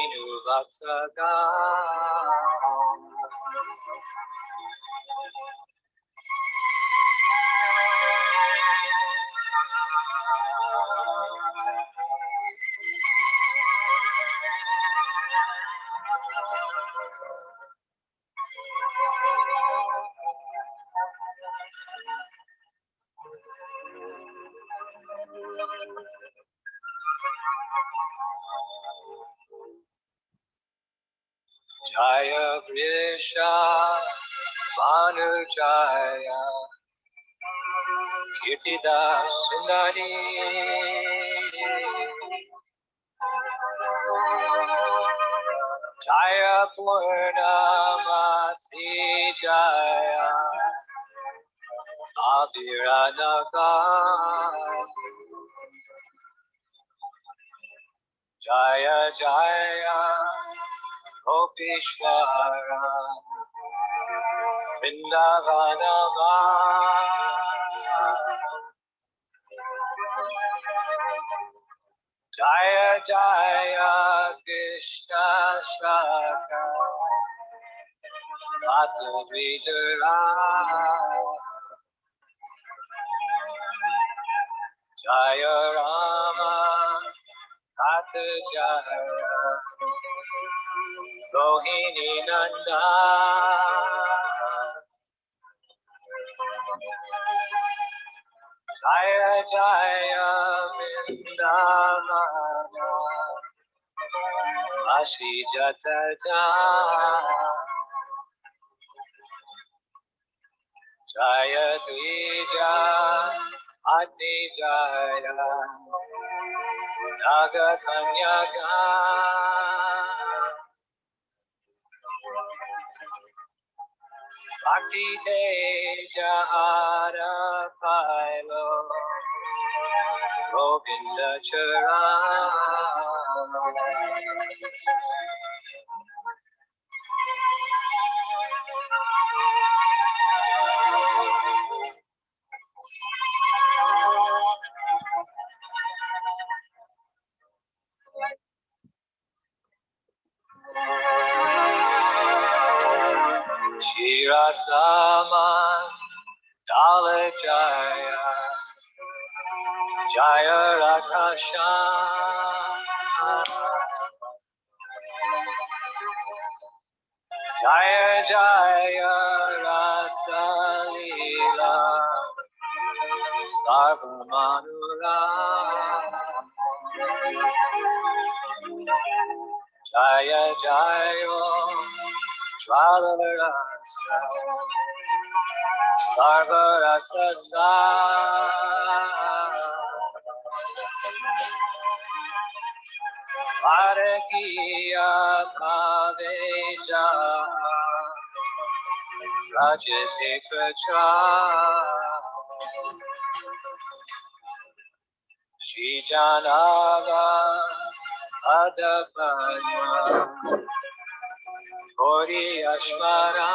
Venu Vatsaga. Jaya Vrisha Manu Jaya Kirtida Sundari Jaya Purnamasi Jaya Abhiranaga Jaya Jaya Gopishwara Vrindavanama Jaya Jaya Krishna Shaka Madhuvijara Jaya Rama Kata Jaya Rohini Nanda Jaya Jaya Vrindavana Ashi Jataja Jaya Dvija Adni Jaya Naga Kanyaga Bhakti Teja Hara Pailo Govinda Charan Shira Saman Dala Jaya Jaya Rakasha Jaya Jaya Rasalila Sarvamanura Jaya Jaya Jvalarasa Sarvarasa Parakiya Kaveja Rajate Katra Shrijanava Adapanya Kori Ashvara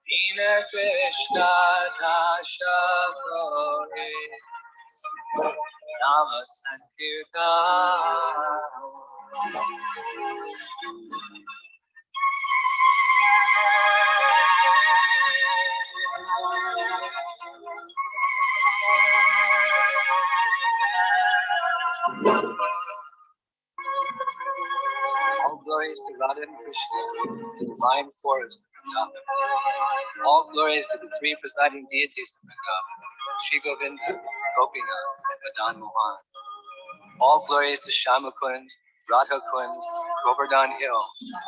Dina Krishna Dasha Kori Nama Sankirtan All glories to Radha and Krishna, the divine forest of Vrindavan. All glories to the three presiding deities of Vrindavan, Shri Govinda, Gopinath, and Madan Mohan. All glories to Shamakund, Radha Kund, Govardhan Hill,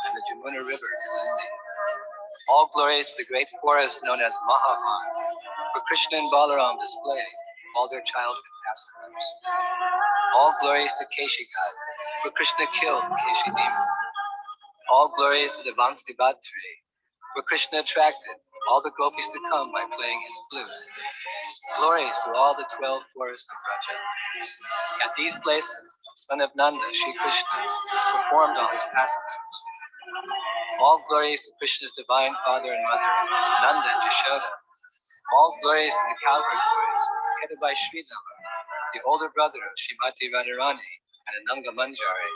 and the Jamuna River to Lindi. All glories to the great forest known as Mahavan, where Krishna and Balaram display all their childhood pastimes. All glories to Keshigat, where Krishna killed Keshi demon. All glories to the Vamsi Bhatri, where Krishna attracted all the gopis to come by playing his flute. Glories to all the 12 forests of Braja. At these places, son of Nanda, Shri Krishna, performed all his pastimes. All glories to Krishna's divine father and mother, Nanda and Jashoda. All glories to the cowherd boys, headed by Sridhama. the older brother of Srimati Radharani and Ananga Manjari.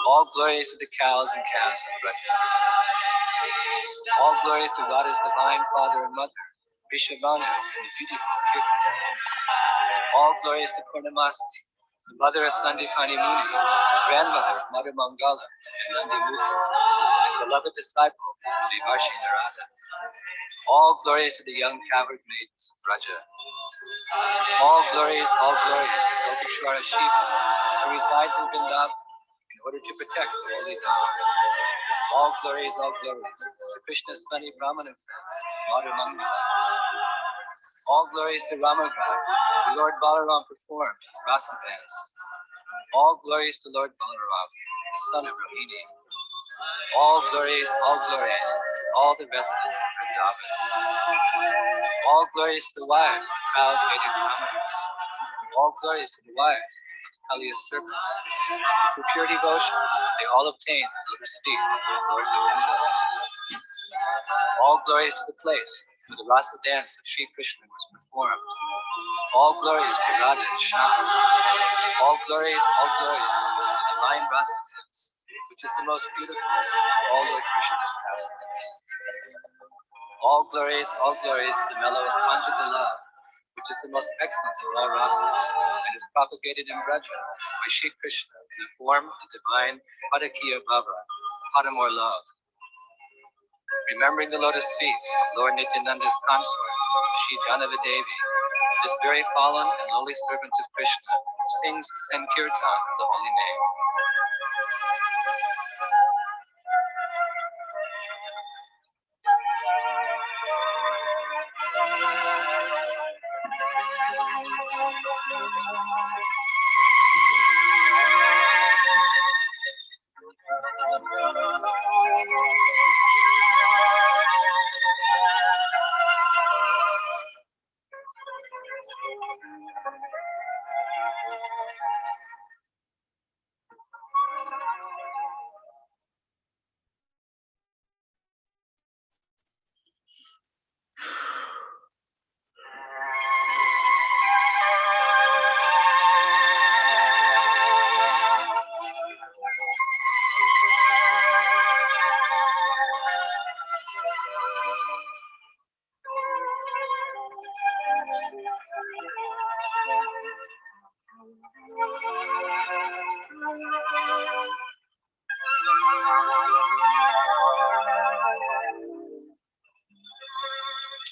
All glories to the cows and calves of Braja. All glories to Radha's divine father and mother, Rishabhanu and the beautiful Kirtan. All glories to Purnamasti, the mother of Sandipani Muni, grandmother of Madhu Mangala and Nandi Muni, and beloved disciple of Vivarshi Narada. All glories to the young cowherd maidens of Braja. All glories to Gopishwara Shiva, who resides in Vrindavan in order to protect the holy Dham. All glories to Krishna's funny Brahmana friend, Madhu Mangala. All glories to Ramagraj, where Lord Balaram performed his rasa dance. All glories to Lord Balaram, the son of Rohini. All glories to all the residents of Vrindavan. All glories to the wives of proud Vedic Brahmanas. All glories to the wives of the Kaliya serpents. Through pure devotion, they all obtained the lotus feet of Lord Govinda. All glories to the place where the rasa dance of Sri Krishna was performed. All glories to Radha and Shyam. All glories to the divine rasa dance, which is the most beautiful of all Lord Krishna's pastimes. All glories to the mellow of conjugal love, which is the most excellent of all rasas, and is propagated in Braja by Sri Krishna in the form of the divine Padakiya Bhava, Padamore love. Remembering the lotus feet of Lord Nityananda's consort, Shri Janava Devi, this very fallen and lowly servant of Krishna sings the Sankirtan of the holy name.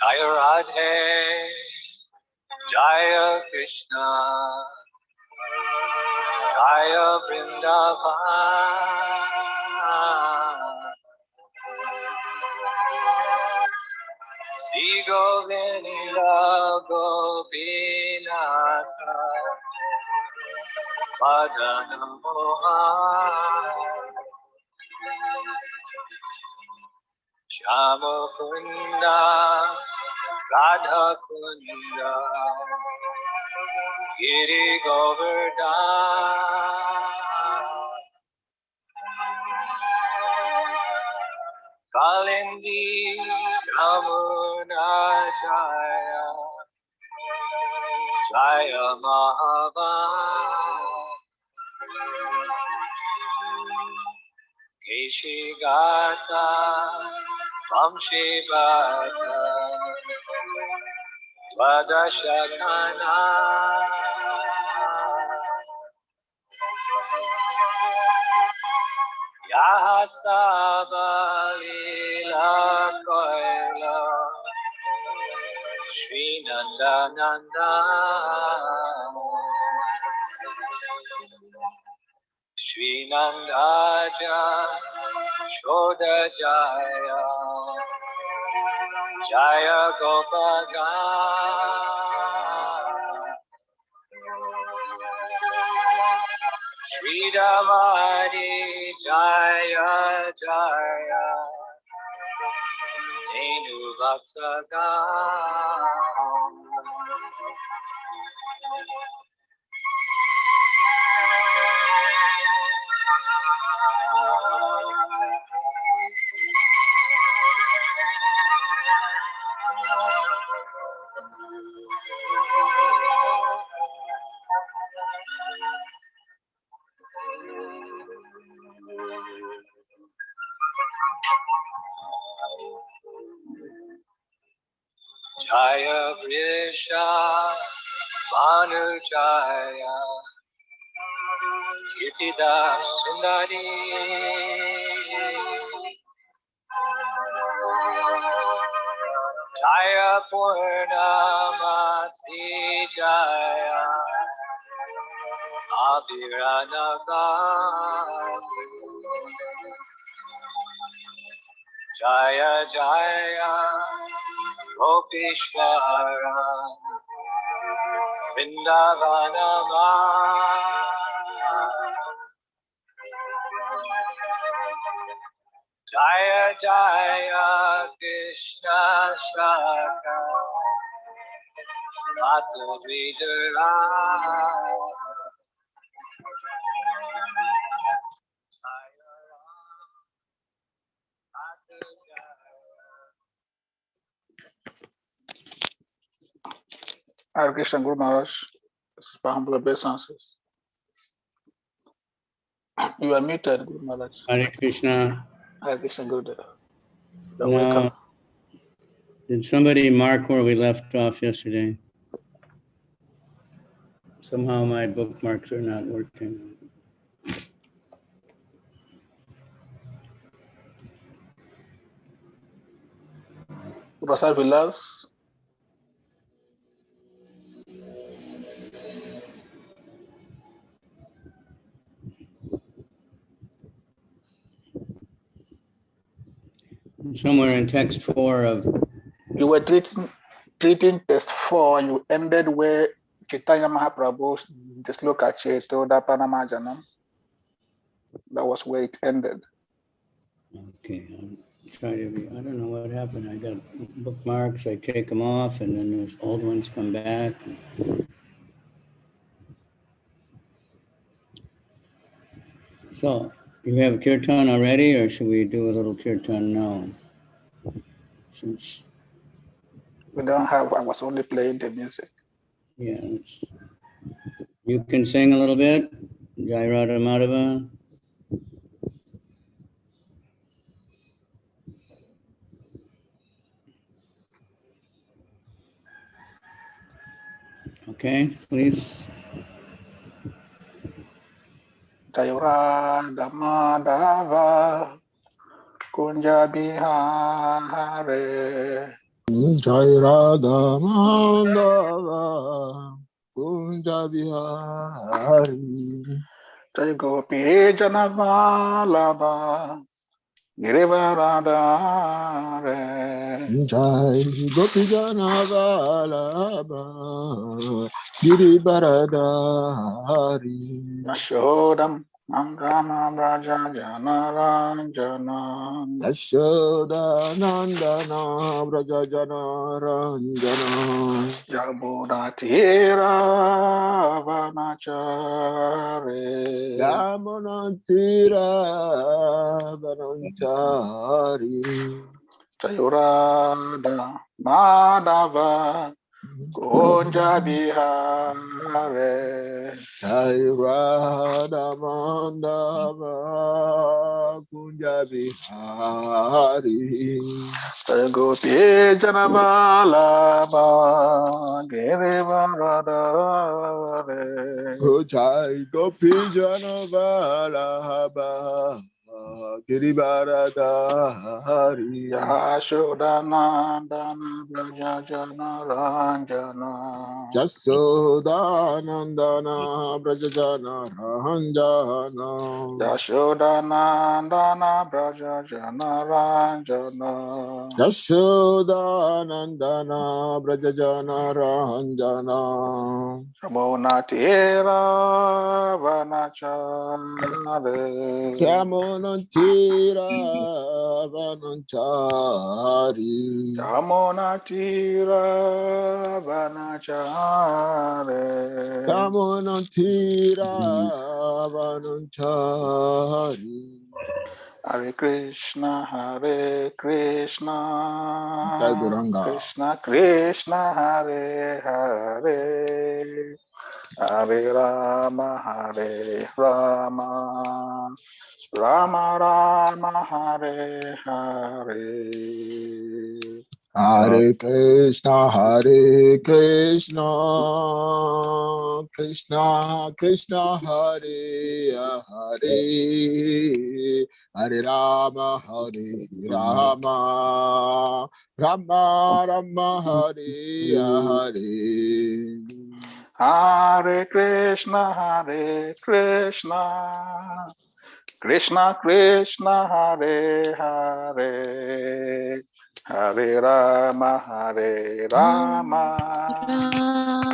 Jaya Radhe, Jaya Krishna, Jaya Vrindavan, Sri Govinda Gopinatha, Madana Mohan, Shama Kunda, Radha Kunda, Giri Govardhan, Kalindi Yamuna Jaya, Jaya Mahavan, Keshigata, Vamshivata, Vadashakana, Yahasabalila Koila, Shri Nanda Nanda, Shri Nandaja, Shoda Jaya, Jaya Gopaga, Shri Damani Jaya Jaya, Nenu Vatsaga. Jaya Vrisha Manu Jaya Kirtida Sundari Jaya Purnamasi Jaya Abhiranaga Jaya Jaya Gopishvara Vrindavanama Jaya Jaya Krishna Shaka Madhurija Hare Krishna Guru Maharaj, this is my humble obeisances. You are muted, Guru Maharaj. Hare Krishna. Hare Krishna Guru. Now, Welcome. did somebody mark where we left off yesterday? Somehow my bookmarks are not working. Prasad Vilas. Somewhere in text 4 of... You were treating test 4 and you ended where Chaitanya Mahaprabhu's Disloka Cheto Panamajanam. That was where it ended. Okay, I'll try to be... I don't know what happened. I got bookmarks, I take them off, and then those old ones come back. So, you have kirtan already, or should we do a little kirtan now? Since... We don't have, I was only playing the music. Yeah, you can sing a little bit, Jai Radha Madhava. Okay, please. Jai Radha Madhava Kunja Bihare Jai Radha Madhava Kunja Bihari Jai Gopi Janavalabha Girivaradhare Jai Gopi Jana Vallabha Girivaradhari Yashodam Nandana Braja Janaranjana Yashoda Nandana Braja Jana Ranjana Yamuna Tira Vanachare Yamuna Tira Vananchari Jayurada Madhava Kunja Bihare Jai Radha Madhava Kunja Bihari Jai Gopi Janavalabha Girivaradhare Jai Gopi Jana Vallabha Girivaradhari Yashodanandana Braja Janaranjana Yasodanandana Brajajana Ranjana Yashodanandana Braja Janaranjana Yasodanandana Brajajana Ranjana Yamuna Tira Vanachare Yamunantira Vananchari Yamuna Tira Vanachare Yamunantira Vananchari Hare Krishna Jai Guranga Krishna Krishna Hare Hare Hare Rama Rama Rama Hare Hare Hare Krishna, Krishna Krishna, Hare Hare, Hare Rama, Rama Rama, Hare Hare. Hare Krishna, Krishna Krishna, Hare Hare, Hare Rama,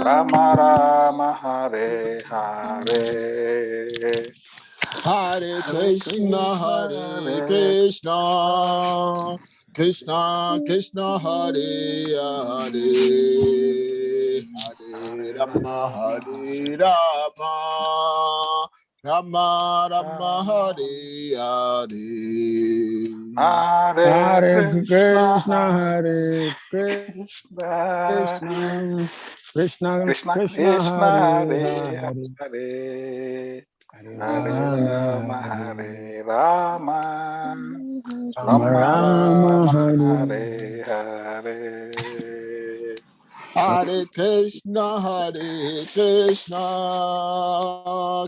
Rama Rama, Hare Hare. Hare Hare Krishna, Krishna Krishna, Hare Hare, Hare Rama, Rama Rama, Hare Hare. Hare Hare Krishna, Krishna, Hare Krishna Krishna, Krishna Krishna Krishna, Krishna, Hare Hare Hare, Hare, Hare Hare Rama, Rama, Hare Rama, Rama Rama Rama, Rama, Hare Hare Hare. Hare Krishna,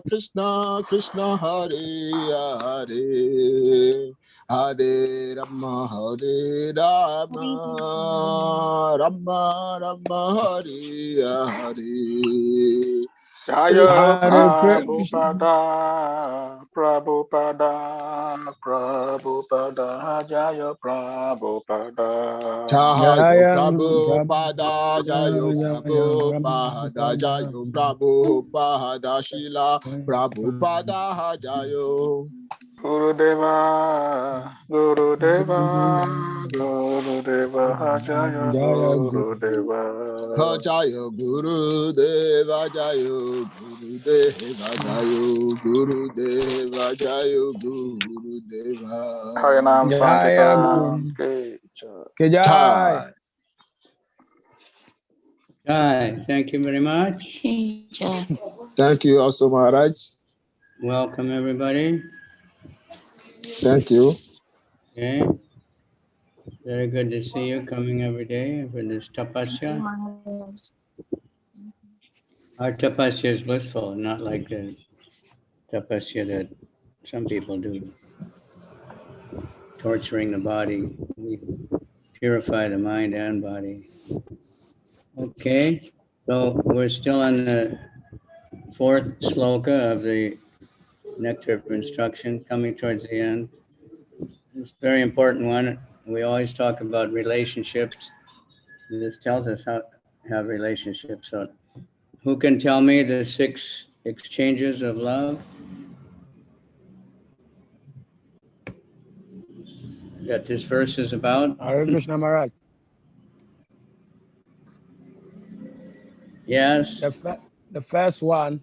Krishna Krishna, Hare Hare, Hare Rama, Rama Rama, Hare Hare. Jaya Hare Krishna. Prabhupada, Prabhupada, Jaya Prabhupada. Jayo Jaya Prabhupada, Jayo Jaya Prabhupada, Jayo Prabhupada, Shila Prabhupada, Jayo. Gurudeva, Gurudeva, Gurudeva, Jaya Jaya Gurudeva. Jayo Guru Deva, Jayo Guru Deva, Jayo Guru Deva, Jayo Guru Deva. Harinam Jaya Sankirtan, Guru Ke Jai. Jai. Chai. Hi, thank you very much. Thank you also, Maharaj. Welcome, everybody. Thank you. Okay. Very good to see you coming every day for this tapasya. Our tapasya is blissful, not like the tapasya that some people do, torturing the body. We purify the mind and body. Okay, so we're still on the fourth sloka of the Nectar of Instruction, coming towards the end. It's a very important one. We always talk about relationships. This tells us how to have relationships. So who can tell me the 6 exchanges of love that this verse is about? Hare Krishna Maharaj. Yes. The first one,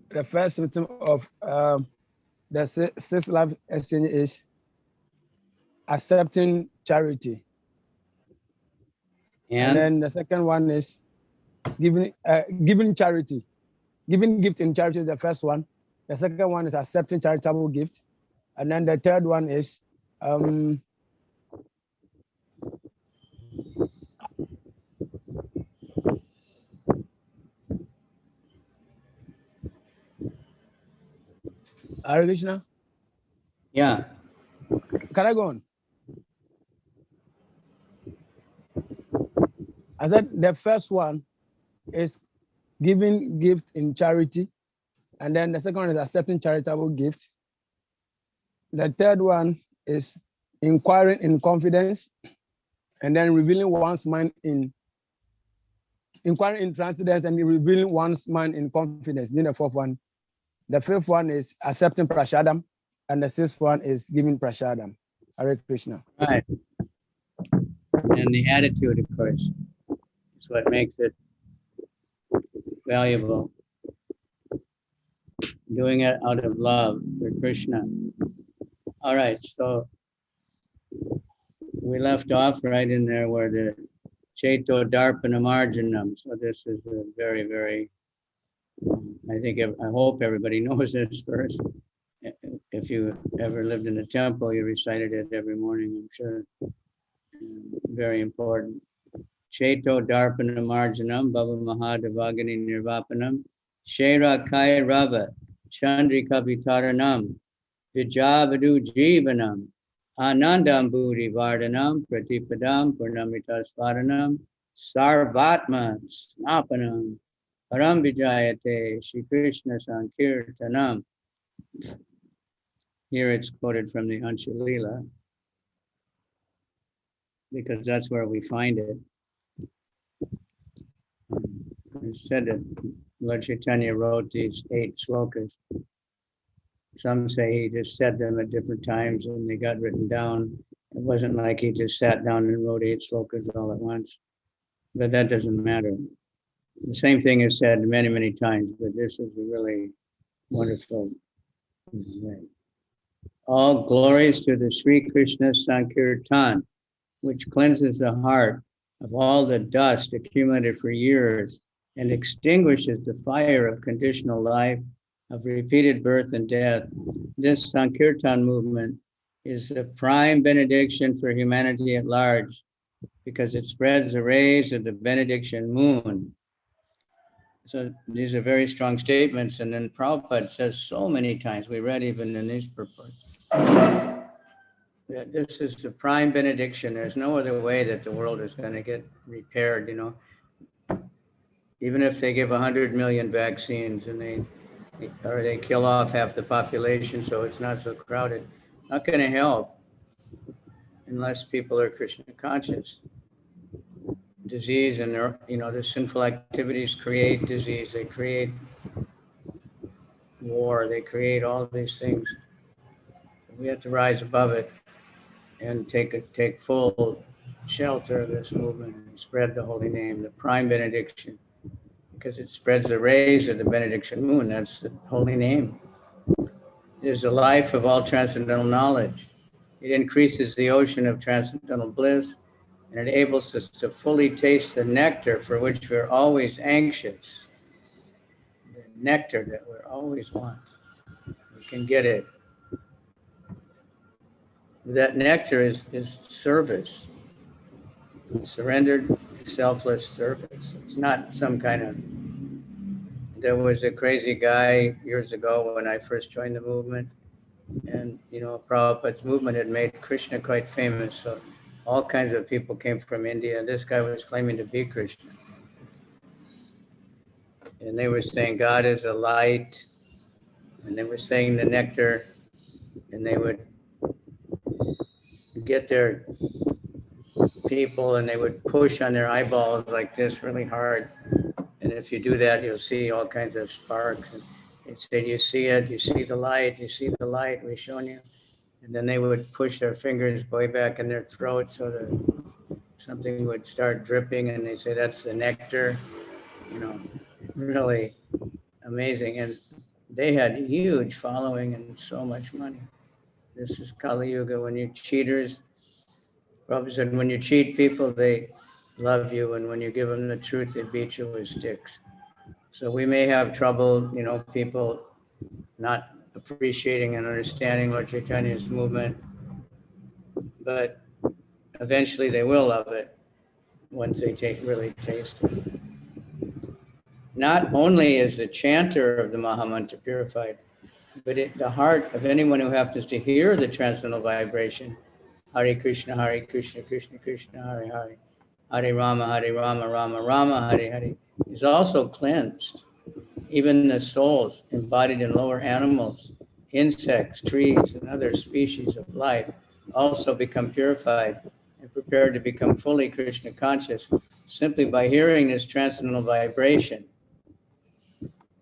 the first symptom of the sixth love exchange is accepting charity. And then the second one is giving charity. Giving gift in charity is the first one. The second one is accepting charitable gift. And then the third one is Hare Krishna. Yeah. Can I go on? I said the first one is giving gift in charity. And then the second one is accepting charitable gift. The third one is inquiring in confidence. And then revealing one's mind in inquiring in transcendence and revealing one's mind in confidence. Then the fourth one. The fifth one is accepting prashadam. And the sixth one is giving prashadam. Hare Krishna. Right. And the attitude, of course, is what makes it valuable. Doing it out of love for Krishna. All right, so we left off right in there where the Cheto Darpana Marjanam. So this is a very, very, I hope everybody knows this verse. If you ever lived in a temple, you recited it every morning, I'm sure. Very important. Cheto Darpana Marjanam, Bhava Mahadavagani Nirvapanam, Shera Kai Rava, Chandri Kavitaranam, Vijavadu Jivanam, Anandam Bhuri Vardhanam, Pratipadam, Purnamita Svaranam, Sarvatma Snapanam, Param Vijayate, Shri Krishna Sankirtanam. Here it's quoted from the Anshalila, because that's where we find it. It's said that Lord Chaitanya wrote these 8 slokas. Some say he just said them at different times and they got written down. It wasn't like he just sat down and wrote 8 slokas all at once, but that doesn't matter. The same thing is said many, many times, but this is a really wonderful way. All glories to the Sri Krishna Sankirtan, which cleanses the heart of all the dust accumulated for years and extinguishes the fire of conditional life, of repeated birth and death. This Sankirtan movement is the prime benediction for humanity at large, because it spreads the rays of the benediction moon. So these are very strong statements, and then Prabhupada says so many times, we read even in these purports, that this is the prime benediction. There's no other way that the world is going to get repaired, you know. Even if they give 100 million vaccines and they kill off half the population so it's not so crowded, not going to help unless people are Krishna conscious. Disease and their, you know, the sinful activities create disease. They create war. They create all these things. We have to rise above it and take full shelter of this movement and spread the holy name, the prime benediction, because it spreads the rays of the benediction moon. That's the holy name. It is the life of all transcendental knowledge. It increases the ocean of transcendental bliss and enables us to fully taste the nectar for which we're always anxious. The nectar that we always want. We can get it. That nectar is service. Surrendered, selfless service. It's not some kind of... There was a crazy guy years ago when I first joined the movement, and, you know, Prabhupada's movement had made Krishna quite famous, so all kinds of people came from India. This guy was claiming to be Krishna. And they were saying God is a light, and they were saying the nectar, and they would get their people and they would push on their eyeballs like this really hard. And if you do that, you'll see all kinds of sparks. And they'd say, you see it, you see the light, we've shown you. And then they would push their fingers way back in their throat so that something would start dripping, and they say that's the nectar. You know, really amazing. And they had a huge following and so much money. This is Kali Yuga. When you cheaters, Prabhupada said, when you cheat people, they love you, and when you give them the truth, they beat you with sticks. So we may have trouble, you know, people not appreciating and understanding Lord Chaitanya's movement, but eventually they will love it once they really taste it. Not only is the chanter of the Mahamantra purified, but the heart of anyone who happens to hear the transcendental vibration, Hare Krishna, Krishna Krishna, Hare Hare, Hare Rama, Rama Rama, Hare Hare, is also cleansed. Even the souls embodied in lower animals, insects, trees, and other species of life also become purified and prepared to become fully Krishna conscious simply by hearing this transcendental vibration.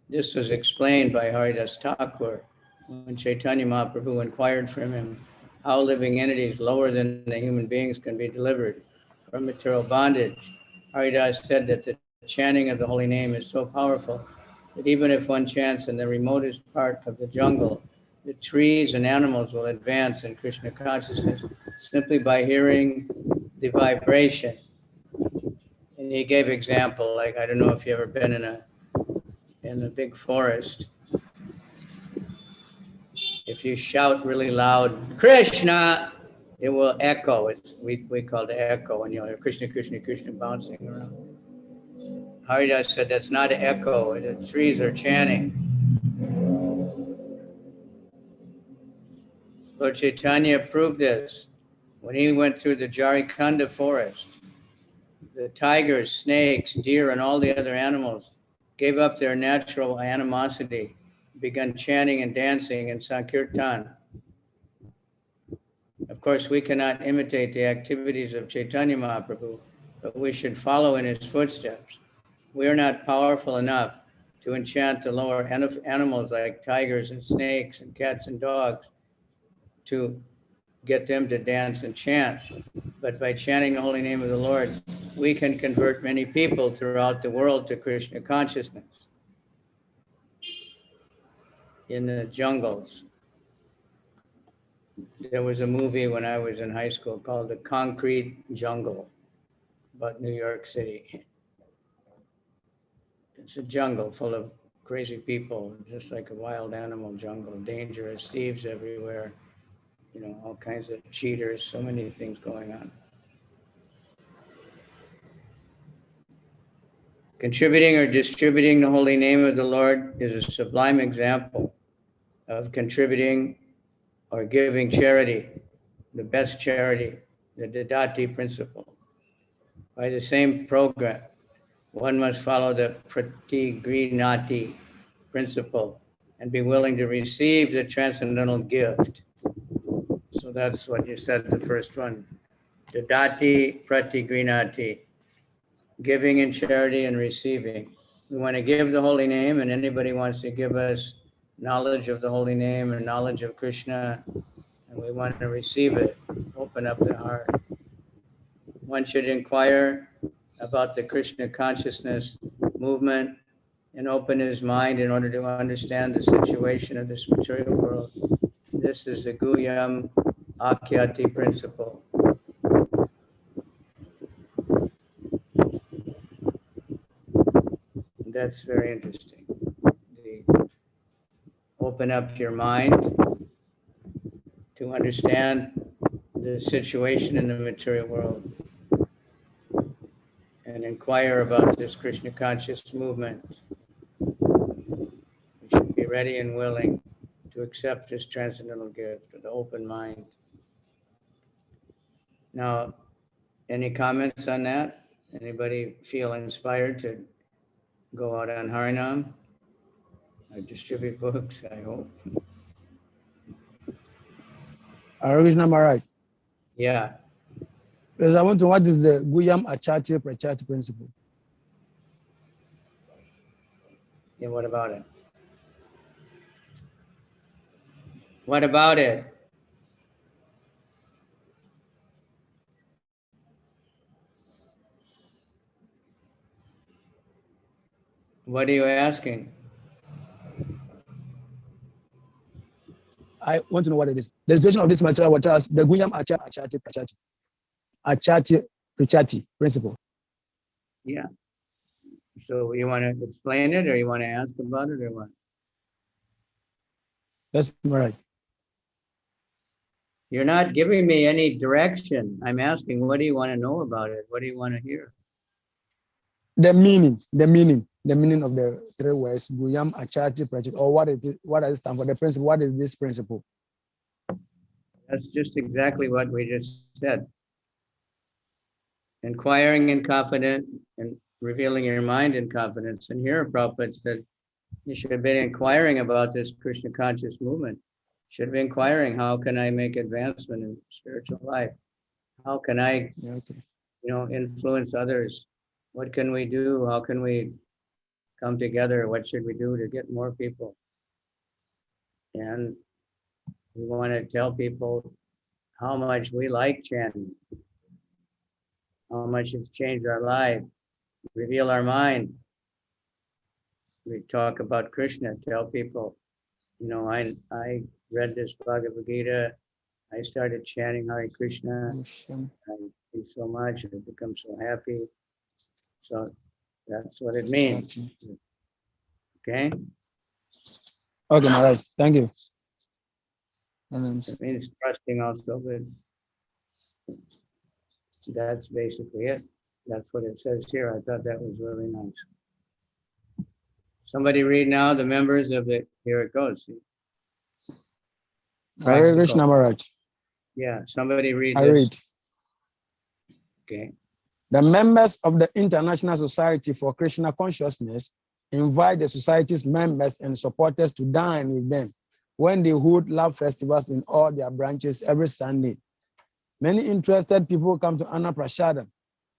This was explained by Haridas Thakur when Chaitanya Mahaprabhu inquired from him how living entities lower than the human beings can be delivered from material bondage. Haridas said that the chanting of the holy name is so powerful that even if one chants in the remotest part of the jungle, the trees and animals will advance in Krishna consciousness simply by hearing the vibration. And he gave example, like, I don't know if you've ever been in a big forest. If you shout really loud, Krishna, it will echo. We call it echo, and you'll hear Krishna, Krishna, Krishna bouncing around. Haridas said that's not an echo. The trees are chanting. Lord Chaitanya proved this when he went through the Kavicandra forest. The tigers, snakes, deer, and all the other animals gave up their natural animosity, began chanting and dancing in Sankirtan. Of course, we cannot imitate the activities of Chaitanya Mahaprabhu, but we should follow in his footsteps. We are not powerful enough to enchant the lower animals like tigers and snakes and cats and dogs to get them to dance and chant. But by chanting the holy name of the Lord, we can convert many people throughout the world to Krishna consciousness. In the jungles, there was a movie when I was in high school called The Concrete Jungle, about New York City. It's a jungle full of crazy people, just like a wild animal jungle, dangerous, thieves everywhere, all kinds of cheaters, so many things going on. Contributing or distributing the holy name of the Lord is a sublime example of contributing or giving charity, the best charity, the Dadati principle. By the same program, one must follow the Pratigrinati principle and be willing to receive the transcendental gift. So that's what you said, the first one. Dadati Pratigrinati, giving in charity and receiving. We want to give the holy name, and anybody wants to give us knowledge of the holy name and knowledge of Krishna, and we want to receive it, open up the heart. One should inquire about the Krishna consciousness movement and open his mind in order to understand the situation of this material world. This is the Guyam Akyati principle. That's very interesting. Open up your mind to understand the situation in the material world and inquire about this Krishna conscious movement. We should be ready and willing to accept this transcendental gift with an open mind. Now, any comments on that? Anybody feel inspired to go out on Harinam? I distribute books, I hope. Krishna Maharaj. Yeah. Because I want to know what is the Guyam Achati Prachati principle? Yeah, what about it? What about it? What are you asking? I want to know what it is. The situation of this material waters, the Guyam Achati Prachati. Achati Prachati principle. Yeah. So you want to explain it, or you want to ask about it, or what? That's right. You're not giving me any direction. I'm asking, what do you want to know about it? What do you want to hear? The meaning of the three words, Guyam Achati Prachati, or what does it stand for? The principle, what is this principle? That's just exactly what we just said. Inquiring in confidence and revealing your mind in confidence. And here Prabhupada said, you should have been inquiring about this Krishna conscious movement. You should be inquiring, how can I make advancement in spiritual life? How can I, influence others? What can we do? How can we come together? What should we do to get more people? And we want to tell people how much we like chanting, how much it's changed our life, reveal our mind. We talk about Krishna, tell people, I read this Bhagavad Gita, I started chanting Hare Krishna, I do so much, I become so happy. So that's what it means. Okay? Okay, Maharaj, thank you. It means trusting also, but That's basically it. That's what it says here. I thought that was really nice. Somebody read now the members of the, here it goes. Hare Krishna Maharaj. Yeah, somebody read I this. read. Okay. The members of the International Society for Krishna Consciousness invite the society's members and supporters to dine with them when they hold love festivals in all their branches every Sunday. Many interested people come to Anna Prashadam,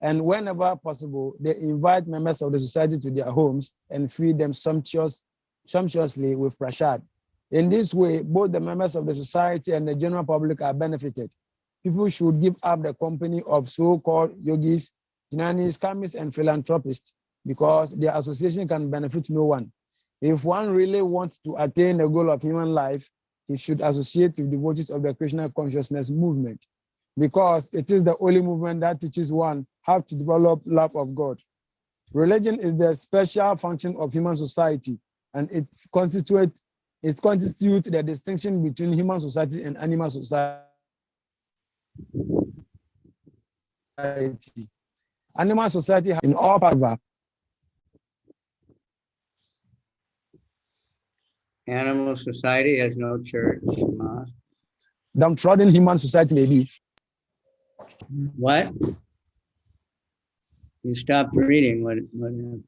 and whenever possible, they invite members of the society to their homes and feed them sumptuously with prasad. In this way, both the members of the society and the general public are benefited. People should give up the company of so-called yogis, jnanis, karmis, and philanthropists because their association can benefit no one. If one really wants to attain the goal of human life, he should associate with devotees of the Krishna consciousness movement, because it is the only movement that teaches one how to develop love of God. Religion is the special function of human society, and it constitutes the distinction between human society and animal society. Animal society in all parts of Animal society has no church, mosque. downtrodden human society may be. What? You stopped reading. What happened?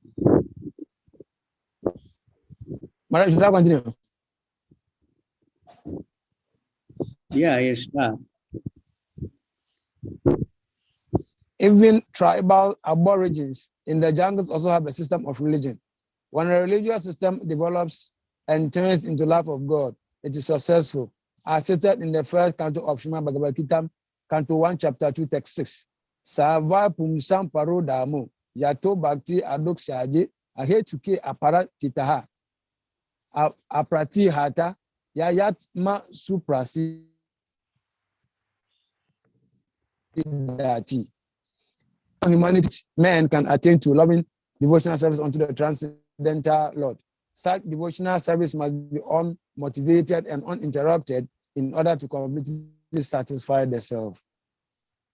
Maharaj, should I continue? Yeah, you stopped. Even tribal aborigines in the jungles also have a system of religion. When a religious system develops and turns into love of God, it is successful, as stated in the first canto of Srimad Bhagavad Gita, Canto 1, Chapter 2, Text 6. Sava pumsam paro damo, yato bhakti adok shaje, ahetuke apara titaha, aprati hata, yayat ma suprasi dati. Humanity, man can attain to loving devotional service unto the transcendental Lord. Such devotional service must be unmotivated and uninterrupted in order to completely satisfy the self.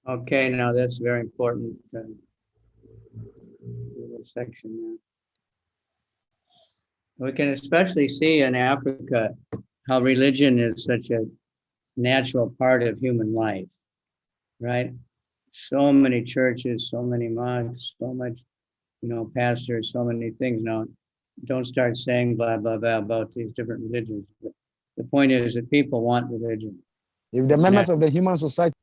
Okay, now that's very important. Little section there. We can especially see in Africa how religion is such a natural part of human life, right? So many churches, so many mosques, so much, pastors, so many things. Now, don't start saying blah, blah, blah about these different religions. But the point is that people want religion. If the members of the human society.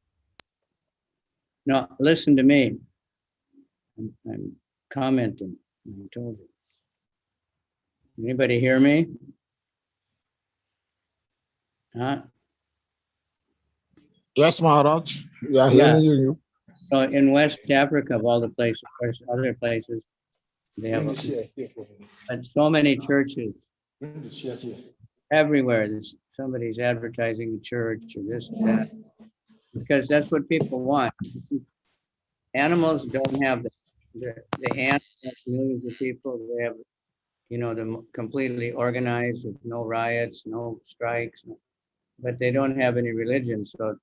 No, listen to me. I'm commenting. I told you. Anybody hear me? Huh? Yes, Maharaj. We are Yeah. hearing you. So in West Africa, of all the places, of course, other places, they have but so many churches everywhere. Somebody's advertising a church or this, that, because that's what people want. Animals don't have the ants have millions of people. They have, they're completely organized with no riots, no strikes, but they don't have any religion. So,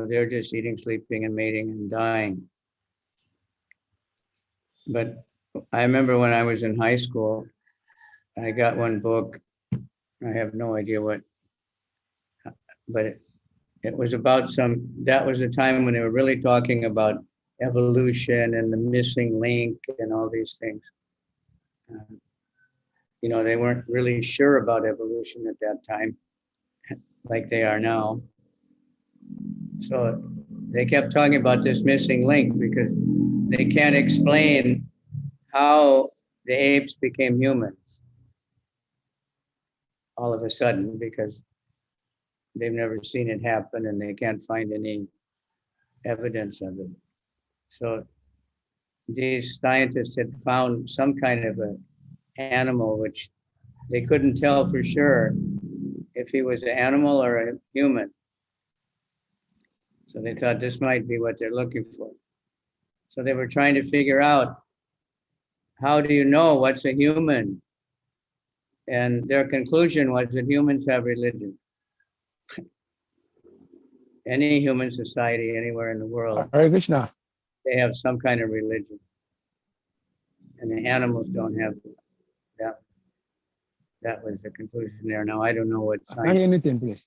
they're just eating, sleeping, and mating and dying. But I remember when I was in high school, I got one book. I have no idea what, but it was about that was a time when they were really talking about evolution and the missing link and all these things. They weren't really sure about evolution at that time, like they are now. So they kept talking about this missing link because they can't explain how the apes became humans all of a sudden, because they've never seen it happen and they can't find any evidence of it. So these scientists had found some kind of an animal which they couldn't tell for sure if he was an animal or a human. So they thought this might be what they're looking for. So they were trying to figure out, how do you know what's a human? And their conclusion was that humans have religion. any human society anywhere in the world, Hare Krishna. they have some kind of religion. And the animals don't have that. That was the conclusion there. Now, I don't know what I can't hear science, anything, please.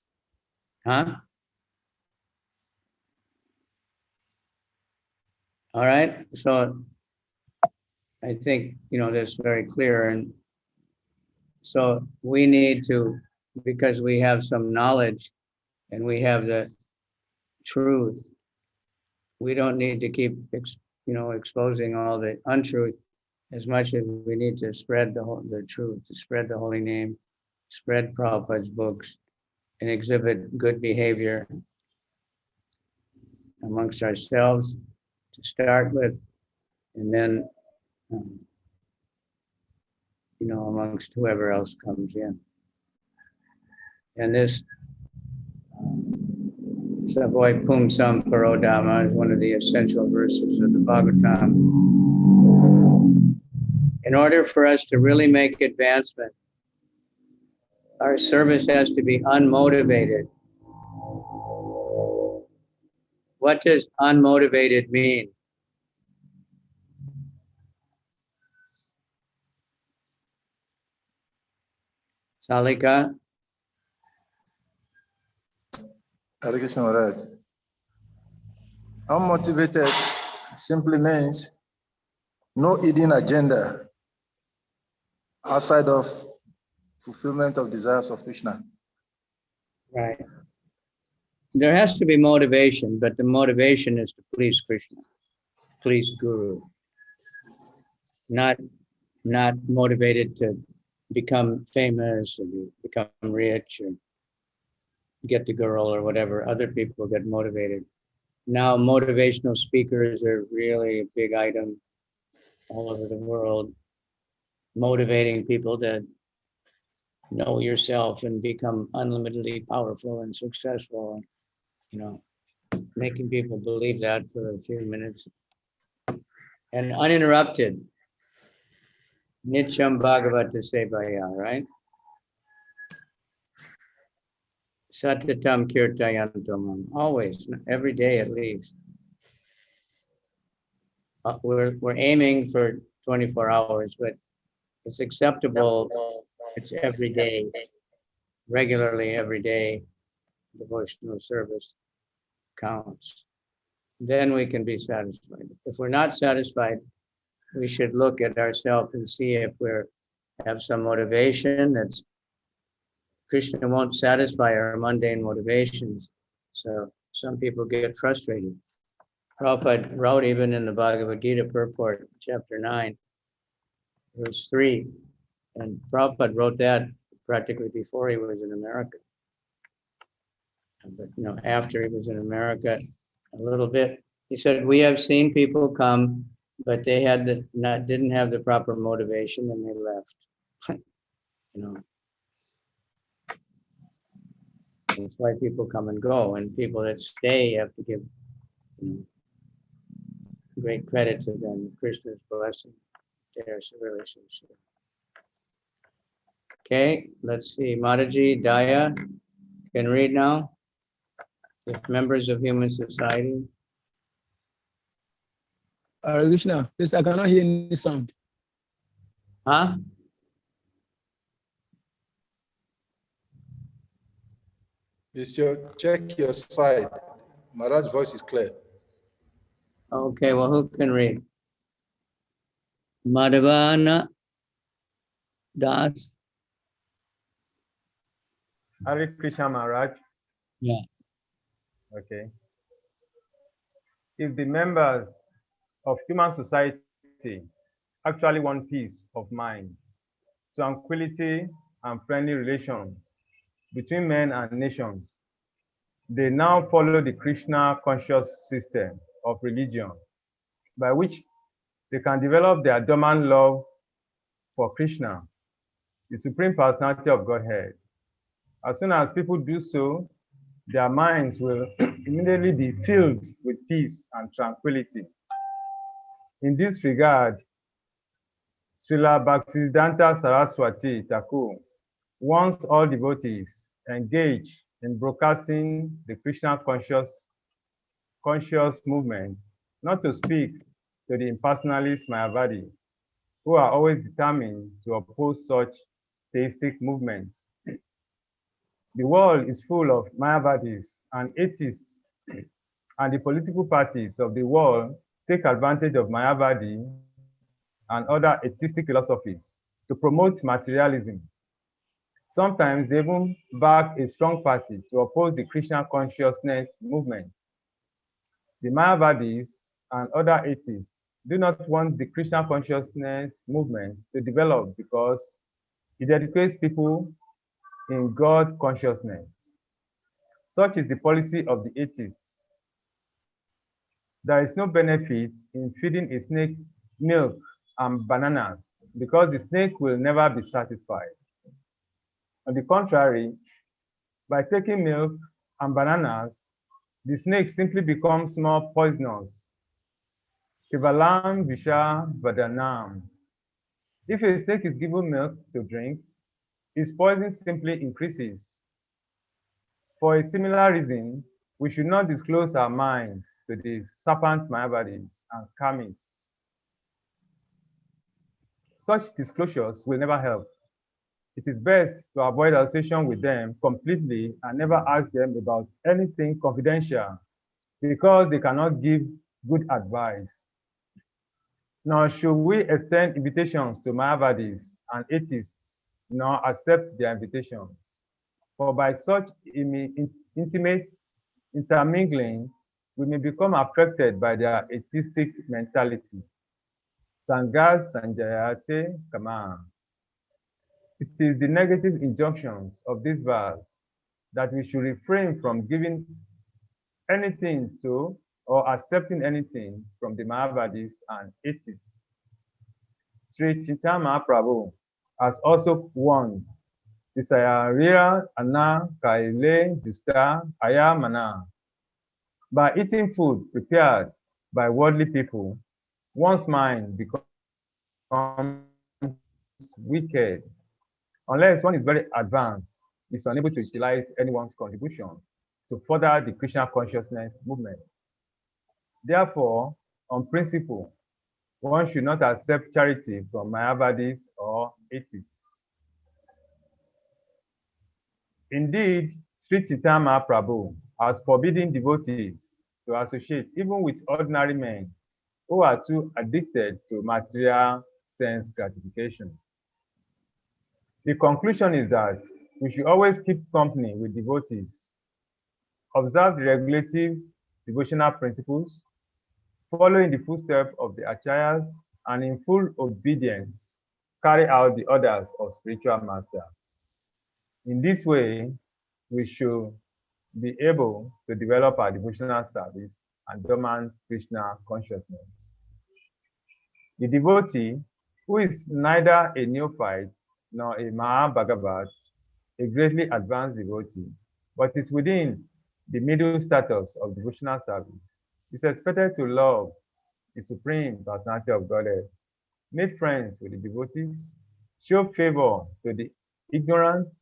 huh? All right, so I think, that's very clear. And so we need to, because we have some knowledge and we have the truth, we don't need to keep, exposing all the untruth as much as we need to spread the truth, to spread the holy name, spread Prabhupada's books, and exhibit good behavior amongst ourselves to start with, and then, amongst whoever else comes in. And this Savoy Pum Sam Parodama is one of the essential verses of the Bhagavatam. In order for us to really make advancement, our service has to be unmotivated. What does unmotivated mean? Salika? Hare Krishna Maharaj. Unmotivated simply means no hidden agenda outside of fulfillment of desires of Krishna. Right. There has to be motivation, but the motivation is to please Krishna, please Guru. Not motivated to become famous or become rich or get the girl or whatever. Other people get motivated. Now motivational speakers are really a big item all over the world, motivating people to know yourself and become unlimitedly powerful and successful, making people believe that for a few minutes. And uninterrupted. Nityam Bhagavata Sevaya, right? Satatam Kirtayantamam, always, every day at least. We're aiming for 24 hours, but it's acceptable. It's every day, regularly every day. Devotional service counts. Then we can be satisfied. If we're not satisfied, we should look at ourselves and see if we have some motivation that's Krishna won't satisfy our mundane motivations. So some people get frustrated. Prabhupada wrote even in the Bhagavad Gita purport, chapter 9, verse 3. And Prabhupada wrote that practically before he was in America. But after he was in America, a little bit, he said, we have seen people come, but they didn't have the proper motivation and they left. That's why people come and go, and people that stay have to give great credit to them. Krishna's blessing. They're really sincere. Okay, let's see. Mataji, Daya, can read now. If members of human society. Hare Krishna. Please, I cannot hear any sound. Huh? Check your side. Maharaj's voice is clear. Okay, well, who can read? Madhavana Das. Hare Krishna Maharaj. Yeah. Okay. If the members of human society actually want peace of mind, tranquility, and friendly relations between men and nations, they now follow the Krishna conscious system of religion by which they can develop their dormant love for Krishna, the Supreme Personality of Godhead. As soon as people do so, their minds will immediately be filled with peace and tranquility. In this regard, Srila Bhaktisiddhanta Saraswati Thakur wants all devotees engaged in broadcasting the Krishna conscious movement, not to speak to the impersonalist Mayavadi, who are always determined to oppose such theistic movements. The world is full of Mayavadis and atheists, and the political parties of the world take advantage of Mayavadi and other atheistic philosophies to promote materialism. Sometimes they even back a strong party to oppose the Krishna consciousness movement. The Mayavadis and other atheists do not want the Krishna consciousness movement to develop because it educates people in God consciousness. Such is the policy of the atheists. There is no benefit in feeding a snake milk and bananas because the snake will never be satisfied. On the contrary, by taking milk and bananas, the snake simply becomes more poisonous. Kevalam Visha Vadanam. If a snake is given milk to drink, its poison simply increases. For a similar reason, we should not disclose our minds to the serpent Mayavadis and Kamis. Such disclosures will never help. It is best to avoid association with them completely and never ask them about anything confidential because they cannot give good advice. Nor should we extend invitations to Mayavadis and atheists, nor accept their invitations. For by such intimate intermingling, we may become affected by their atheistic mentality. Sangas Sanjayate Kama. It is the negative injunctions of this verse that we should refrain from giving anything to or accepting anything from the Mayavadis and atheists. Sri Chaitanya Mahaprabhu has also warned, Disayarira Anna Kaile Dusta Ayamana. By eating food prepared by worldly people, one's mind becomes wicked. Unless one is very advanced, is unable to utilize anyone's contribution to further the Krishna consciousness movement. Therefore, on principle, one should not accept charity from Mayavadis or atheists. Indeed, Sri Chaitanya Mahaprabhu has forbidden devotees to associate even with ordinary men who are too addicted to material sense gratification. The conclusion is that we should always keep company with devotees, observe the regulative devotional principles, follow in the footsteps of the acharyas, and in full obedience, carry out the orders of spiritual master. In this way, we should be able to develop our devotional service and dormant Krishna consciousness. The devotee, who is neither a neophyte nor a Mahabhagavat, a greatly advanced devotee, but is within the middle status of devotional service, is expected to love the Supreme Personality of Godhead, make friends with the devotees, show favor to the ignorant,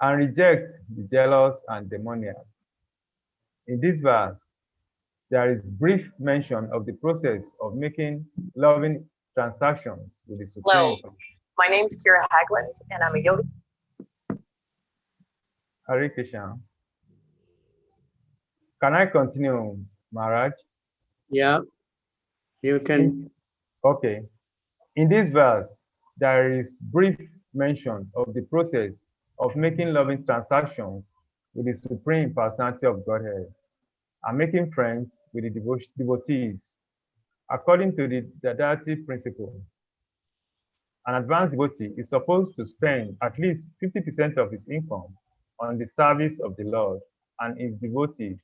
and reject the jealous and demoniac. In this verse, there is brief mention of the process of making loving transactions with the Supreme. Hello, my name is Kira Hagland, and I'm a yoga. Hare Krishna. Can I continue, Maharaj? Yeah, you can. Okay. In this verse, there is brief mention of the process of making loving transactions with the Supreme Personality of Godhead and making friends with the devotees. According to the deity principle, an advanced devotee is supposed to spend at least 50% of his income on the service of the Lord and his devotees.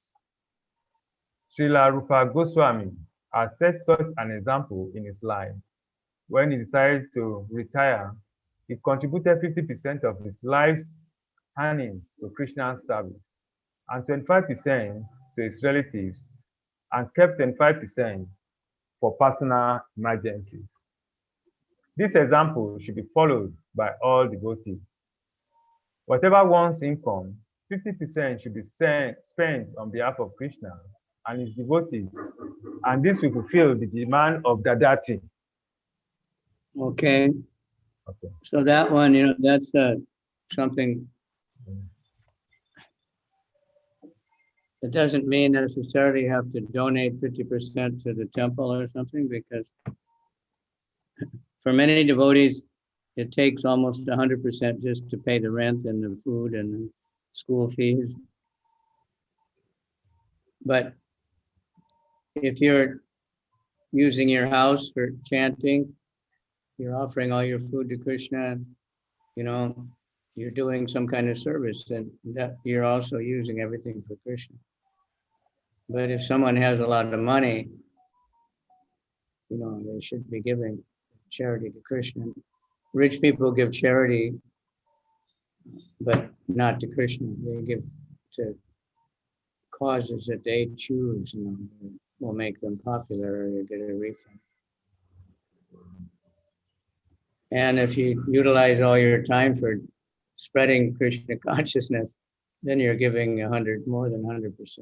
Srila Rupa Goswami has set such an example in his life. When he decided to retire, he contributed 50% of his life's earnings to Krishna's service and 25% to his relatives, and kept 25% for personal emergencies. This example should be followed by all devotees. Whatever one's income, 50% should be spent on behalf of Krishna and his devotees, and this will fulfill the demand of Dadati. Okay. Okay. So that one, that's something. It doesn't mean necessarily you have to donate 50% to the temple or something, because for many devotees, it takes almost 100% just to pay the rent and the food and the school fees. But if you're using your house for chanting, you're offering all your food to Krishna, you're doing some kind of service, and that you're also using everything for Krishna. But if someone has a lot of money, they should be giving charity to Krishna. Rich people give charity, but not to Krishna. They give to causes that they choose, will make them popular, or you get a refund. And if you utilize all your time for spreading Krishna consciousness, then you're giving more than 100%.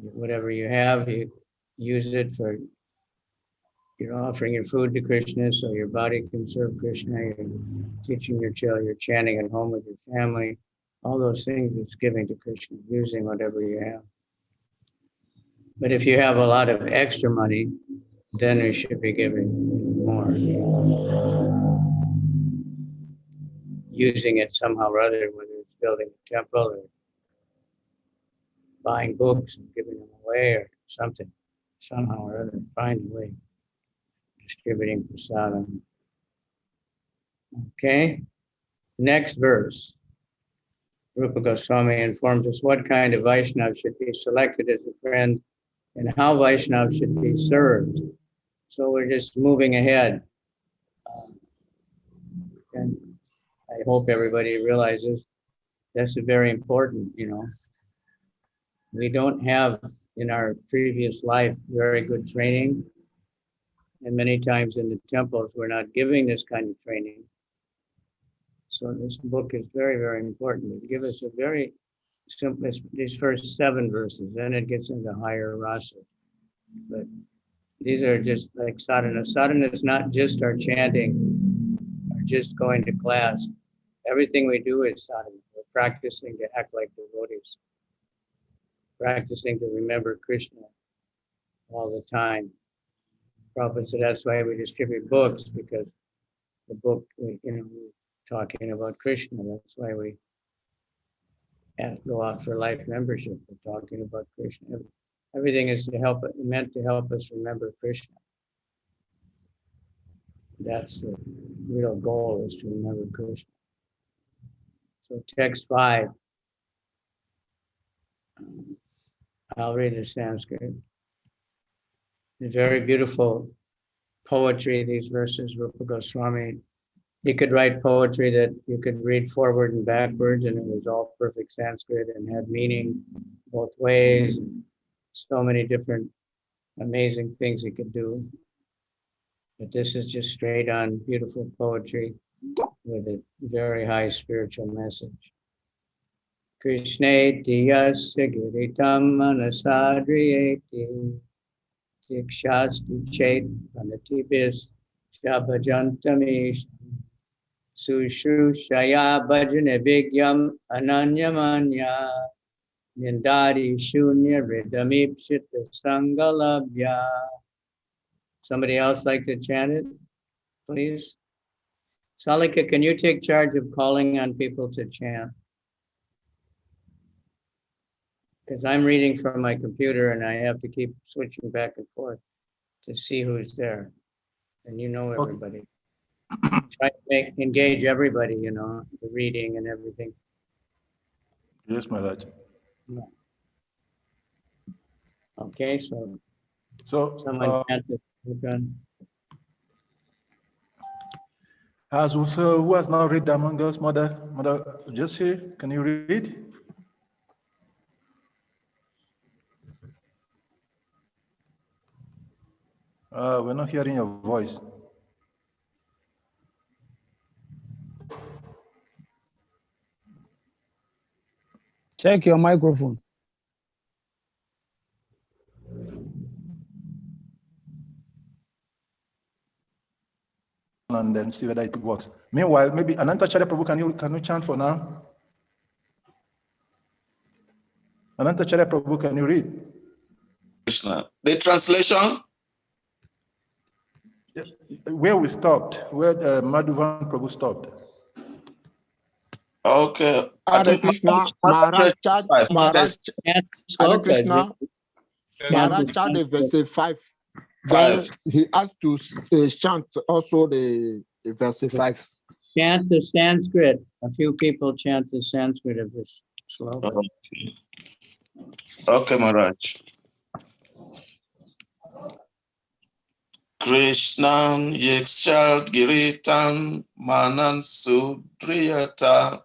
Whatever you have, you use it for, you're offering your food to Krishna so your body can serve Krishna, you're teaching your children, you're chanting at home with your family, all those things it's giving to Krishna, using whatever you have. But if you have a lot of extra money, then you should be giving more. Using it somehow or other, whether it's building a temple or buying books and giving them away or something, somehow or other, find a way, distributing prasadam. Okay, next verse. Rupa Goswami informs us what kind of Vaishnava should be selected as a friend and how Vaishnava should be served. So we're just moving ahead. And I hope everybody realizes that's very important, We don't have in our previous life very good training. And many times in the temples, we're not giving this kind of training. So this book is very, very important. It gives us a very simple, these first 7 verses, then it gets into higher rasa. But these are just like sadhana. Sadhana is not just our chanting or just going to class. Everything we do is sadhana. We're practicing to act like devotees, practicing to remember Krishna all the time. Prabhupada said that's why we distribute books, because the book, we're talking about Krishna. That's why we go out for life membership. We're talking about Krishna. Everything is meant to help us remember Krishna. That's the real goal, is to remember Krishna. So text 5. I'll read the Sanskrit. It's very beautiful poetry, these verses. Rupa Goswami, he could write poetry that you could read forward and backwards, and it was all perfect Sanskrit and had meaning both ways. So many different amazing things he could do. But this is just straight on beautiful poetry with a very high spiritual message. Krishneti yasya giritam manasadriyeti Dikshasti chet vanatibis shabhajantamish Sushrushaya bhajane vigyam ananyamanya Nindari shunya ridamipshita sangalabhya. Somebody else like to chant it, please? Salika, can you take charge of calling on people to chant? Because I'm reading from my computer and I have to keep switching back and forth to see who's there. And everybody. Try to engage everybody, the reading and everything. Yes, Maharaj. Okay, so someone chanted. who has not read among us, Mother, just here, can you read? We're not hearing your voice. Check your microphone. And then see whether it works. Meanwhile, maybe Anantacharya Prabhu, can you chant for now? Anantacharya Prabhu, can you read? Krishna. The translation? Where we stopped, where Madhuvan Prabhu stopped. Okay. Hare Krishna, Maharaj chant, Hare Krishna, Maharaj chant the verse 5. Then he has to chant also the verse 5. Chant the Sanskrit. A few people chant the Sanskrit of this sloka. Okay, Maharaj. Krishnan Yekshal Giritan Manan Sudriyata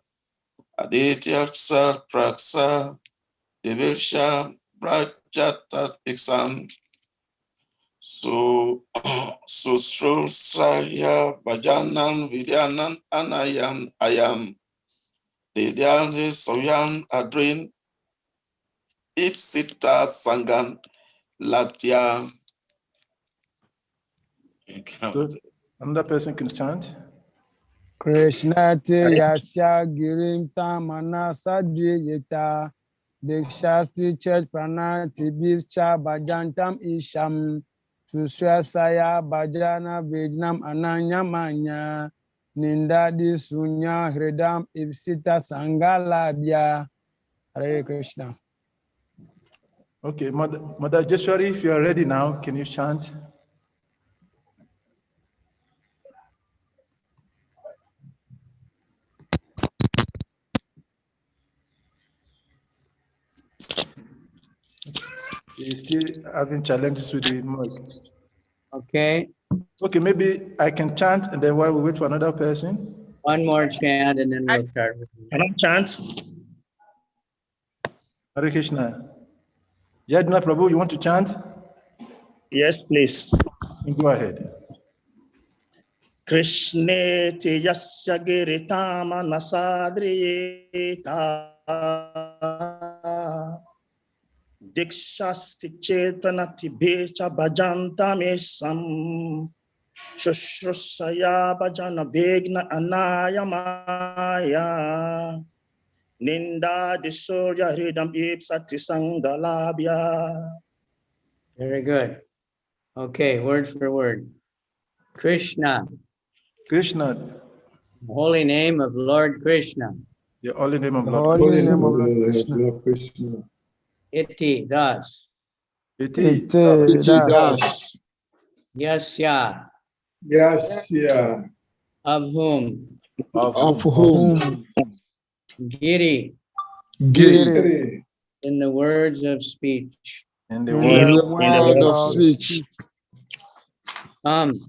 Adityarsa Praksa Divilsha Brajata Iksam Sustrusaya Bajanan Vidyanan Anayam Ayam Didyani Soyan Adrin Ipsita Sangan Latya. So another person can chant. Krishna te yasya girim tamana sadri yeta Dikshasti church pranati bischa bajantam isham suswasaya bajana vijnam ananyamanya nindadi sunya hridam ipsita sangalabhya. Hare Krishna. Okay, Mother Jeshwari, if you are ready now, can you chant? He's still having challenges with the mic. Okay. Okay, maybe I can chant and then while we wait for another person. One more chant and then we'll start with you. Can I chant? Hare Krishna. Yadna Prabhu, you want to chant? Yes, please. Go ahead. Krishne tejasya giritama nasadriyeta Dikshasti chetranati becha bajantamesam Shushrusaya bajana vegna anayamaya Ninda disurya hridam ipsati sangalabhya. Very good. Okay, word for word. Krishna. Krishna. The holy name of Lord Krishna. The holy name of The Lord holy name of Lord Krishna. Iti, thus. Iti. Das. Yasya. Yasya. Of whom? Of whom? Giri. Giri. In the words of speech. In the word of speech. Him.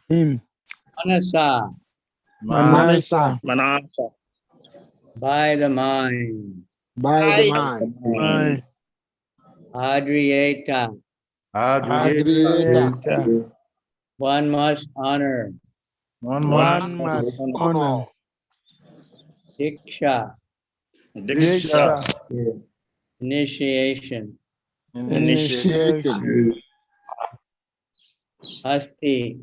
Him. Manasa. Manasa. By the mind. By the mind. Adriyeta. Adriyeta. One must honor. One must honor. Diksha. Initiation. Asti.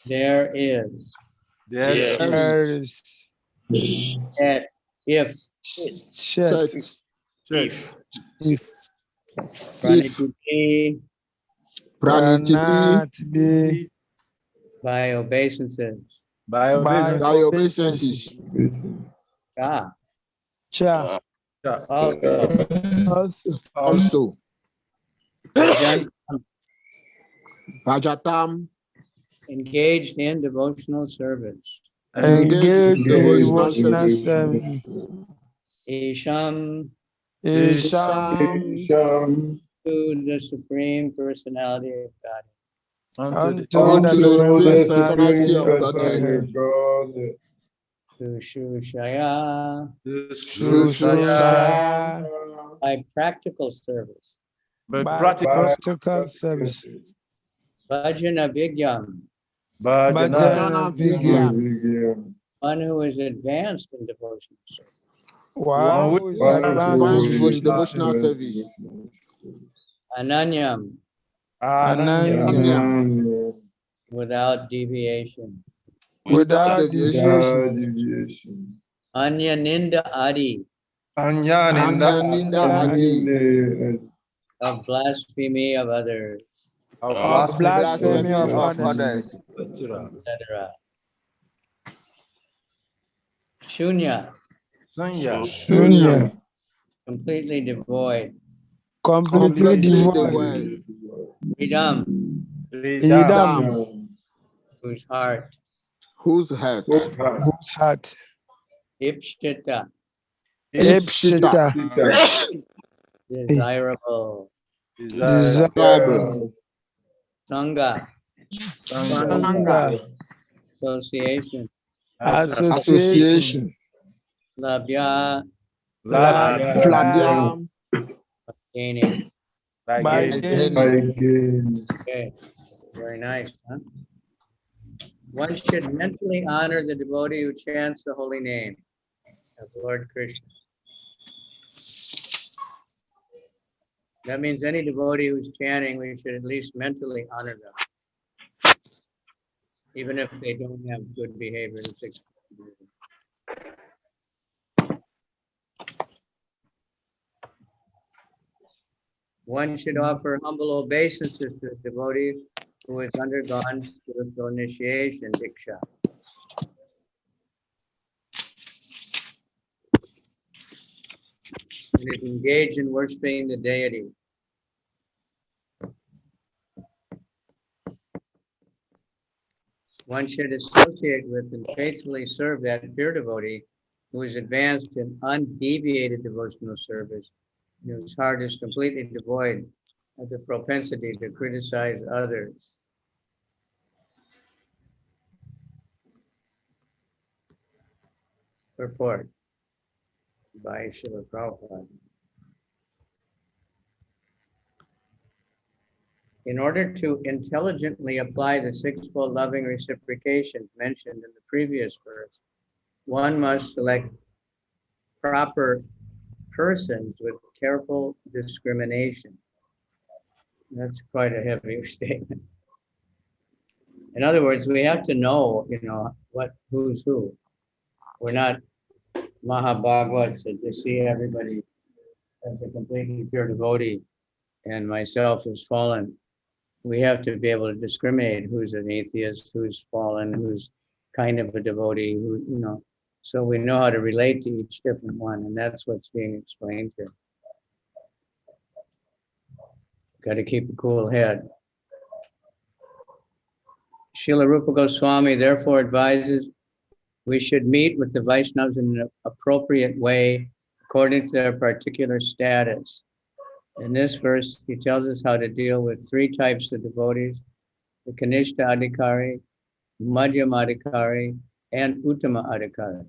There is. If. Praniti. By obeisances. By obeisances. Cha. Also. Bhajatam. Engaged in devotional service. Engaged in devotional service. Isham. To the Supreme Personality of God. Unto the Supreme Personality of Godhead. Sushushaya. By practical service. By practical service. Bhajana Vigyam. Bhajana Vigyam. One who is advanced in devotional service. One who is One advanced in devotional service. Ananyam, Ananya, without deviation. without deviation. Anya Ninda Adi, Anyaninda Adi, of blasphemy of others, Of blasphemy of others. etc. Shunya, Shunya, completely devoid. completely devoid. Freedom, Idam, whose heart. whose head? whose heart. Ipshita, Ipshita, desirable. desirable. Sangha, Sangha, association. association. Labhya, Flavia, gaining. by gaining. Okay, very nice, huh? One should mentally honor the devotee who chants the holy name of Lord Krishna. That means any devotee who's chanting, we should at least mentally honor them, even if they don't have good behavior. One should offer humble obeisances to the devotee who has undergone spiritual initiation, Diksha. And is engaged in worshiping the deity. One should associate with and faithfully serve that pure devotee who is advanced in undeviated devotional service, whose heart is completely devoid of the propensity to criticize others. Purport by Srila Prabhupada. In order to intelligently apply the sixfold loving reciprocations mentioned in the previous verse, one must select proper persons with careful discrimination. That's quite a heavy statement. In other words, we have to know, who's who. We're not Mahabhagavats to see everybody as a completely pure devotee and myself is fallen. We have to be able to discriminate who's an atheist, who's fallen, who's kind of a devotee, so we know how to relate to each different one, and that's what's being explained here. Got to keep a cool head. Srila Rupa Goswami therefore advises we should meet with the Vaishnavas in an appropriate way according to their particular status. In this verse, he tells us how to deal with three types of devotees: the Kanishta Adhikari, Madhyama Adhikari, and Uttama Adhikari.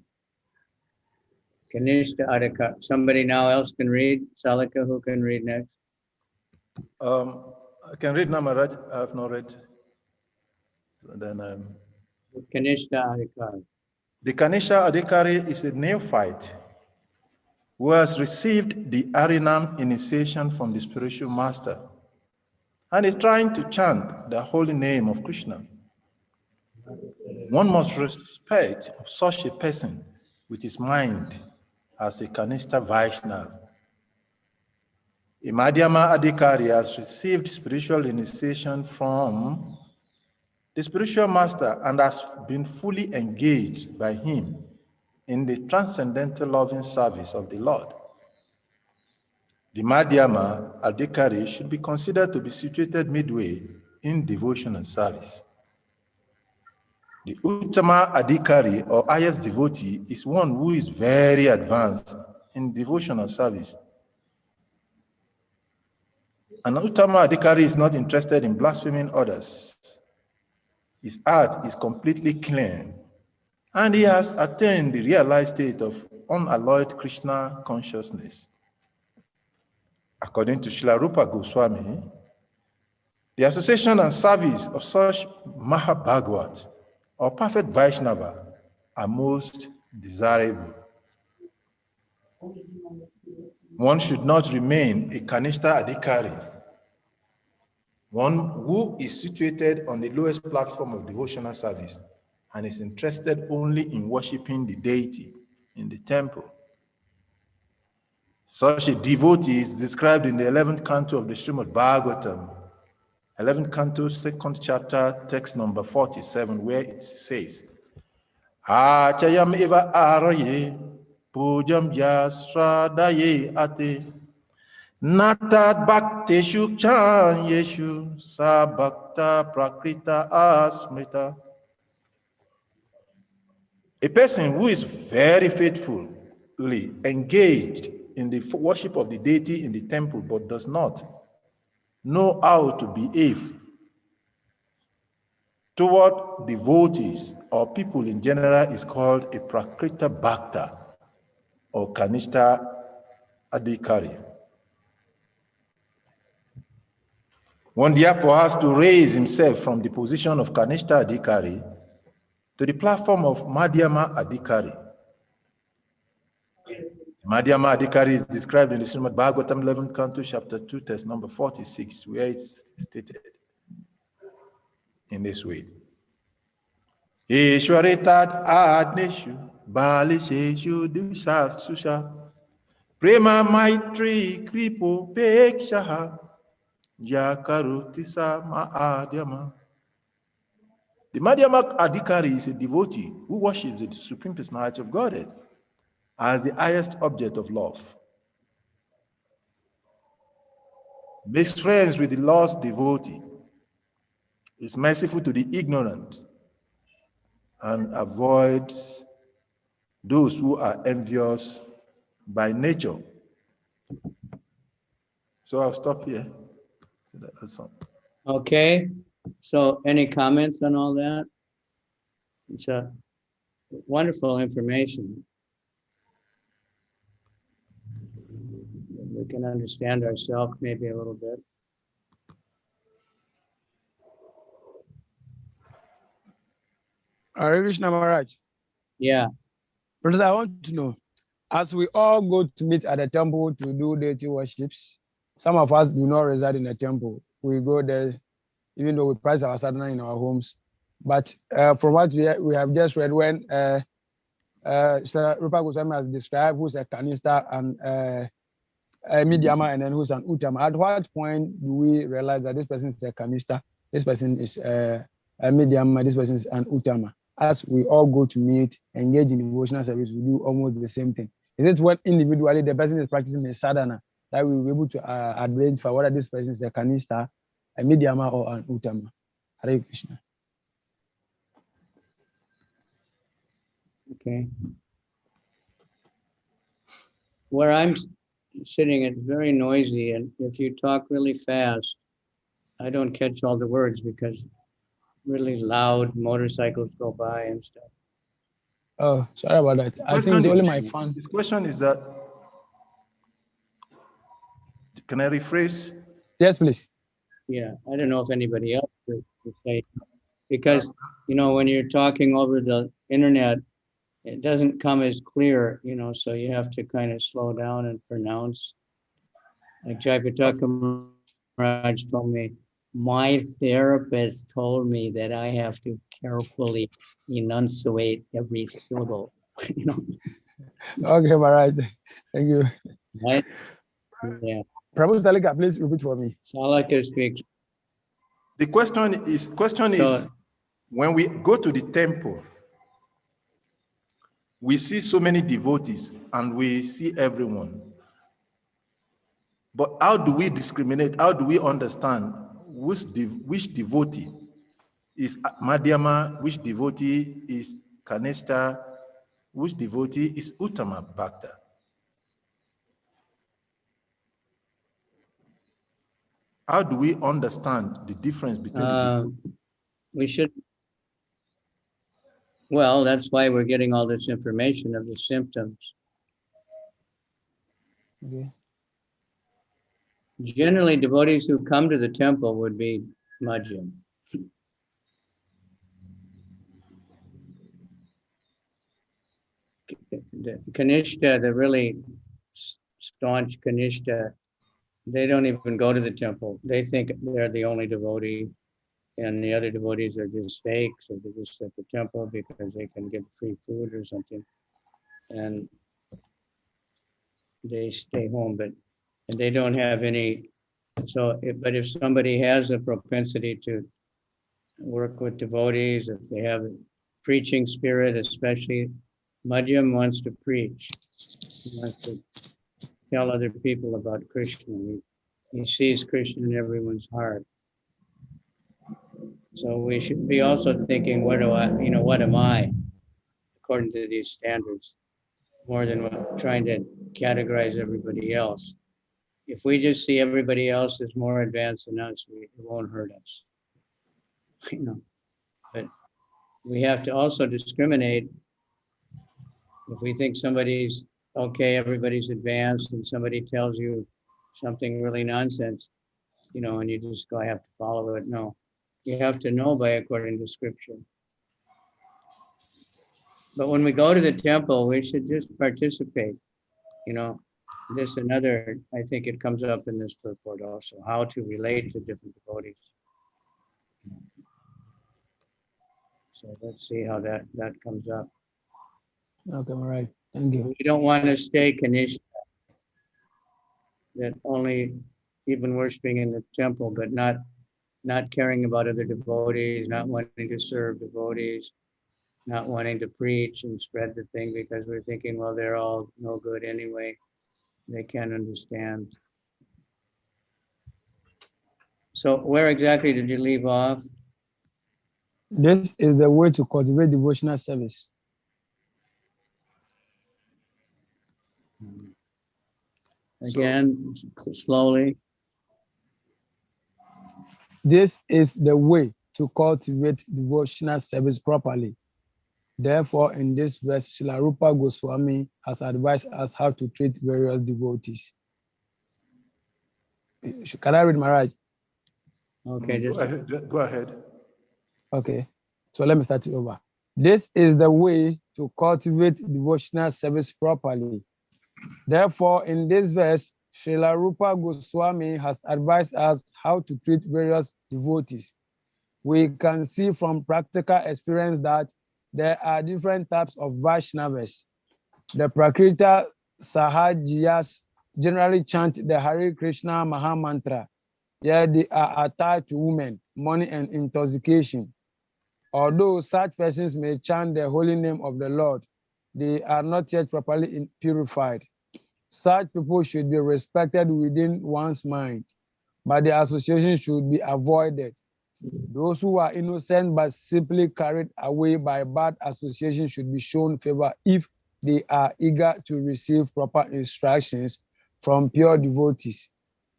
Kanishta Adhikari. Somebody now else can read? Salika, who can read next? I can read now, Maharaj. I have not read. So then Kanishta Adhikari. the Kanisha Adhikari is a neophyte who has received the Harinam initiation from the spiritual master and is trying to chant the holy name of Krishna. One must respect such a person with his mind as a Kanishta Vaishnava. A Madhyama Adhikari has received spiritual initiation from the spiritual master and has been fully engaged by him in the transcendental loving service of the Lord. The Madhyama Adhikari should be considered to be situated midway in devotional service. The Uttama Adhikari, or highest devotee, is one who is very advanced in devotional service. An Uttama Adhikari is not interested in blaspheming others. His heart is completely clean, and he has attained the realized state of unalloyed Krishna consciousness. According to Srila Rupa Goswami, the association and service of such Mahabhagavat, or perfect Vaishnava, are most desirable. One should not remain a Kanishta Adhikari, one who is situated on the lowest platform of devotional service and is interested only in worshiping the deity in the temple. Such a devotee is described in the 11th canto of the Srimad Bhagavatam, 11th canto, 2nd chapter, text number 47, where it says, Achayam eva araye, pujam jasradaye ate, natat bhakti shukchan yeshu, sa bhakta prakrita asmrita. A person who is very faithfully engaged in the worship of the deity in the temple but does not know how to behave toward devotees or people in general is called a Prakrita Bhakta or Kanishta Adhikari. One therefore has to raise himself from the position of Kanishta Adhikari to the platform of Madhyama Adhikari. Madhyama Adhikari is described in the Srimad Bhagavatam 11th canto, chapter 2, text number 46, where it's stated in this way. Ishwaritat adneshu balisheshu dusastusha prema maitri kripo pekshaha jakarutisa ma'adyama. The Madhyama Adhikari is a devotee who worships the Supreme Personality of Godhead as the highest object of love. Makes friends with the lost devotee, is merciful to the ignorant, and avoids those who are envious by nature. So I'll stop here. Okay, so any comments on all that? It's a wonderful information. We can understand ourselves maybe a little bit. Hare Krishna Maharaj. Yeah. Professor, I want to know, as we all go to meet at the temple to do deity worships, some of us do not reside in the temple. We go there, even though we practice our sadhana in our homes. But from what we have just read, when Sir Rupa Goswami has described who's a Kanista and a Midhyama and then who's an Uttama, at what point do we realize that this person is a Kanista, this person is a Midhyama, this person is an Uttama? As we all go to meet, engage in devotional service, we do almost the same thing. Is it when individually the person is practicing a sadhana that we will be able to identify whether this person is a Kanista, a Midhyama, or an Uttama? Hare Krishna. Okay. Where I'm sitting, it's very noisy, and if you talk really fast, I don't catch all the words because really loud motorcycles go by and stuff. Oh, sorry about that. I think it's only my phone. This question is that, can I rephrase? Yes, please. Yeah, I don't know if anybody else could say, because, you know, when you're talking over the internet, it doesn't come as clear, you know, so you have to kind of slow down and pronounce. Like Jayapataka Maharaj told me, my therapist told me that I have to carefully enunciate every syllable. You know? Okay, Maharaj. Thank you. Right? Yeah. Prabhu Salika, please repeat for me. Salika speaks. The question is, when we go to the temple, we see so many devotees and we see everyone. But how do we discriminate? How do we understand which devotee is Madhyama, which devotee is Kanishta, which devotee is Uttama Bhakta? How do we understand the difference between the we should, well, that's why we're getting all this information of the symptoms. Okay. Generally, devotees who come to the temple would be Madhyam. the Kanishta, the really staunch Kanishta, they don't even go to the temple. They think they're the only devotee, and the other devotees are just fakes, or they're just at the temple because they can get free food or something, and they stay home. But and they don't have any. So, but if somebody has a propensity to work with devotees, if they have a preaching spirit, especially Madhyam wants to preach. He wants to tell other people about Krishna. He sees Krishna in everyone's heart. So we should be also thinking, what am I, according to these standards, more than trying to categorize everybody else. If we just see everybody else as more advanced than us, it won't hurt us. But we have to also discriminate. If we think somebody's okay, everybody's advanced, and somebody tells you something really nonsense, and you just go, I have to follow it. No, you have to know by according to scripture. But when we go to the temple, we should just participate. This another, I think it comes up in this purport also, how to relate to different devotees. So let's see how that comes up. Okay, all right. Thank you. We don't want to stay Kanishta, that only even worshiping in the temple, but not caring about other devotees, not wanting to serve devotees, not wanting to preach and spread the thing because we're thinking, well, they're all no good anyway. They can't understand. So where exactly did you leave off? This is the way to cultivate devotional service. Again, slowly. This is the way to cultivate devotional service properly. Therefore, in this verse, Srila Rupa Goswami has advised us how to treat various devotees. Can I read Maharaj? Okay, Go ahead. Okay, so let me start it over. This is the way to cultivate devotional service properly. Therefore, in this verse, Srila Rupa Goswami has advised us how to treat various devotees. We can see from practical experience that there are different types of Vaishnavas. The Prakrita Sahajiyas generally chant the Hare Krishna Maha Mantra. Yet they are attached to women, money, and intoxication. Although such persons may chant the holy name of the Lord, they are not yet properly purified. Such people should be respected within one's mind, but the association should be avoided. Those who are innocent but simply carried away by bad association should be shown favor if they are eager to receive proper instructions from pure devotees.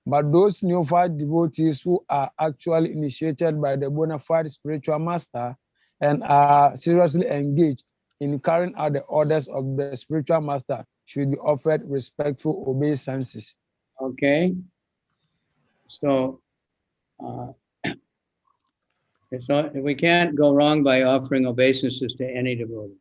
But those neophyte devotees who are actually initiated by the bona fide spiritual master and are seriously engaged in carrying out the orders of the spiritual master should be offered respectful obeisances. Okay. So, we can't go wrong by offering obeisances to any devotee.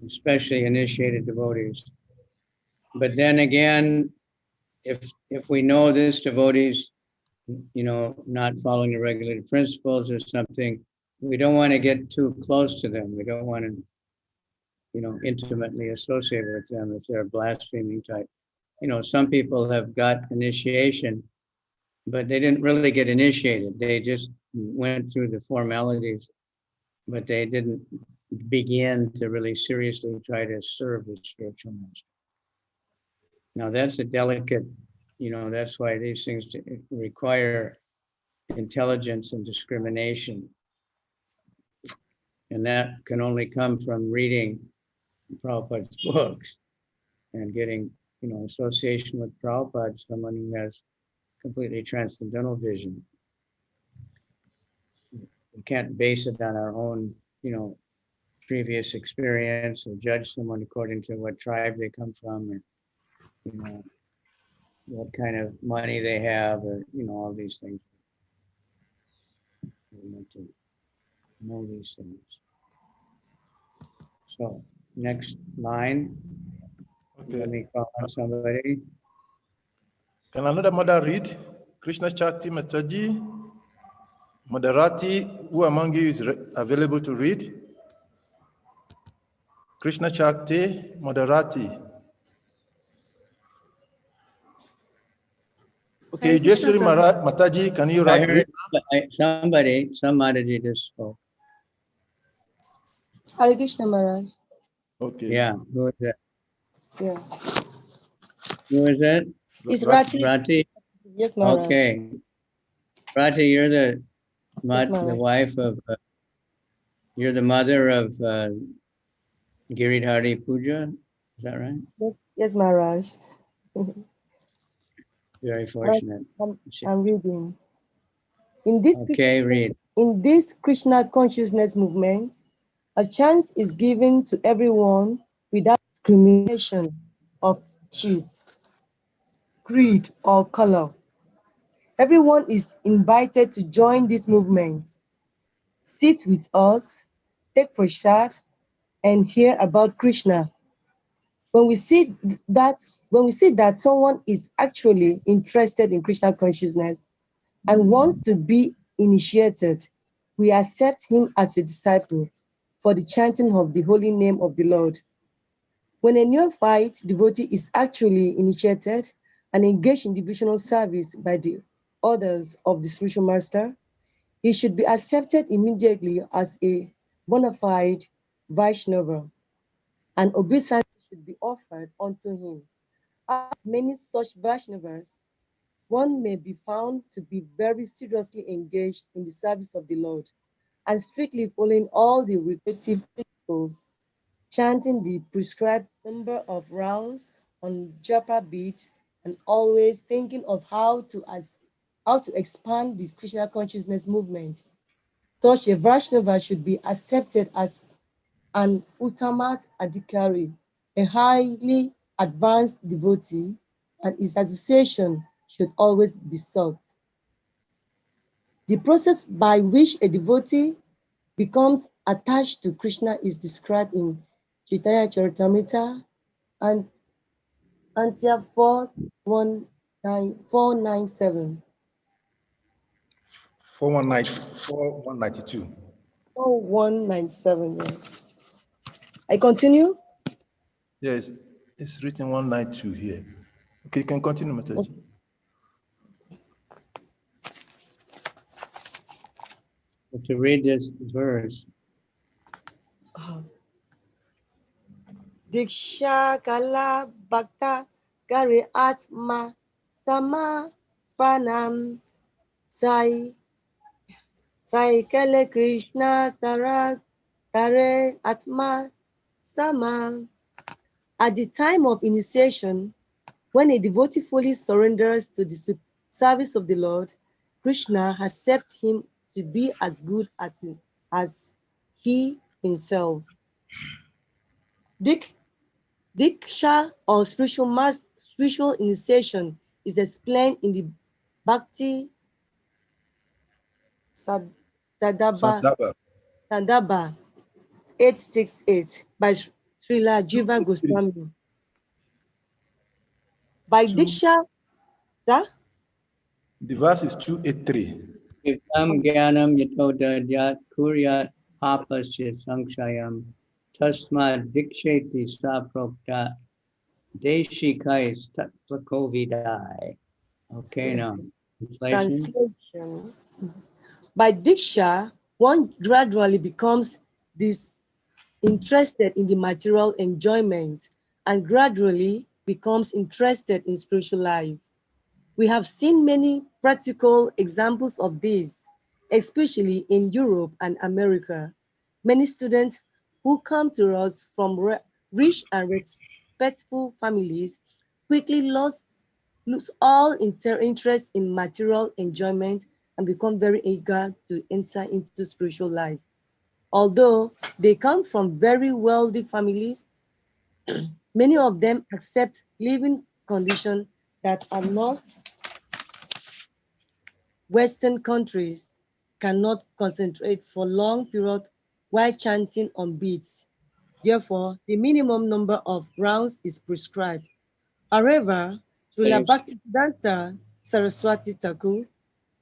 Especially initiated devotees. But then again, if we know this devotee's, not following the regulated principles or something, we don't want to get too close to them. We don't want to, intimately associate with them if they're blaspheming type. Some people have got initiation, but they didn't really get initiated. They just went through the formalities, but they didn't begin to really seriously try to serve the spiritual master. Now that's a delicate, that's why these things require intelligence and discrimination. And that can only come from reading Prabhupada's books and getting, association with Prabhupada, someone who has completely transcendental vision. We can't base it on our own, previous experience or judge someone according to what tribe they come from, or, what kind of money they have, or all these things. We want to know these things. So next line. Okay. Let me call on somebody. Can another mother read? Krishna Chakti Mataji, Moderati, who among you is available to read? Krishna Chakti, Moderati. Okay, Jeshwari Mataji, can you I read? heard somebody just spoke. Hare Krishna Maharaj. Okay. Yeah, who is that? Yeah. Who is that? It's Rati. Rati? Yes, Maharaj. Okay. Rati, you're the Maharaj. wife of, you're the mother of Giridhari Puja, is that right? Yes, Maharaj. Very fortunate. I'm reading. In this, okay, read. In this Krishna consciousness movement, a chance is given to everyone without discrimination of creed, or color. Everyone is invited to join this movement. Sit with us, take prasad, and hear about Krishna. When we see that someone is actually interested in Krishna consciousness and wants to be initiated, we accept him as a disciple for the chanting of the holy name of the Lord. When a neophyte devotee is actually initiated and engaged in devotional service by the orders of the spiritual master, he should be accepted immediately as a bona fide Vaishnava, and obeisance should be offered unto him. Many such Vaishnavas, one may be found to be very seriously engaged in the service of the Lord and strictly following all the relative principles, chanting the prescribed number of rounds on japa beats, and always thinking of how to expand the Krishna consciousness movement. Such a Vaishnava should be accepted as an Uttamat Adhikari, a highly advanced devotee, and his association should always be sought. The process by which a devotee becomes attached to Krishna is described in Chaitanya Charitamrita and Antya 497. 4192. 4197, yes. I continue? Yes, it's written 192 here. Okay, you can continue, Mataji. To read this verse. Diksha Kala Bhakta Kare Atma Sama Pranam Sai Kale Krishna Tare Atma Sama. At the time of initiation, when a devotee fully surrenders to the service of the Lord, Krishna accepts him to be as good as he himself. Diksha, or spiritual initiation, is explained in the Bhakti Sadaba 868 by Srila Jiva Goswami. By Diksha, sir? The verse is 283. Itam Gyanam Yatodayat Kuryat Papasya Sankshayam Tasma Diksheti Saprokta Deshikais Tatvakovidai. Okay, now Translation. By Diksha, one gradually becomes disinterested in the material enjoyment and gradually becomes interested in spiritual life. We have seen many practical examples of this, especially in Europe and America. Many students who come to us from rich and respectful families quickly lose all interest in material enjoyment and become very eager to enter into spiritual life. Although they come from very wealthy families, many of them accept living conditions that are not Western countries cannot concentrate for long periods while chanting on beats. Therefore, the minimum number of rounds is prescribed. However, Srila Bhakti Saraswati Thakur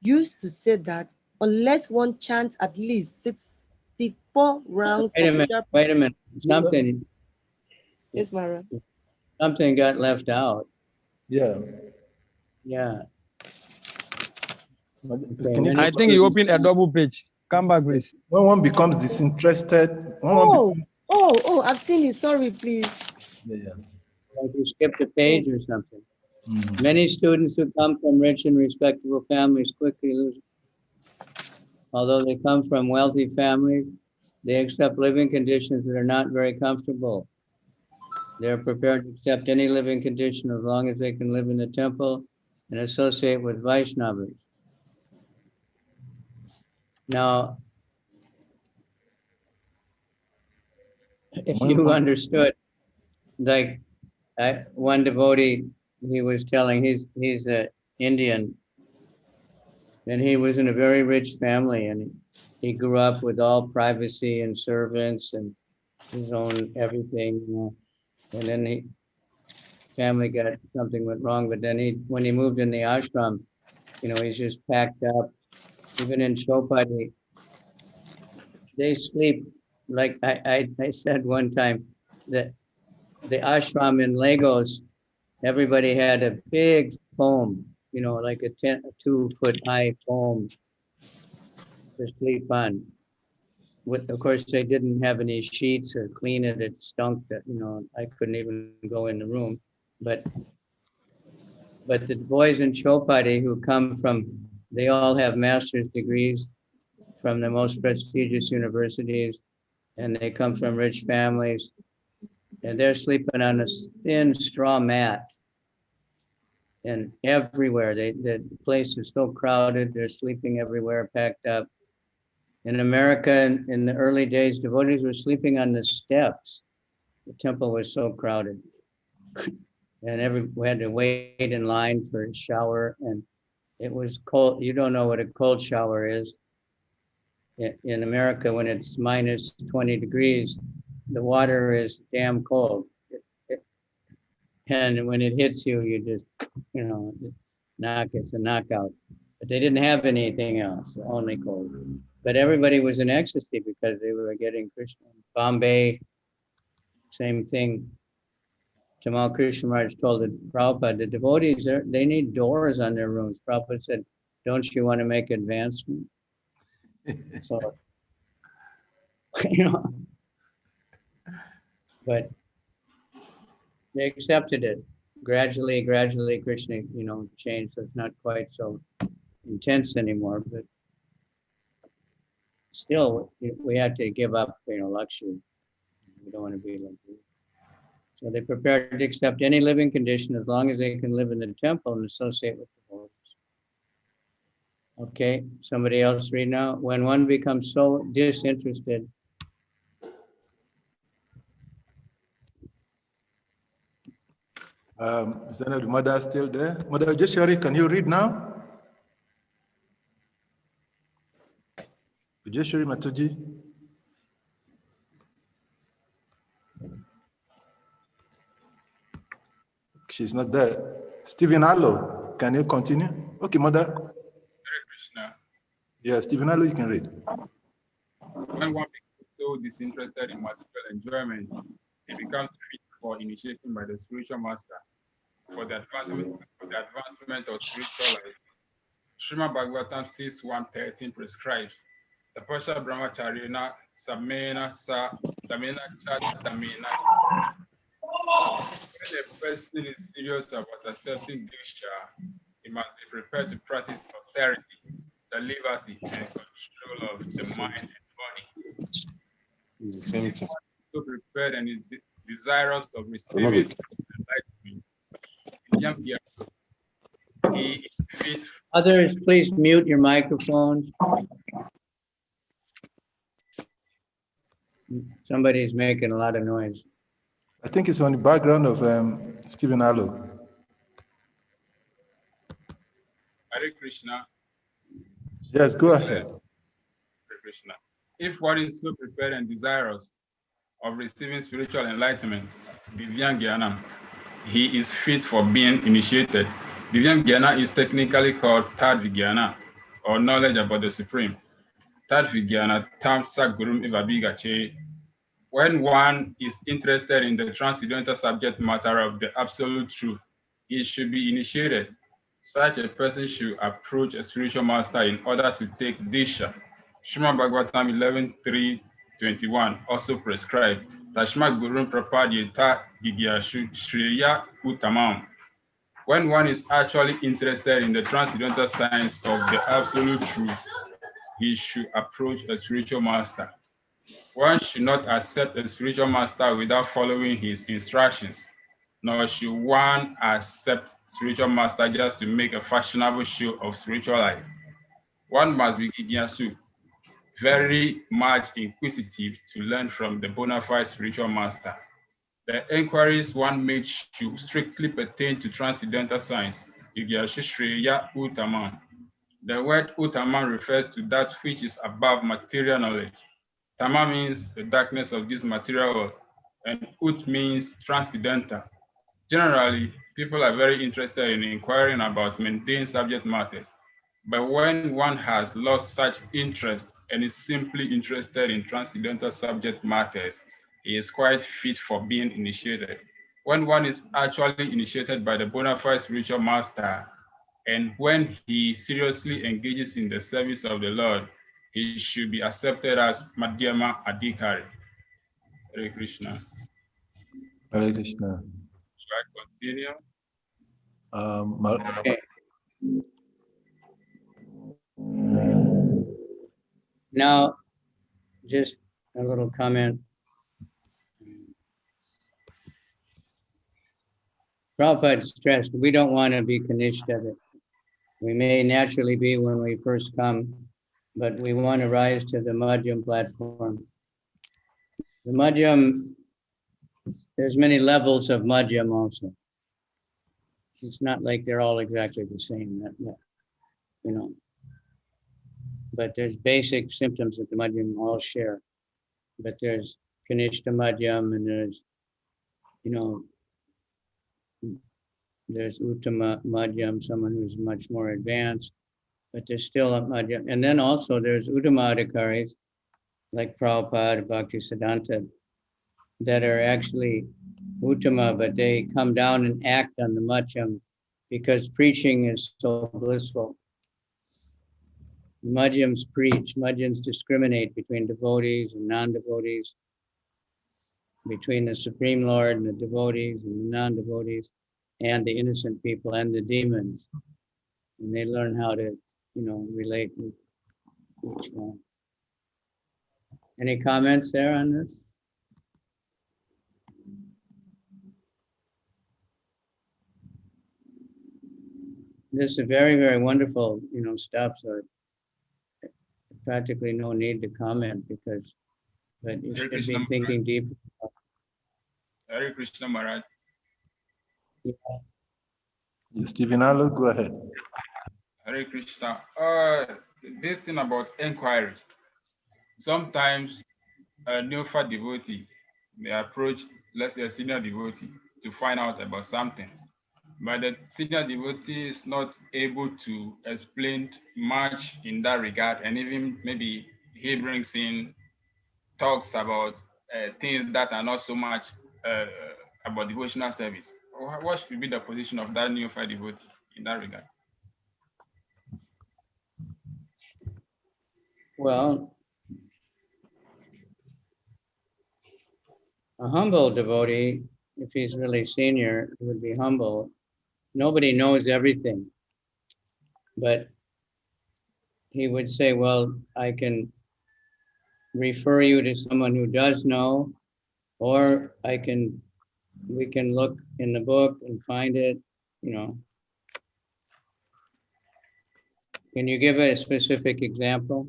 used to say that unless one chants at least 64 rounds Wait a minute. Something. Yes, Mara. Something got left out. Yeah. Yeah. Okay, I think you opened a double page. Come back, please. When one becomes disinterested, I've seen it. Sorry, please. Yeah. Like you skipped a page or something. Many students who come from rich and respectable families quickly lose. Although they come from wealthy families, they accept living conditions that are not very comfortable. They're prepared to accept any living condition as long as they can live in the temple and associate with Vaishnavas. Now, if you understood, like one devotee, he was telling, he's an Indian, and he was in a very rich family, and he grew up with all privacy and servants and his own everything, you know. And then family got something went wrong, but then when he moved in the ashram, you know, he's just packed up. Even in Chopati, they sleep like I said one time that the ashram in Lagos, everybody had a big foam, you know, like a 2-foot high foam to sleep on. Of course, they didn't have any sheets or clean it. It stunk. That, you know, I couldn't even go in the room. But the boys in Chopati who come from, they all have master's degrees from the most prestigious universities, and they come from rich families, and they're sleeping on a thin straw mat. And everywhere, the place is so crowded, they're sleeping everywhere, packed up. In America, in the early days, devotees were sleeping on the steps. The temple was so crowded. And we had to wait in line for a shower, and it was cold. You don't know what a cold shower is. In America, when it's minus 20 degrees, the water is damn cold. And when it hits you, you just, you know, it's a knockout. But they didn't have anything else, only cold. But everybody was in ecstasy because they were getting Krishna. Bombay, same thing. Tamal Krishna Maharaj told the Prabhupada, the devotees, they need doors on their rooms. Prabhupada said, don't you want to make advancement? So, you know, but they accepted it. Gradually, Krishna, you know, changed. So it's not quite so intense anymore, but still, we had to give up, you know, luxury. We don't want to be like this. So they prepared to accept any living condition as long as they can live in the temple and associate with the devotees. Okay, somebody else read now. When one becomes so disinterested, is the mother still there? Mother Jeshwari, can you read now? Jeshwari Matuji. She's not there. Stephen Allo, can you continue? Okay, Mother. Hare Krishna. Yeah, Stephen Allo, you can read. When one becomes so disinterested in material enjoyment, it becomes fit for initiation by the spiritual master for the advancement of spiritual life. Srimad Bhagavatam 6.1.13 prescribes the Pasha Brahmacharya Samena Cha Damena. When a person is serious about accepting Diksha, he must be prepared to practice austerity, celibacy, and control of the mind and body. It's the same thing. So prepared and is desirous of receiving enlightenment. He is fit. Others, please mute your microphones. Somebody's making a lot of noise. I think it's on the background of Stephen Allo. Hare Krishna. Yes, go ahead. Hare Krishna. If one is so prepared and desirous of receiving spiritual enlightenment, Divyan Gyanam, he is fit for being initiated. Divyan Gyana is technically called Tad Vigyana, or knowledge about the Supreme. Tad Vigyana Tamsa Gurum Ivabigache. When one is interested in the transcendental subject matter of the absolute truth, he should be initiated. Such a person should approach a spiritual master in order to take Disha. Srimad Bhagavatam 11.3.21 also prescribed Tashma Gurun Prapadyeta Gigyashu Shreya Uttamam. When one is actually interested in the transcendental science of the absolute truth, he should approach a spiritual master. One should not accept a spiritual master without following his instructions, nor should one accept spiritual master just to make a fashionable show of spiritual life. One must be Gigyasu, very much inquisitive to learn from the bona fide spiritual master. The inquiries one makes should strictly pertain to transcendental science. Gigyasu Shreya Uttaman. The word Uttaman refers to that which is above material knowledge. Tama means the darkness of this material world, and Ut means transcendental. Generally, people are very interested in inquiring about mundane subject matters, but when one has lost such interest and is simply interested in transcendental subject matters, he is quite fit for being initiated. When one is actually initiated by the bona fide spiritual master, and when he seriously engages in the service of the Lord, he should be accepted as Madhyama Adhikari. Hare Krishna. Hare Krishna. Should I continue? Okay. Now, just a little comment. Prabhupada stressed, we don't want to be Kanishta. We may naturally be when we first come, but we want to rise to the Madhyam platform. The Madhyam, there's many levels of Madhyam also. It's not like they're all exactly the same, you know. But there's basic symptoms that the Madhyam all share. But there's Kanishta Madhyam, and there's, you know, there's Uttama Madhyam, someone who's much more advanced, but there's still a Madhyam. And then also there's Uttama Adhikaris, like Prabhupada, Bhakti Siddhanta, that are actually Uttama, but they come down and act on the Madhyam because preaching is so blissful. Madhyams preach, Madhyams discriminate between devotees and non-devotees, between the Supreme Lord and the devotees and the non-devotees, and the innocent people and the demons. And they learn how to, you know, relate with each one. Any comments there on this? This is very, very wonderful, you know, stuff. So practically no need to comment because, but you should be thinking deep. Hare Krishna Maharaj. Yeah. Stephen Allo, go ahead. Hare Krishna. This thing about inquiry. Sometimes a neophyte devotee may approach, let's say, a senior devotee to find out about something. But the senior devotee is not able to explain much in that regard, and even maybe he brings in talks about things that are not so much about devotional service. What should be the position of that neophyte devotee in that regard? Well, a humble devotee, if he's really senior, would be humble. Nobody knows everything, but he would say, well, I can refer you to someone who does know, or we can look in the book and find it, you know. Can you give a specific example?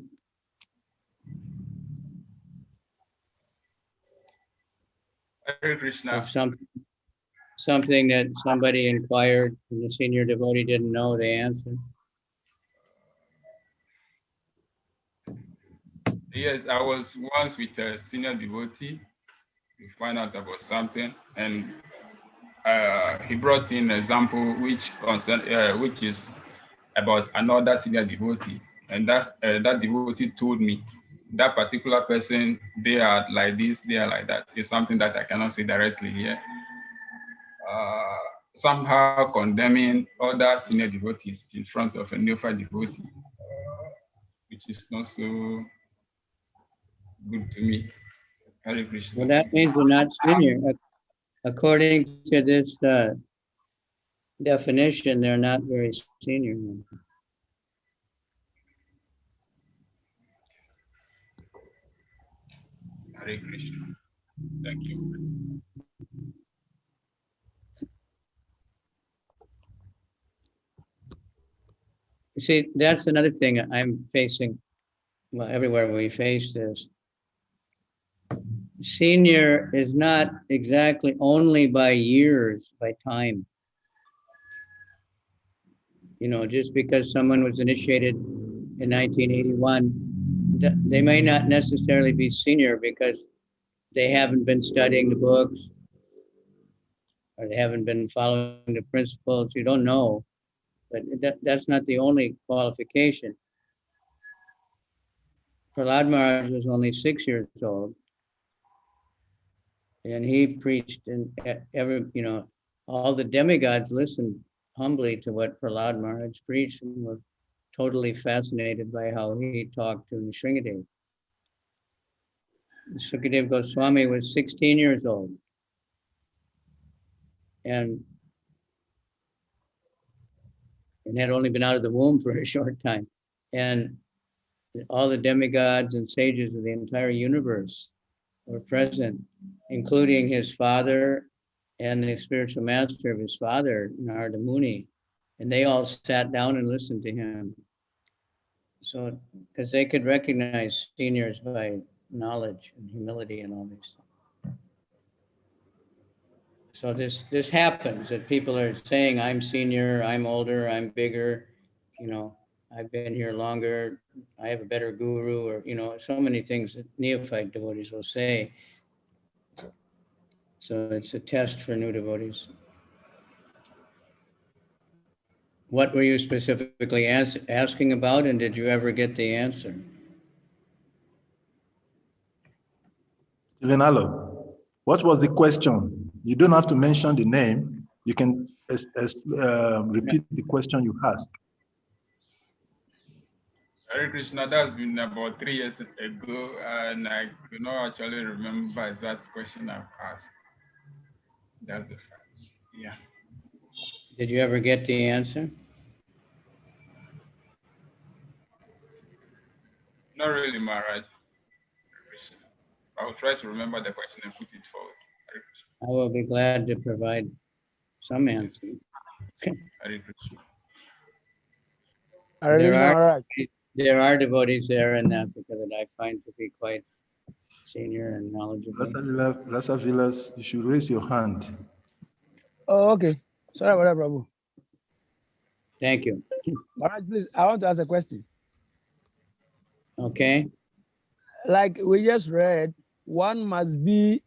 Hare Krishna. Of something that somebody inquired and the senior devotee didn't know the answer. Yes, I was once with a senior devotee to find out about something, and he brought in an example which is about another senior devotee, and that devotee told me that particular person, they are like this, they are like that. It's something that I cannot say directly here. Somehow condemning other senior devotees in front of a neophyte devotee, which is not so good to me. Hare Krishna. Well, that means they're not senior. According to this definition, they're not very senior. Hare Krishna. Thank you. You see, that's another thing I'm facing. Well, everywhere we face this. Senior is not exactly only by years, by time. You know, just because someone was initiated in 1981, they may not necessarily be senior because they haven't been studying the books or they haven't been following the principles. You don't know, but that's not the only qualification. Prahlad Maharaj was only 6 years old, and he preached, and all the demigods listened humbly to what Prahlad Maharaj preached and were totally fascinated by how he talked to Nrsingadev. Sukadev Goswami was 16 years old, and had only been out of the womb for a short time. And all the demigods and sages of the entire universe were present, including his father and the spiritual master of his father, Narada Muni. And they all sat down and listened to him. So, because they could recognize seniors by knowledge and humility and all these things. So this happens, that people are saying, I'm senior, I'm older, I'm bigger, I've been here longer, I have a better guru, or, so many things that neophyte devotees will say. So it's a test for new devotees. What were you specifically asking about, and did you ever get the answer? Stephen Allo, what was the question? You don't have to mention the name. You can repeat the question you asked. Hare Krishna, that's been about 3 years ago, and I do not actually remember exact question I've asked. That's the fact. Yeah. Did you ever get the answer? Not really, Maharaj. I will try to remember the question and put it forward. I will be glad to provide some answer. Hare Krishna. There are devotees there in Africa that I find to be quite senior and knowledgeable. Rasa Vilas, you should raise your hand. Oh, okay. Sorry about that, Prabhu. Thank you. Maharaj, please, I want to ask a question. Okay. Like we just read, one must be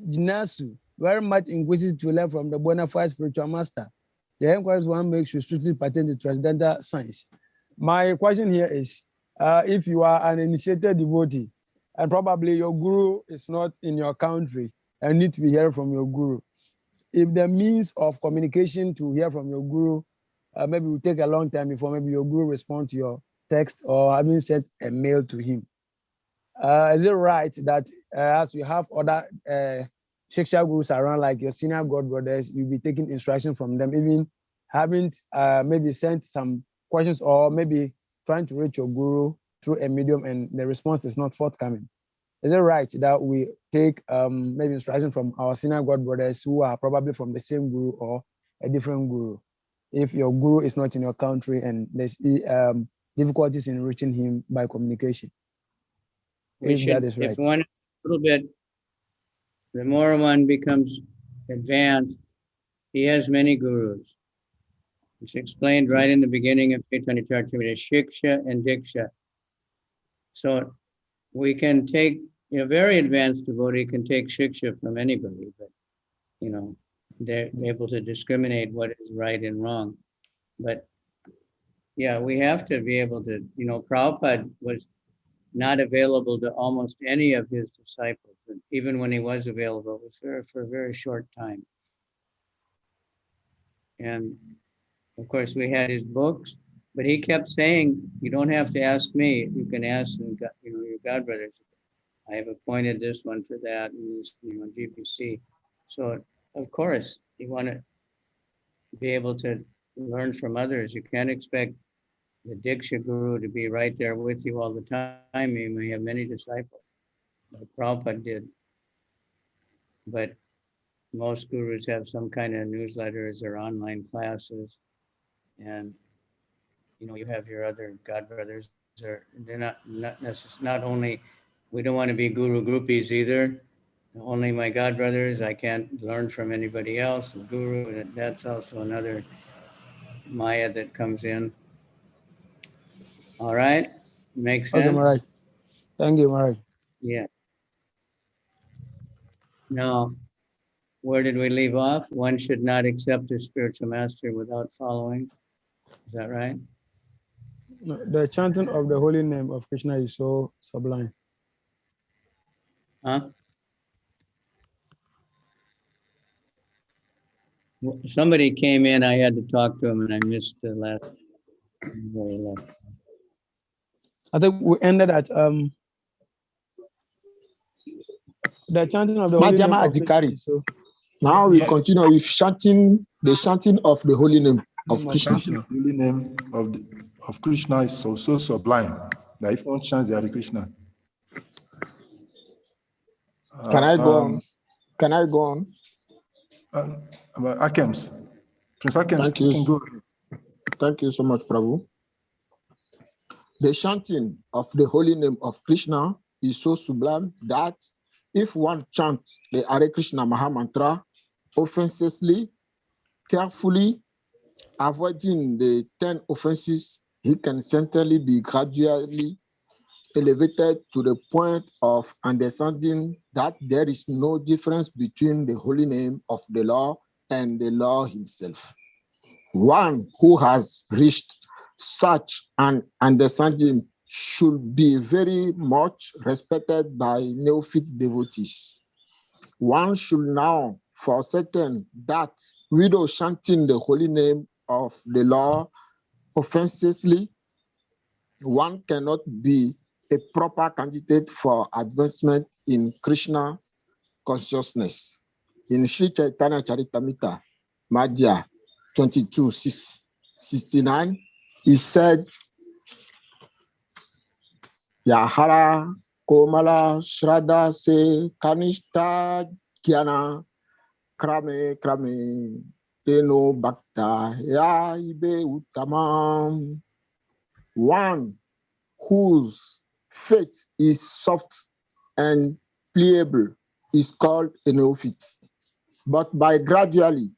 Jinasu, very much inquisitive to learn from the bona fide spiritual master. The inquiries one makes should strictly pertain to transcendental science. My question here is, if you are an initiated devotee, and probably your guru is not in your country and need to be heard from your guru, if the means of communication to hear from your guru maybe will take a long time before maybe your guru responds to your text or having sent a mail to him, is it right that as you have other Shiksha gurus around, like your senior god brothers, you'll be taking instruction from them, even having maybe sent some questions or maybe trying to reach your guru through a medium and the response is not forthcoming? Is it right that we take maybe instruction from our senior god brothers who are probably from the same guru or a different guru, if your guru is not in your country and there's difficulties in reaching him by communication? That is right. If one a little bit, the more one becomes advanced, he has many gurus. It's explained right in the beginning of Chaitanya Charitamrita, Shiksha and Diksha. So we can take, very advanced devotee can take shiksha from anybody, but, they're able to discriminate what is right and wrong. But yeah, we have to be able to, Prabhupada was not available to almost any of his disciples. And even when he was available, it was for a very short time. And of course, we had his books, but he kept saying, you don't have to ask me. You can ask your godbrothers. I have appointed this one for that, and this, GPC. So of course, you want to be able to learn from others. You can't expect the Diksha Guru to be right there with you all the time. You may have many disciples, like Prabhupada did. But most gurus have some kind of newsletters or online classes. And, you have your other godbrothers, or they're not only, we don't want to be guru groupies either. Only my godbrothers, I can't learn from anybody else. The guru, that's also another Maya that comes in. All right, makes sense? Okay, Maharaj. Thank you, Maharaj. Yeah. Now, where did we leave off? One should not accept a spiritual master without following. Is that right? No, the chanting of the holy name of Krishna is so sublime. Huh? Somebody came in, I had to talk to him, and I missed the last. I think we ended at the chanting of the holy name of Krishna. So now we continue with the chanting of the holy name of Krishna. The holy name of Krishna is so sublime that if one chants the Hare Krishna. Can I go on? Can I go on? Akems. Prince Akems, Thank you can go. Thank you so much, Prabhu. The chanting of the holy name of Krishna is so sublime that if one chants the Hare Krishna Maha Mantra offensively, carefully, avoiding the 10 offenses, he can certainly be gradually elevated to the point of understanding that there is no difference between the holy name of the Lord and the Lord himself. One who has reached such an understanding should be very much respected by neophyte devotees. One should know for certain that without chanting the holy name of the Lord offensively, one cannot be a proper candidate for advancement in Krishna consciousness. In Sri Chaitanya Charitamrita, Madhya 22:69, he said, Yahara Komala Shraddha Se Kanishta Jnana Krame Krame Teno Bhakta Ya Ibe Uttamam. One whose faith is soft and pliable is called a neophyte. But by gradually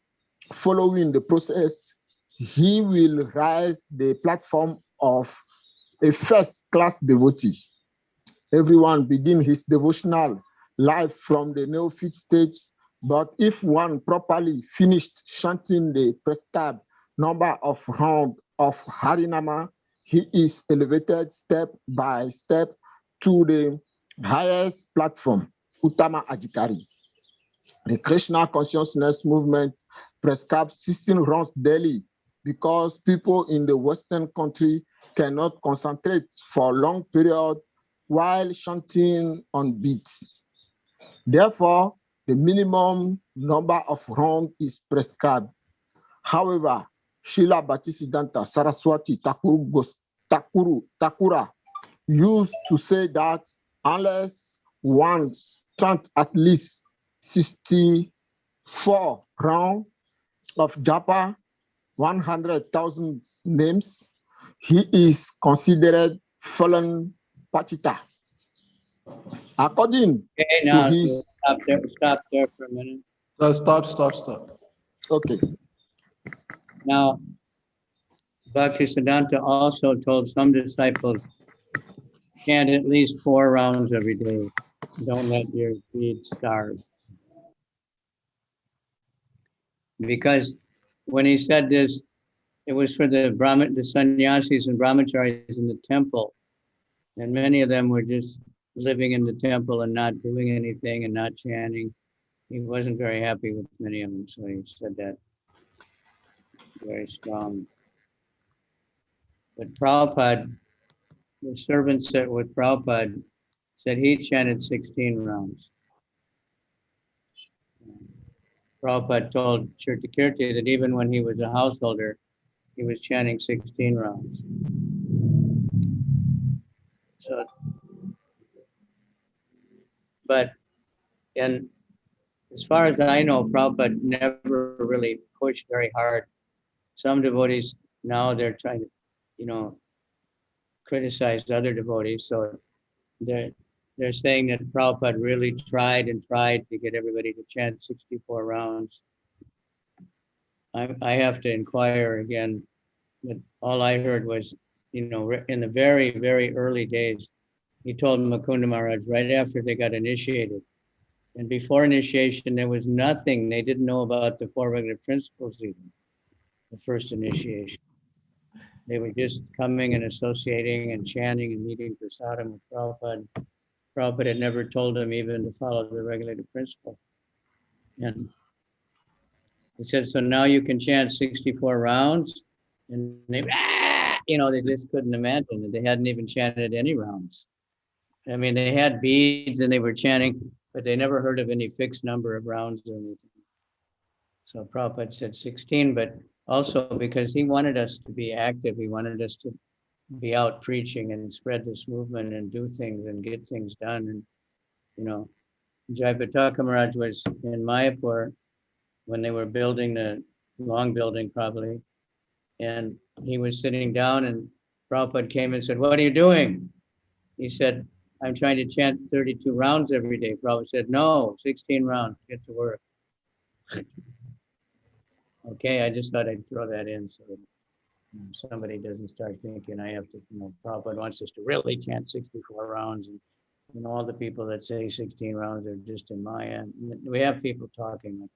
following the process, he will rise the platform of a first-class devotee. Everyone begins his devotional life from the neophyte stage, but if one properly finished chanting the prescribed number of rounds of Harinama, he is elevated step by step to the highest platform, Uttama Adhikari. The Krishna consciousness movement prescribes 16 rounds daily because people in the Western country cannot concentrate for long period while chanting on beat. Therefore, the minimum number of rounds is prescribed. However, Srila Bhaktisiddhanta Saraswati Thakura used to say that unless one chants at least 64 rounds of japa, 100,000 names, he is considered fallen patita. According now, to his... Stop there for a minute. Stop. Okay. Now, Bhaktisiddhanta also told some disciples chant at least 4 rounds every day. Don't let your feet starve. Because when he said this, it was for the sannyasis and brahmacharis in the temple. And many of them were just living in the temple and not doing anything and not chanting. He wasn't very happy with many of them, so he said that very strong. But Prabhupada, the servant said with Prabhupada, said he chanted 16 rounds. Prabhupada told Kirti that even when he was a householder, he was chanting 16 rounds. So, but, and as far as I know, Prabhupada never really pushed very hard. Some devotees now they're trying to, criticize other devotees. So they're saying that Prabhupada really tried to get everybody to chant 64 rounds. I have to inquire again, but all I heard was, in the very, very early days, he told Mukunda Maharaj right after they got initiated. And before initiation, there was nothing. They didn't know about the 4 regular principles even, the first initiation. They were just coming and associating and chanting and eating prasadam with Prabhupada. Prabhupada had never told them even to follow the regulated principle. And he said, so now you can chant 64 rounds. And they, they just couldn't imagine that they hadn't even chanted any rounds. I mean, they had beads and they were chanting, but they never heard of any fixed number of rounds or anything. So Prabhupada said 16, but also because he wanted us to be active, he wanted us to be out preaching and spread this movement and do things and get things done. And, Jayapataka Maharaj was in Mayapur when they were building the long building probably. And he was sitting down and Prabhupada came and said, what are you doing? He said, I'm trying to chant 32 rounds every day. Prabhupada said, no, 16 rounds, get to work. Okay, I just thought I'd throw that in so that somebody doesn't start thinking I have to, Prabhupada wants us to really chant 64 rounds. And all the people that say 16 rounds are just in Maya. We have people talking like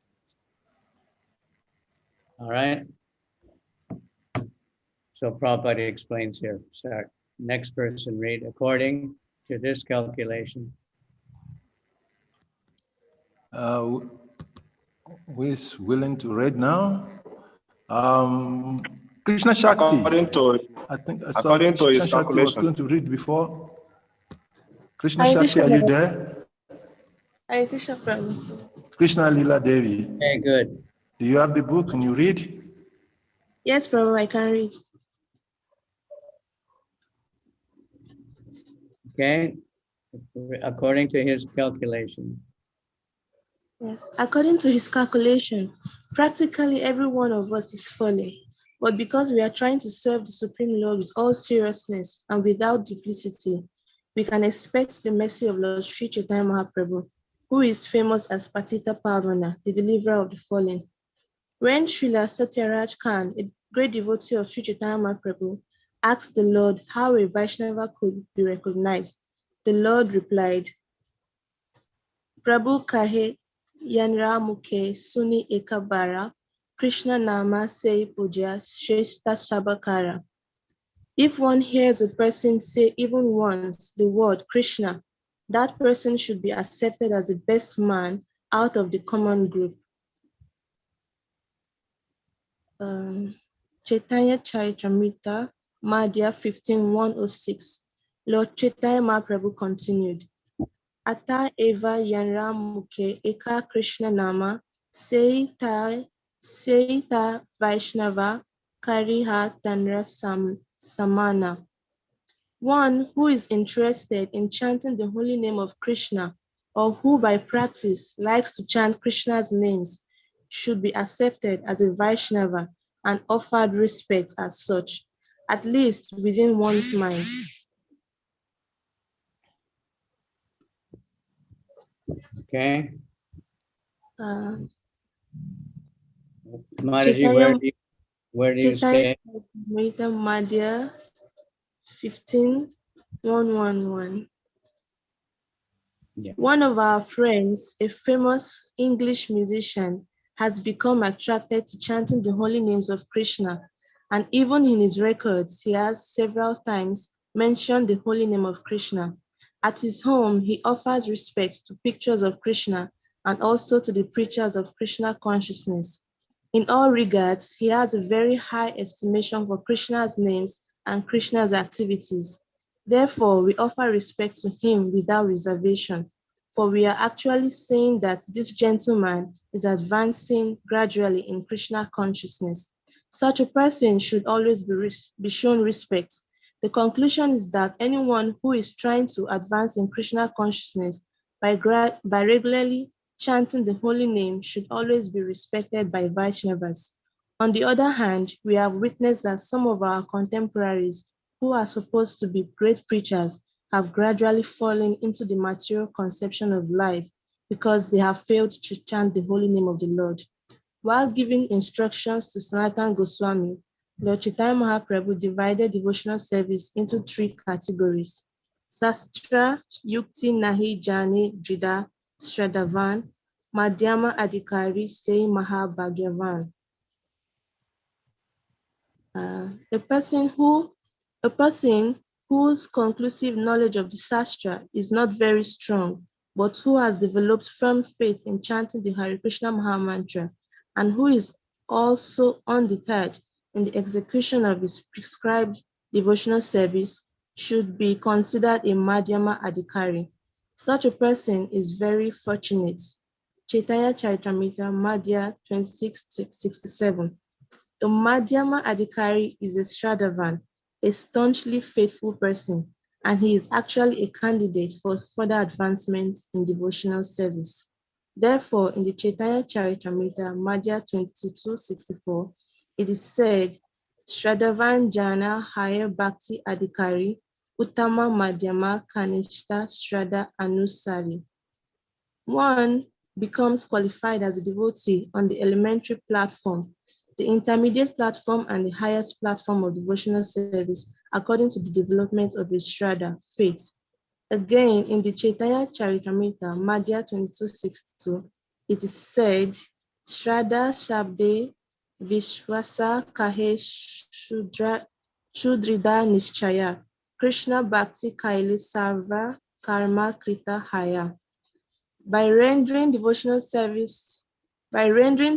that. All right. So Prabhupada explains here. Start. Next person read. According to this calculation. Who is willing to read now? Krishna Shakti. I think I saw Krishna Shakti was going to read before. Krishna Shakti, are you there? Hare Krishna, Prabhu. Krishna Lila Devi. Very good. Do you have the book? Can you read? Yes, Prabhu, I can read. Okay. According to his calculation. Yes. According to his calculation, practically every one of us is fallen. But because we are trying to serve the Supreme Lord with all seriousness and without duplicity, we can expect the mercy of Lord Sri Chaitanya Mahaprabhu, who is famous as Patita Pavana, the deliverer of the fallen. When Srila Satyaraj Khan, a great devotee of Sri Chaitanya Mahaprabhu, asked the Lord how a Vaishnava could be recognized, the Lord replied, Prabhu kahe yanra mukhe suni ekabara, Krishna nama say puja shrestha sabakara. If one hears a person say even once the word Krishna, that person should be accepted as the best man out of the common group. Chaitanya Charitamrita, Madhya 15:106. Lord Chaitanya Mahaprabhu continued, Ata eva yanra mukhe eka Krishna nama, seita Vaishnava kariha tanra samana. One who is interested in chanting the holy name of Krishna, or who by practice likes to chant Krishna's names, should be accepted as a Vaishnava and offered respect as such, at least within one's mind. Okay. Mataji, where do you stay? Madhya 15 111. Yeah. One of our friends, a famous English musician, has become attracted to chanting the holy names of Krishna, and even in his records, he has several times mentioned the holy name of Krishna. At his home, he offers respect to pictures of Krishna and also to the preachers of Krishna consciousness. In all regards, he has a very high estimation for Krishna's names and Krishna's activities. Therefore, we offer respect to him without reservation, for we are actually saying that this gentleman is advancing gradually in Krishna consciousness. Such a person should always be shown respect. The conclusion is that anyone who is trying to advance in Krishna consciousness by regularly chanting the holy name should always be respected by Vaishnavas. On the other hand, we have witnessed that some of our contemporaries who are supposed to be great preachers have gradually fallen into the material conception of life because they have failed to chant the holy name of the Lord. While giving instructions to Sanatana Goswami, Lord Chaitanya Mahaprabhu divided devotional service into 3 categories: Sastra, Yukti Nahi Jani Drida Shradavan, Madhyama Adhikari Sei Mahabhagyavan. A person whose conclusive knowledge of the Sastra is not very strong, but who has developed firm faith in chanting the Hare Krishna Mahamantra, and who is also undeterred in the execution of his prescribed devotional service, should be considered a Madhyama Adhikari. Such a person is very fortunate. Chaitanya Charitamrita, Madhya 26-67. The Madhyama Adhikari is a Shraddhavan, a staunchly faithful person, and he is actually a candidate for further advancement in devotional service. Therefore, in the Chaitanya Charitamrita, Madhya 22-64, it is said, Shraddhavan Jana Haya Bhakti Adhikari, Uttama Madhyama Kanishta Shraddha Anusari. One becomes qualified as a devotee on the elementary platform, the intermediate platform, and the highest platform of devotional service according to the development of his Shraddha, faith. Again, in the Chaitanya Charitamrita, Madhya 22-62, it is said, Shraddha Shabde Vishwasa Kahe Shudrida Nischaya, Krishna Bhakti Kaili Sarva Karma Krita Haya. By rendering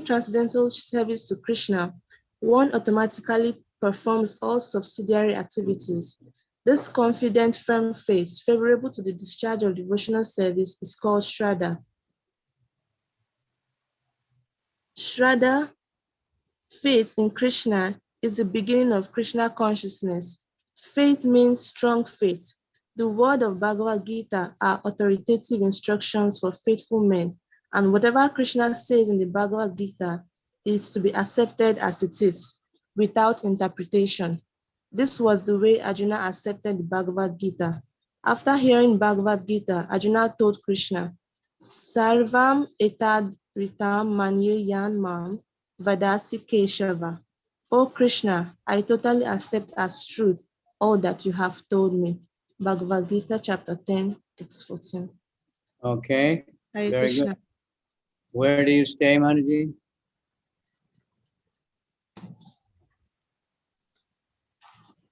transcendental service to Krishna, one automatically performs all subsidiary activities. This confident, firm faith, favorable to the discharge of devotional service, is called Shraddha. Shraddha, faith in Krishna, is the beginning of Krishna consciousness. Faith means strong faith. The word of Bhagavad Gita are authoritative instructions for faithful men, and whatever Krishna says in the Bhagavad Gita is to be accepted as it is, without interpretation. This was the way Arjuna accepted the Bhagavad Gita. After hearing Bhagavad Gita, Arjuna told Krishna, Sarvam etad ritam manye yan mam vadasi Keshava. O Krishna, I totally accept as truth all that you have told me. Bhagavad Gita, chapter 10, text 14. Okay, Hare very Krishna. good. Where do you stay, Mataji?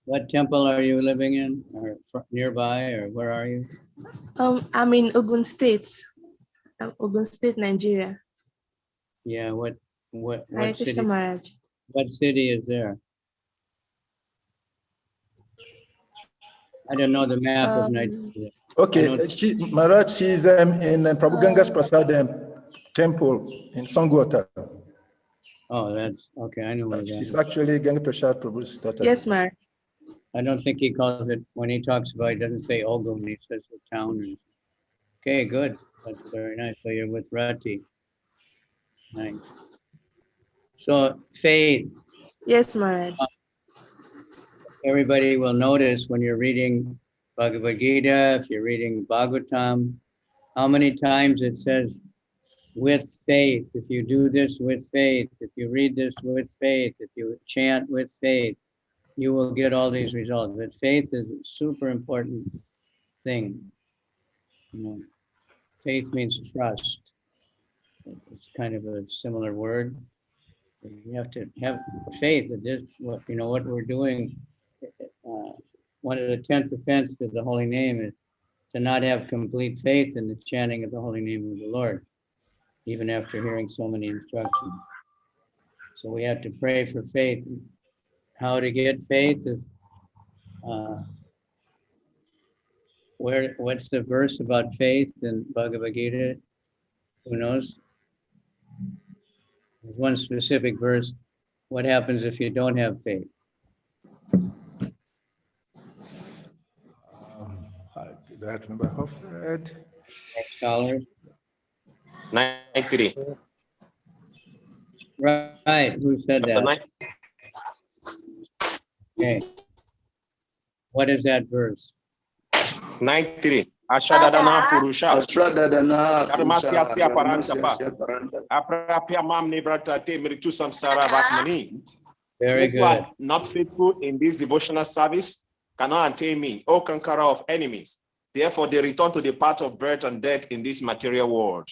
What temple are you living in, or nearby, or where are you? I'm in Ogun State, Nigeria. Yeah, what Hare Krishna city? Maharaj. What city is there? I don't know the map of Nigeria. Okay, Maharaj, she's in Prabhu Ganga's Prasad temple in Sangwata. Oh, that's okay. I know where that She's is. actually Ganga Prasad Prabhu's daughter. Yes, Maharaj. I don't think he calls it, when he talks about it, he doesn't say Ogun, he says the town. Okay, good. That's very nice. So you're with Rati. Nice. So faith. Yes, Maharaj. Everybody will notice when you're reading Bhagavad Gita, if you're reading Bhagavatam, how many times it says with faith, if you do this with faith, if you read this with faith, if you chant with faith. you will get all these results. But faith is a super important thing. You know, faith means trust. It's kind of a similar word. You have to have faith that this, what we're doing. One of the 10th offense to the holy name is to not have complete faith in the chanting of the holy name of the Lord, even after hearing so many instructions. So we have to pray for faith. How to get faith is what's the verse about faith in Bhagavad Gita? Who knows? There's one specific verse. What happens if you don't have faith? I don't remember how read. Scholars. 93. Right. Who said Chapter that? 9. Okay. What is that verse? 93. Ashadadana Purusha. Ashradadana Dharmasya Purusha, Parantapa. Dharmasya Parantapa. Aprapyamam Nibrata Te Mritu Samsara Vatmani. Very Who are good. not faithful in this devotional service cannot attain me, O conqueror of enemies. Therefore, they return to the path of birth and death in this material world.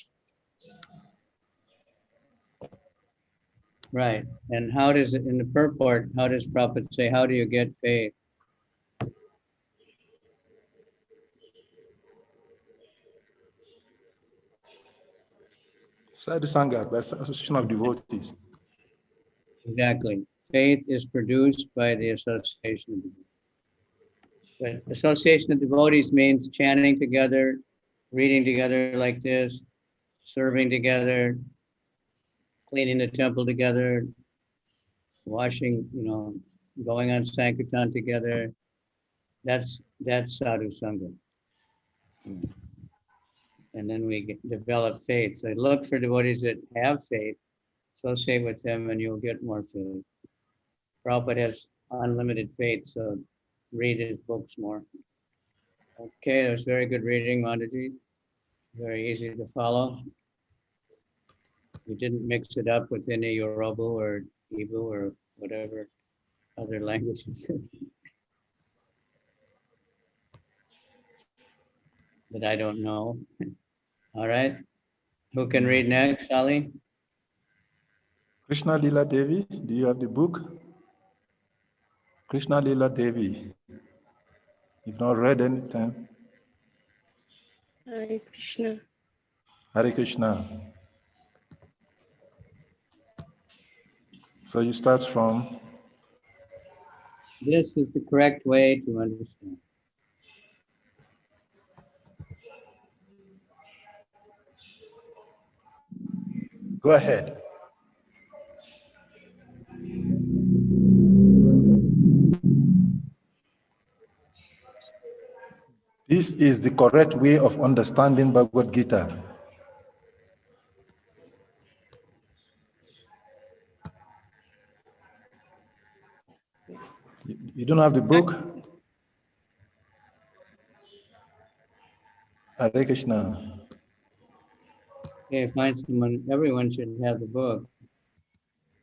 Right. And how does it, in the purport, how does Prabhupada say, how do you get faith? Sadhu Sangha, by association of devotees. Exactly. Faith is produced by the association of devotees. But association of devotees means chanting together, reading together like this, serving together, cleaning the temple together, washing, going on Sankirtan together. That's sadhu sangha. And then we develop faith. So look for devotees that have faith, associate with them, and you'll get more faith. Prabhupada has unlimited faith, so read his books more. Okay, that was very good reading, Mandaji. Very easy to follow. We didn't mix it up with any Yoruba or Igbo or whatever other languages that I don't know. All right. Who can read next, Ali? Krishna Lila Devi, do you have the book? Krishna Lila Devi. You've not read anything. Hare Krishna. Hare Krishna. So you start from? This is the correct way to understand. Go ahead. This is the correct way of understanding Bhagavad Gita. You don't have the book? Hare Krishna. Okay, find someone, everyone should have the book.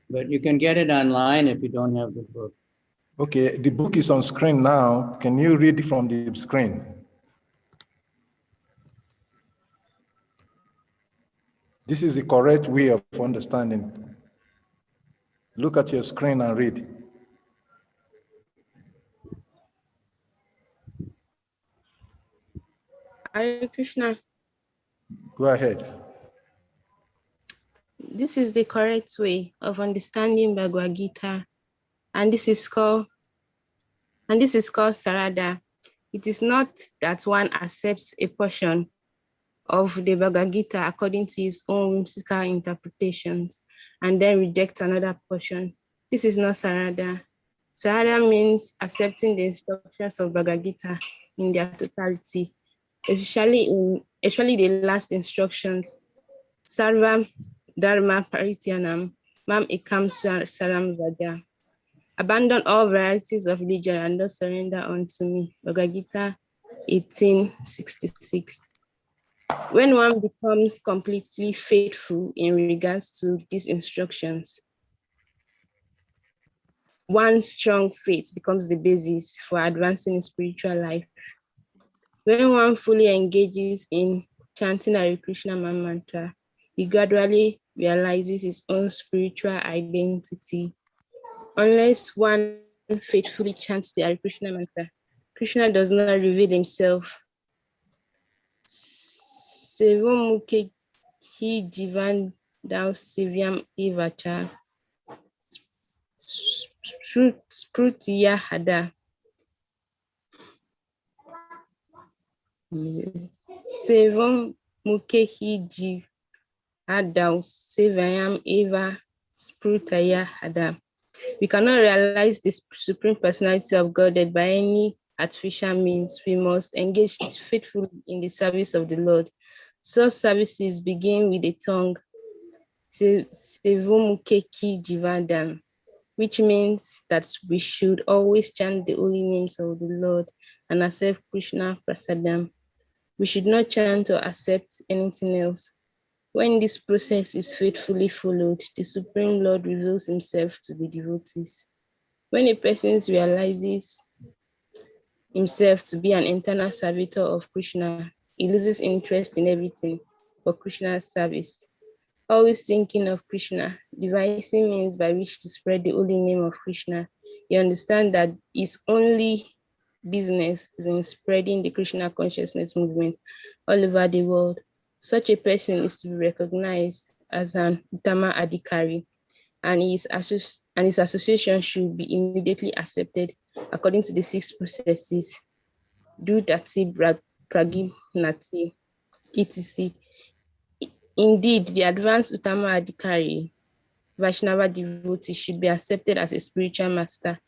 But you can get it online if you don't have the book. Okay, the book is on screen now. Can you read it from the screen? This is the correct way of understanding. Look at your screen and read. Hare Krishna. Go ahead. This is the correct way of understanding Bhagavad Gita, and this is called Sarada. It is not that one accepts a portion of the Bhagavad Gita according to his own whimsical interpretations and then rejects another portion. This is not Sarada. Sarada means accepting the instructions of Bhagavad Gita in their totality, especially the last instructions. Sarva Dharma Parityanam, Mam Ekam Saram Vada. Abandon all varieties of religion and don't surrender unto me. Bhagavad Gita 18:66. When one becomes completely faithful in regards to these instructions, one strong faith becomes the basis for advancing in spiritual life. When one fully engages in chanting Hare Krishna mantra, he gradually realizes his own spiritual identity. Unless one faithfully chants the Hare Krishna mantra, Krishna does not reveal himself. Sevomukhe hi jivan dao sivyam evacha sprutiya hada. Sevom mukhe hi jivan dao sivyam eva sprutiya hada. We cannot realize the Supreme Personality of Godhead by any artificial means. We must engage faithfully in the service of the Lord. Such services begin with the tongue, which means that we should always chant the holy names of the Lord and accept Krishna Prasadam. We should not chant or accept anything else. When this process is faithfully followed, the Supreme Lord reveals himself to the devotees. When a person realizes himself to be an internal servitor of Krishna, he loses interest in everything but Krishna's service. Always thinking of Krishna, devising means by which to spread the holy name of Krishna, you understand that his only business is in spreading the Krishna consciousness movement all over the world. Such a person is to be recognized as an Uttama Adhikari, and his association should be immediately accepted according to the 6 processes: Dutati, Praginati, etc. Indeed, the advanced Uttama Adhikari, Vaishnava devotee, should be accepted as a spiritual master.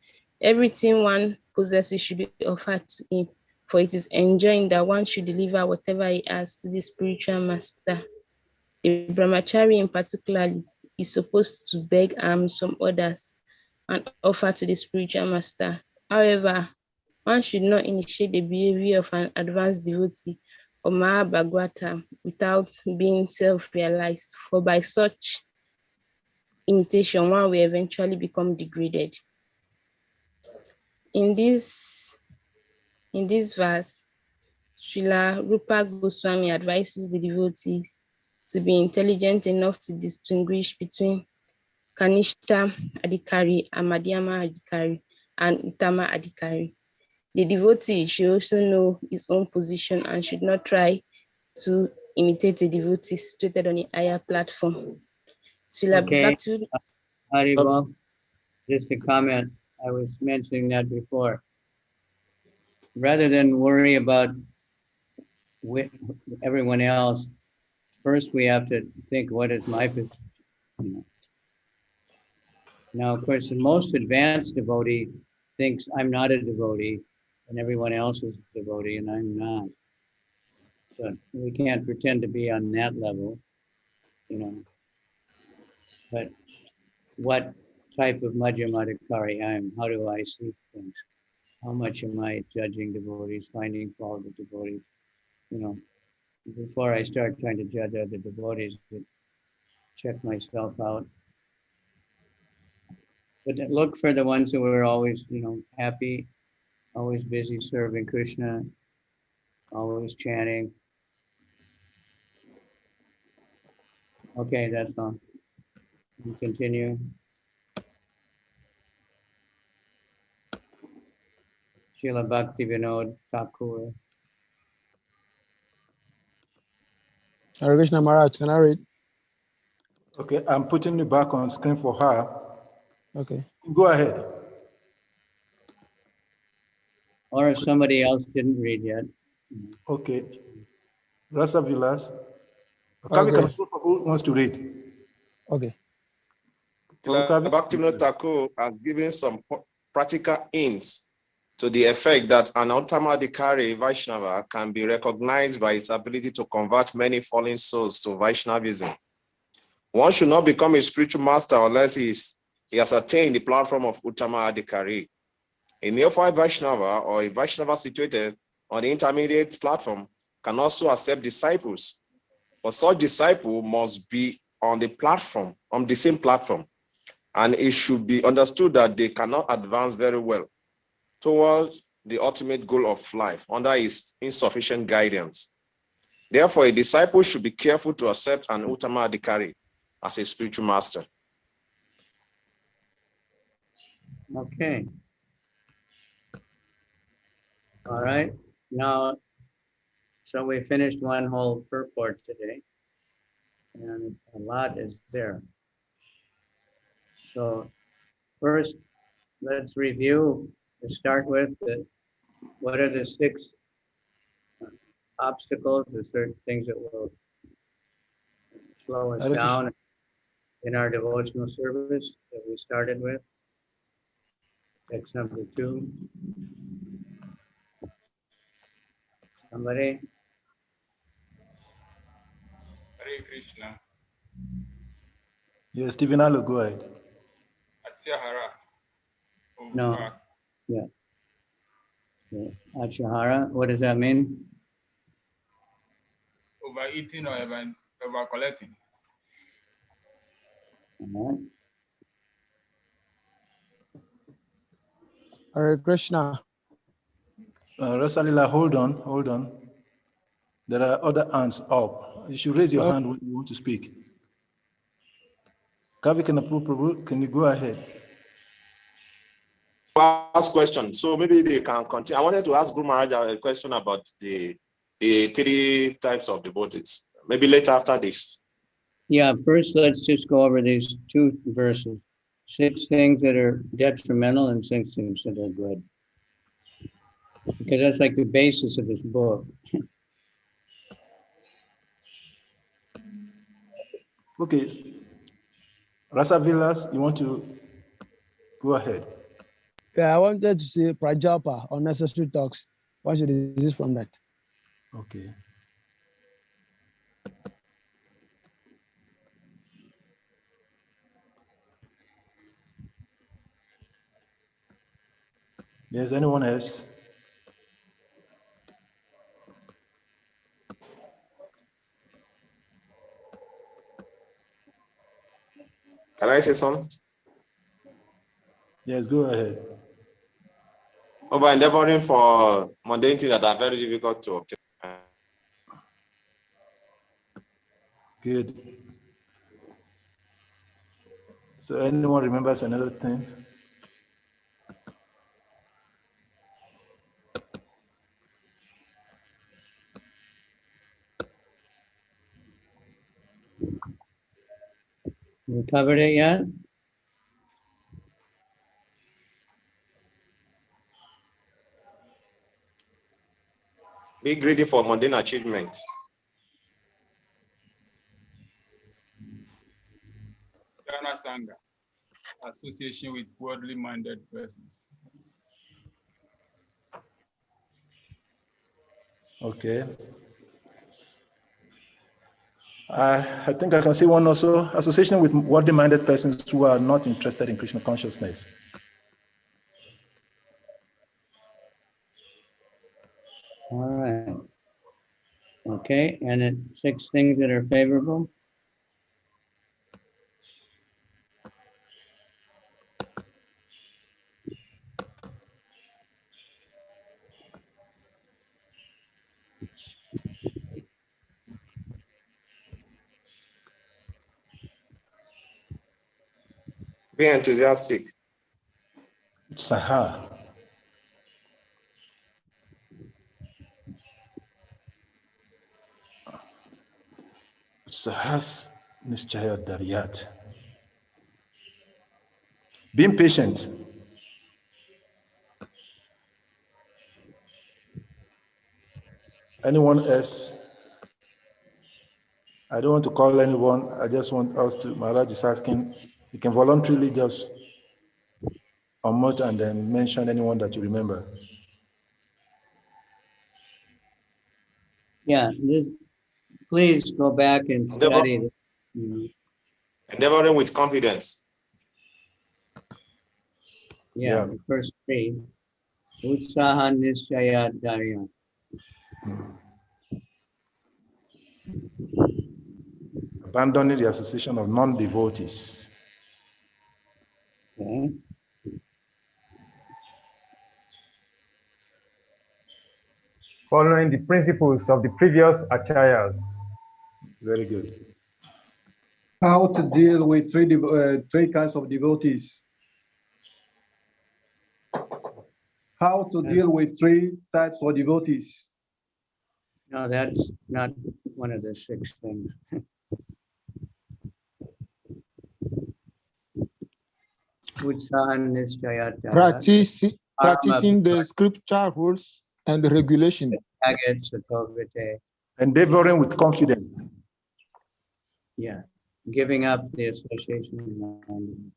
Everything one possesses should be offered to him, for it is enjoined that one should deliver whatever he has to the spiritual master. The brahmachari in particular is supposed to beg alms from others and offer to the spiritual master. However, one should not initiate the behavior of an advanced devotee or Mahabhagavata without being self-realized, for by such imitation, one will eventually become degraded. In this verse, Srila Rupa Goswami advises the devotees to be intelligent enough to distinguish between Kanishta Adhikari and Madhyama Adhikari and Uttama Adhikari. The devotee should also know his own position and should not try to imitate a devotee situated on a higher platform. Okay, Haribol, just a comment. I was mentioning that before. Rather than worry about everyone else, first we have to think, what is my position? Now, of course, the most advanced devotee thinks I'm not a devotee and everyone else is a devotee and I'm not. So we can't pretend to be on that level, But what type of Madhyamadikari I am? How do I see things? How much am I judging devotees, finding fault with devotees? Before I start trying to judge other devotees, check myself out. But look for the ones who are always, happy, always busy serving Krishna, always chanting. Okay, that's all. We continue. Srila Bhakti Vinod Thakur. Hare Krishna Maharaj, can I read? Okay, I'm putting it back on screen for her. Okay. Go ahead. Or if somebody else didn't read yet. Okay. Rasa Vilas. Okay. Who wants to read? Okay. Bhakti Vinod Thakur has given some practical hints to the effect that an Uttama Adhikari Vaishnava can be recognized by his ability to convert many fallen souls to Vaishnavism. One should not become a spiritual master unless he has attained the platform of Uttama Adhikari. A neophyte Vaishnava or a Vaishnava situated on the intermediate platform can also accept disciples, but such disciple must be on the platform, on the same platform. and it should be understood that they cannot advance very well towards the ultimate goal of life under his insufficient guidance. Therefore, a disciple should be careful to accept an Uttama Adhikari as a spiritual master. Okay. All right. Now, so we finished one whole purport today, and a lot is there. So first, let's review to start with what are the 6 obstacles, the certain things that will slow us down in our devotional service that we started with. Text number 2. Somebody? Hare Krishna. Yes, Stephen Allo, go ahead. Atyahara. No. Yeah. Achahara, what does that mean? Overeating or over collecting. Hare Krishna. Rasalila, hold on. There are other hands up. You should raise your hand when you want to speak. Kavicandra, can you go ahead? Last question. So maybe they can continue. I wanted to ask Guru Maharaj a question about the 3 types of devotees. Maybe later after this. Yeah, first let's just go over these 2 verses. 6 things that are detrimental and 6 things that are good. Because that's like the basis of this book. Okay. Rasa Vilas, you want to go ahead? Yeah, I wanted to say Prajapa, unnecessary talks. One should desist from that. Okay. Yes, anyone else? Can I say something? Yes, go ahead. Over endeavoring for mundane things that are very difficult to obtain. Good. So anyone remembers another thing? We covered it yet? Be greedy for mundane achievement. Jnana Sangha, association with worldly minded persons. Okay. I think I can see one also, association with worldly-minded persons who are not interested in Krishna consciousness. All right. Okay, and then 6 things that are favorable. Be enthusiastic. Saha. Sahas Nischaya Daryat. Being patient. Anyone else? I don't want to call anyone. I just want us to, Maharaj is asking, you can voluntarily just unmute and then mention anyone that you remember. Yeah, please go back and study this. Endeavoring with confidence. Yeah, the first 3. Utsaha Nischaya Darya. Abandoning the association of non-devotees. Okay. Following the principles of the previous acharyas. Very good. How to deal with three kinds of devotees. How to deal with three types of devotees. No, that's not one of the 6 things. Practicing the scripture rules and regulation. Endeavoring with confidence. Yeah, giving up the association of mind.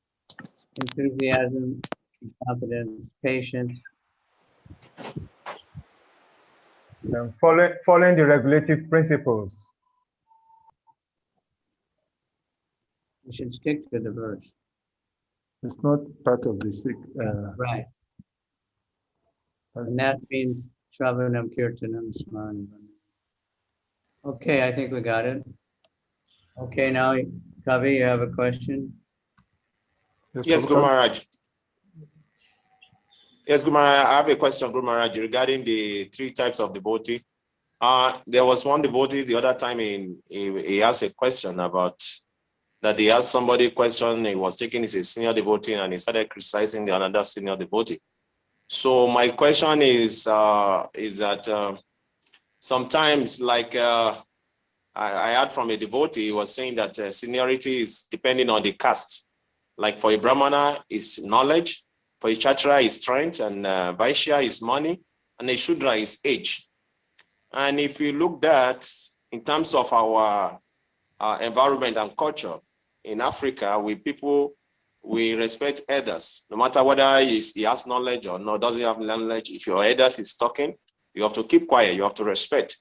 Enthusiasm, confidence, patience. And following the regulative principles. You should stick to the verse. It's not part of the sick. Right. And that means Shravanam, Kirtanam, Smaranam. Okay, I think we got it. Okay, now, Kavi, you have a question? Yes, Guru Maharaj. Yes, Guru Maharaj, I have a question, Guru Maharaj, regarding the 3 types of devotee. There was one devotee the other time he asked a question about that he asked somebody a question. He was taking his senior devotee and he started criticizing the another senior devotee. So my question is that sometimes, like I heard from a devotee, he was saying that seniority is depending on the caste. Like for a Brahmana, is knowledge, for a Kshatriya is strength, and Vaishya is money, and a Shudra is age. And if you look at in terms of our environment and culture in Africa, we respect elders, no matter whether he has knowledge or not, doesn't have knowledge. If your elders is talking, you have to keep quiet, you have to respect.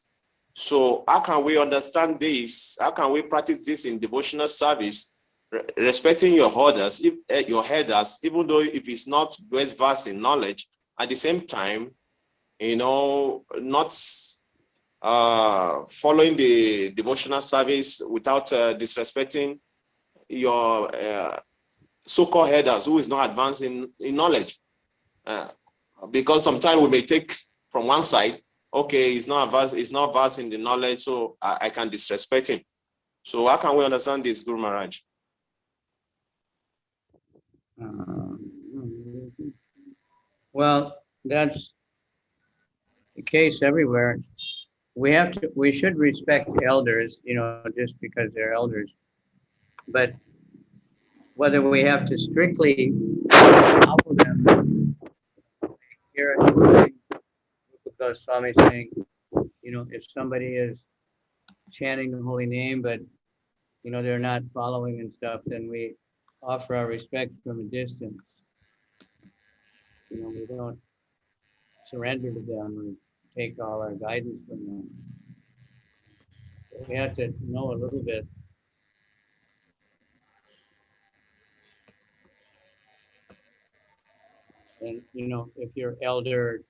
So how can we understand this? How can we practice this in devotional service, respecting your elders, even though if it's not well versed in knowledge, at the same time, not following the devotional service without disrespecting your so-called elders who is not advancing in knowledge. Because sometimes we may take from one side, okay, he's not vast in the knowledge, so I can disrespect him. So how can we understand this, Guru Maharaj? Well, that's the case everywhere. We should respect elders, just because they're elders. But whether we have to strictly follow them, here because Swami saying, if somebody is chanting the holy name, but they're not following and stuff, then we offer our respect from a distance. We don't surrender to them or take all our guidance from them. So we have to know a little bit. And if your elder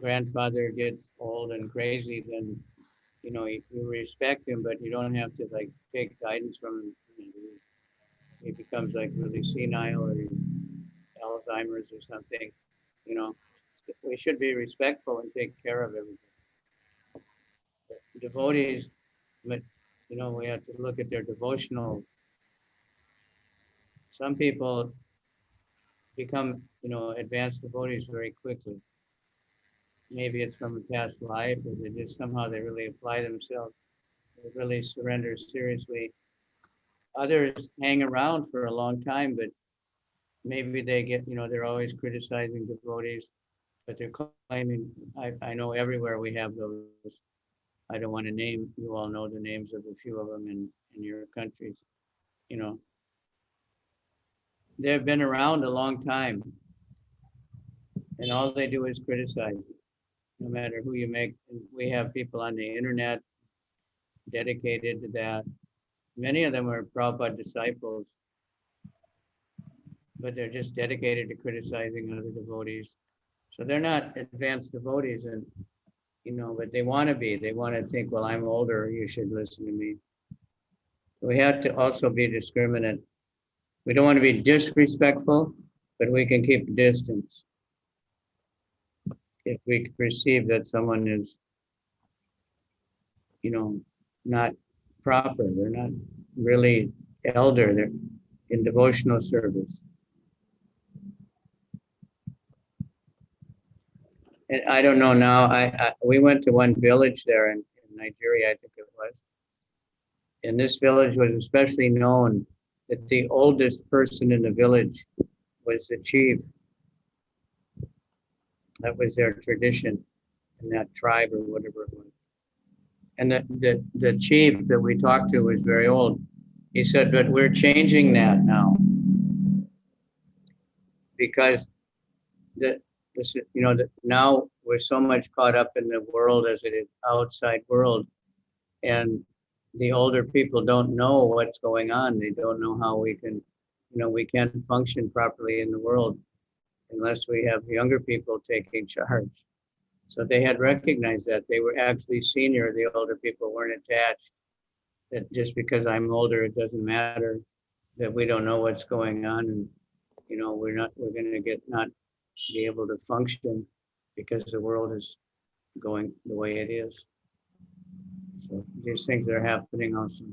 grandfather gets old and crazy, then you respect him, but you don't have to take guidance from him. He becomes really senile or Alzheimer's or something. We should be respectful and take care of everything. Devotees, but we have to look at their devotional. Some people become advanced devotees very quickly. Maybe it's from a past life, or they really apply themselves. They really surrender seriously. Others hang around for a long time, but maybe they get, they're always criticizing devotees, but they're claiming, I know everywhere we have those. I don't want to name, you all know the names of a few of them in your countries. They've been around a long time, and all they do is criticize you, no matter who you make. We have people on the internet dedicated to that. Many of them are Prabhupada disciples, but they're just dedicated to criticizing other devotees. So they're not advanced devotees, and but they want to be. They want to think, well, I'm older, you should listen to me. We have to also be discriminate We don't want to be disrespectful, but we can keep distance. If we perceive that someone is, not proper, they're not really elder, they're in devotional service. And I don't know now, we went to one village there in Nigeria, I think it was. And this village was especially known that the oldest person in the village was the chief. That was their tradition in that tribe or whatever it was. And the chief that we talked to was very old. He said, but we're changing that now. Because now we're so much caught up in the world as it is outside world. And the older people don't know what's going on. They don't know how we can, we can't function properly in the world unless we have younger people taking charge. So they had recognized that. They were actually senior, the older people weren't attached. That just because I'm older, it doesn't matter, that we don't know what's going on. And, we're going to not be able to function because the world is going the way it is. So these things are happening also.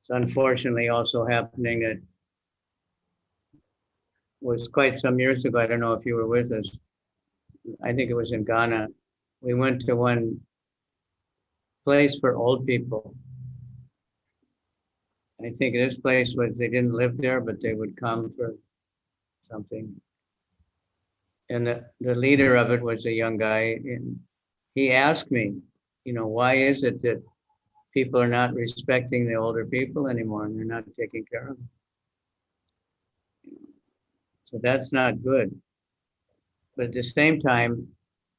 It's unfortunately also happening that was quite some years ago. I don't know if you were with us. I think it was in Ghana. We went to one place for old people. I think this place was, they didn't live there, but they would come for something. And the leader of it was a young guy. And he asked me, why is it that people are not respecting the older people anymore and they're not taking care of them? So that's not good. But at the same time,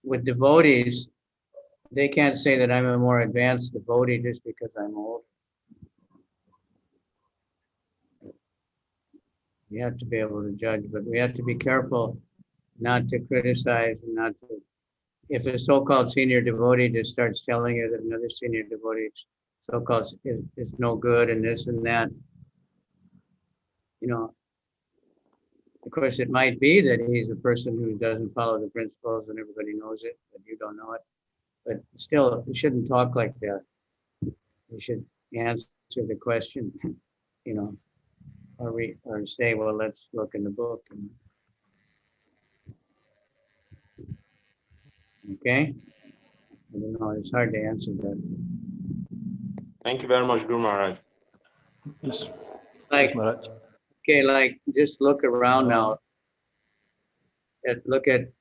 with devotees, they can't say that I'm a more advanced devotee just because I'm old. We have to be able to judge, but we have to be careful not to criticize and not to, if a so-called senior devotee just starts telling you that another senior devotee so-called is no good and this and that, of course, it might be that he's a person who doesn't follow the principles and everybody knows it, but you don't know it. But still, you shouldn't talk like that. You should answer the question, or say, well, let's look in the book. Okay? I don't know, it's hard to answer that. Thank you very much, Guru Maharaj. Yes. Like, okay, like just look around now. Look at,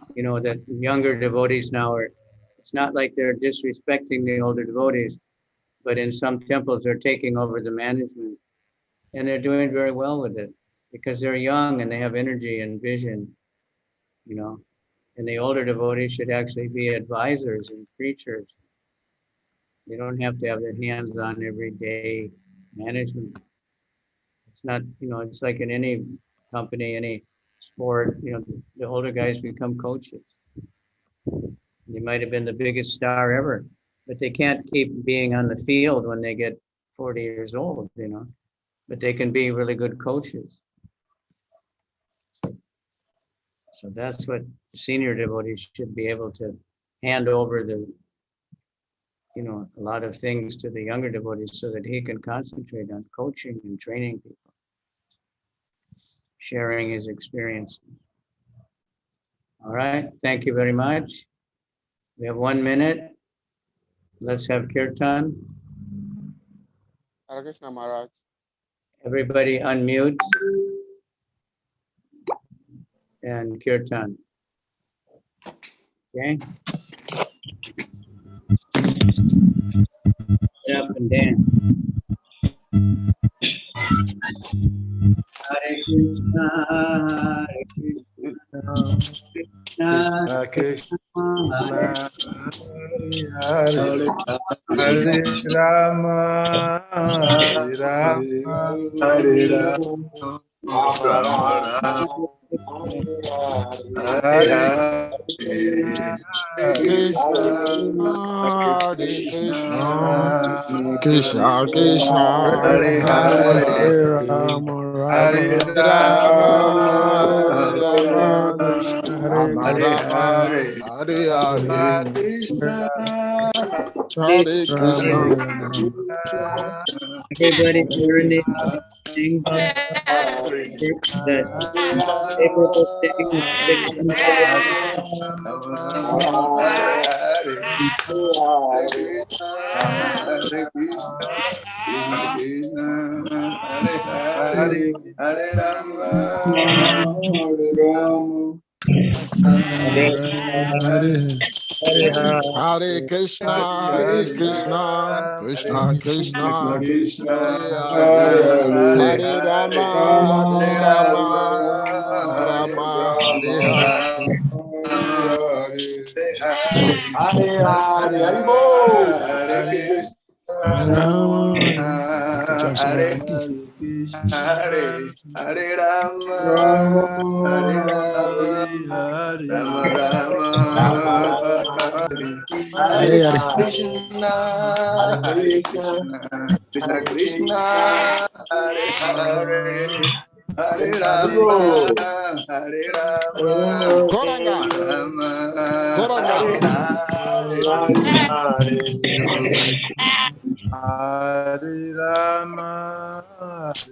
that younger devotees now are, it's not like they're disrespecting the older devotees, but in some temples they're taking over the management and they're doing very well with it because they're young and they have energy and vision, and the older devotees should actually be advisors and preachers. They don't have to have their hands on everyday management. It's not, it's like in any company, any sport, the older guys become coaches. They might have been the biggest star ever, but they can't keep being on the field when they get 40 years old, but they can be really good coaches. So that's what senior devotees should be able to hand over a lot of things to the younger devotees so that he can concentrate on coaching and training people, sharing his experience. All right, thank you very much. We have 1 minute. Let's have kirtan. Hare Krishna Maharaj. Everybody unmute and kirtan. Okay. Get up and dance. Hare Krishna, Hare Krishna, Krishna, Hare Rama, Hare Rama, Hare Rama, Krishna, Krishna, Hare Rama, Rama Rama, Rama Rama, Hare Hare, Hare Krishna. Everybody, during the thing, the favorable thing, Hare Krishna, Hare Krishna, Krishna Krishna, Hare Hare, Hare Rama, Hare Rama, Rama Hare Hare. Hare Rama, Hare Rama, Rama Rama, Hare Krishna, Hare Krishna, Krishna Krishna, Hare Hare, Hare Rama, Hare Rama, Koranga, Rama, Koranga. Hare Rama, Hare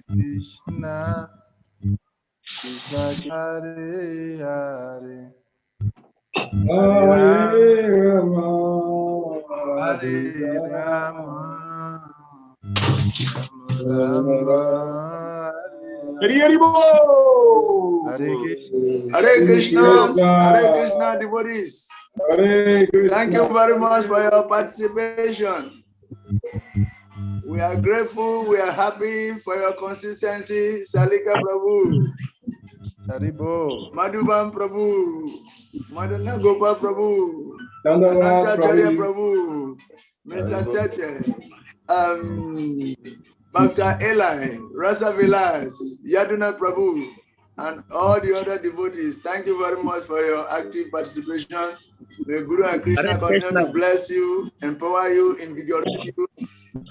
Krishna, Krishna Hare Hare, Hare Rama, Hare Rama, Rama Hare Krishna, Hare Krishna, devotees. Thank you very much for your participation. We are grateful, we are happy for your consistency. Salika Prabhu, Madhuban Prabhu, Madhana Gopal Prabhu, Anantacharya Prabhu, Mr. Cheche, Bhakta Eli, Rasa Vilas, Yaduna Prabhu, and all the other devotees. Thank you very much for your active participation. May Guru and Krishna continue to bless you, empower you, invigorate you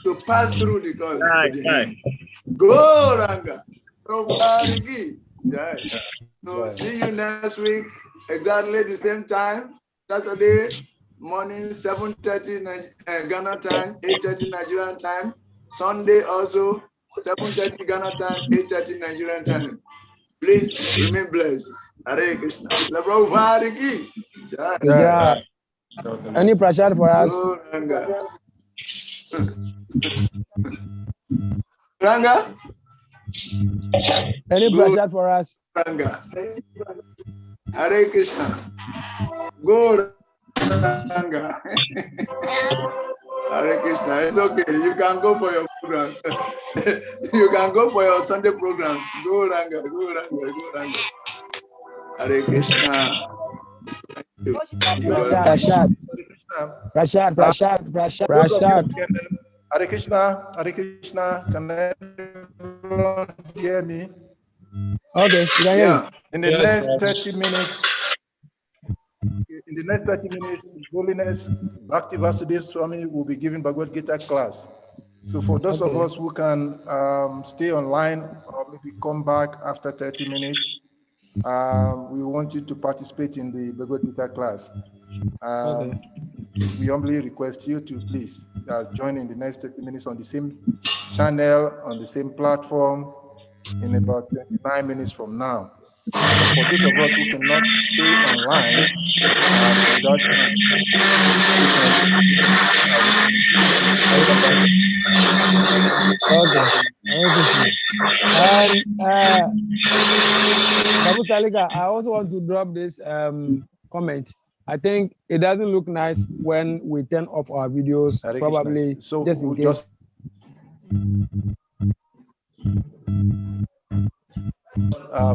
to pass through the course to the end. Go, Ranga. So see you next week, exactly the same time, Saturday morning, 7:30 Ghana time, 8:30 Nigerian time. Sunday also, 7:30 Ghana time, 8:30 Nigerian time. Please remain blessed. Hare Krishna. Yeah. Any pressure for us? Oh, Ranga. Ranga? Any pressure for us? Ranga. Hare Krishna. Go, Ranga. Hare Krishna. It's okay. You can go for your program. You can go for your Sunday programs. Go, Ranga. Go, Ranga. Go, Ranga. Hare Krishna. Prashad. Hare Krishna, Hare Krishna. Can everyone hear me? Okay, yeah. In the next 30 minutes, Holiness Bhakti Vasudev Swami will be giving Bhagavad Gita class. So for those of us who can stay online or maybe come back after 30 minutes, we want you to participate in the Bhagavad Gita class. We humbly request you to please join in the next 30 minutes on the same channel, on the same platform, in about 29 minutes from now. But for those of us who cannot stay online till that time, Okay. And Babu Salika, I also want to drop this comment. I think it doesn't look nice when we turn off our videos, probably so just in case.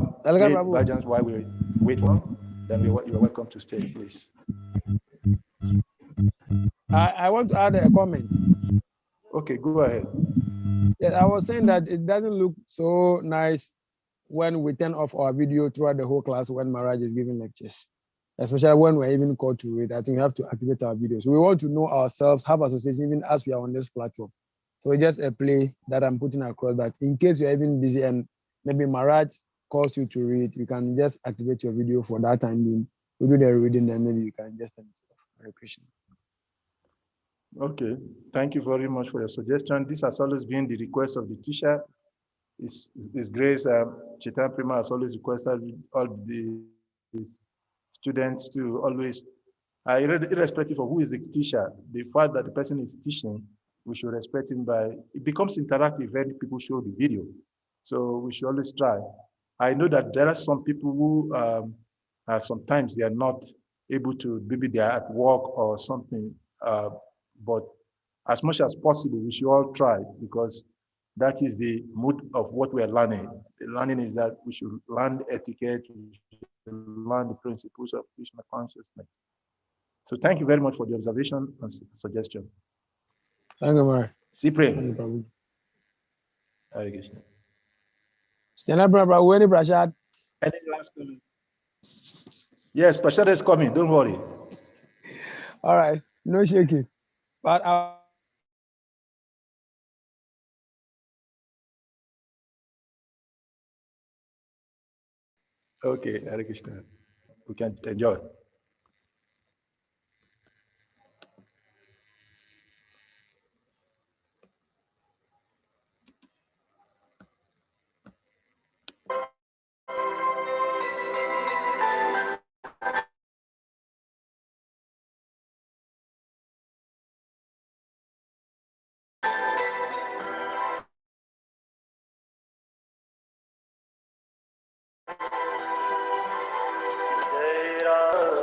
Guidance while we wait for, then you are welcome to stay, please. I want to add a comment. Okay, go ahead. Yeah, I was saying that it doesn't look so nice when we turn off our video throughout the whole class when Maharaj is giving lectures, especially when we're even called to read. I think we have to activate our videos. We want to know ourselves, have association, even as we are on this platform. So it's just a play that I'm putting across that in case you're even busy and maybe Maharaj calls you to read, you can just activate your video for that time being. We do the reading, then maybe you can just turn it off. Hare Krishna. Okay, thank you very much for your suggestion. This has always been the request of the teacher. His Grace Chaitanya Prema has always requested all the students to always, irrespective of who is the teacher, the fact that the person is teaching, we should respect him by, it becomes interactive when people show the video. So we should always try. I know that there are some people who sometimes they are not able to, maybe they are at work or something, but as much as possible, we should all try because that is the mood of what we are learning. The learning is that we should learn etiquette, we should learn the principles of Krishna consciousness. So thank you very much for the observation and suggestion. Thank you, Maharaj. Sipre. Thank you, Prabhu. Hare Krishna. Any last comment? Yes, Prashad is coming. Don't worry. All right, no shaking. But Okay, Hare Krishna. We can enjoy. Jai Ram.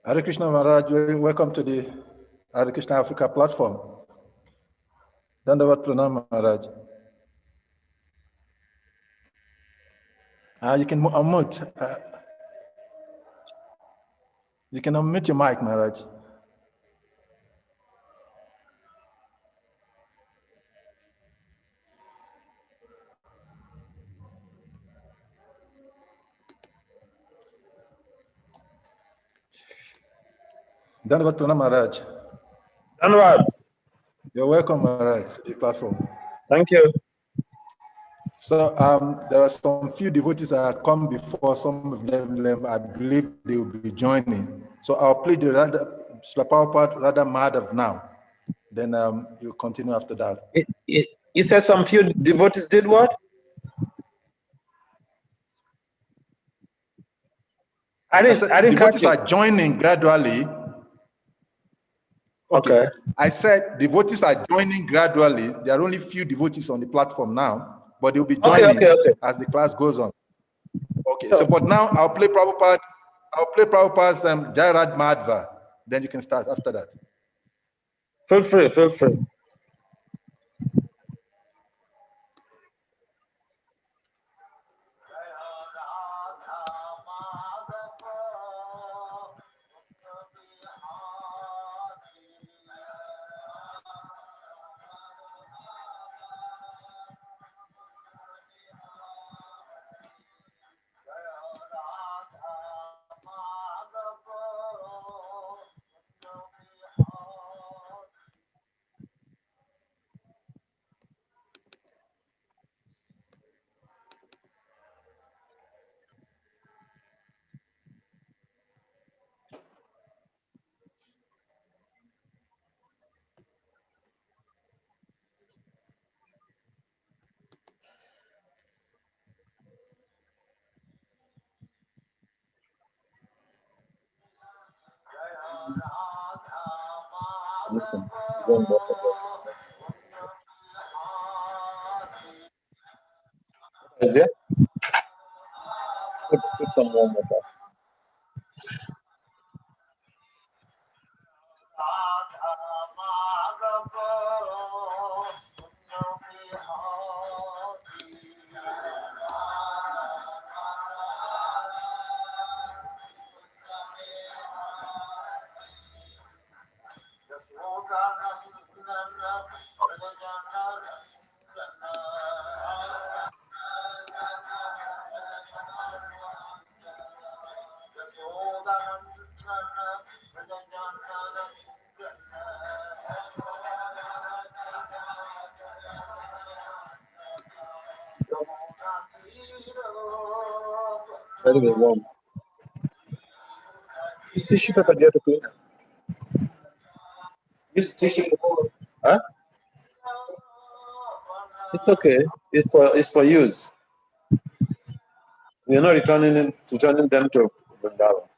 Hare Krishna Maharaj, welcome to the Hare Krishna Africa platform. Dandavat Pranam Maharaj. You can unmute. You can unmute your mic, Maharaj. Dandavat Pranam Maharaj. Dandavat. You're welcome, Maharaj, to the platform. Thank you. So there are some few devotees that had come before. Some of them, I believe they will be joining. So I'll play the Srila Prabhupada Radha Madhav now. Then you continue after that. You said some few devotees did what? I didn't catch devotees it. are joining gradually. Okay. I said devotees are joining gradually. There are only few devotees on the platform now, but they'll be joining as the class goes on. Okay. So, but now I'll play Prabhupada. I'll play Prabhupada's Jairaj Madhva. Then you can start after that. Feel free. Feel free. Listen, one more. Is it? Put some warm water. Very warm. Use tissue paper there to clean. Use tissue paper. Huh? It's okay. It's for use. We're not returning them to Vrindavan.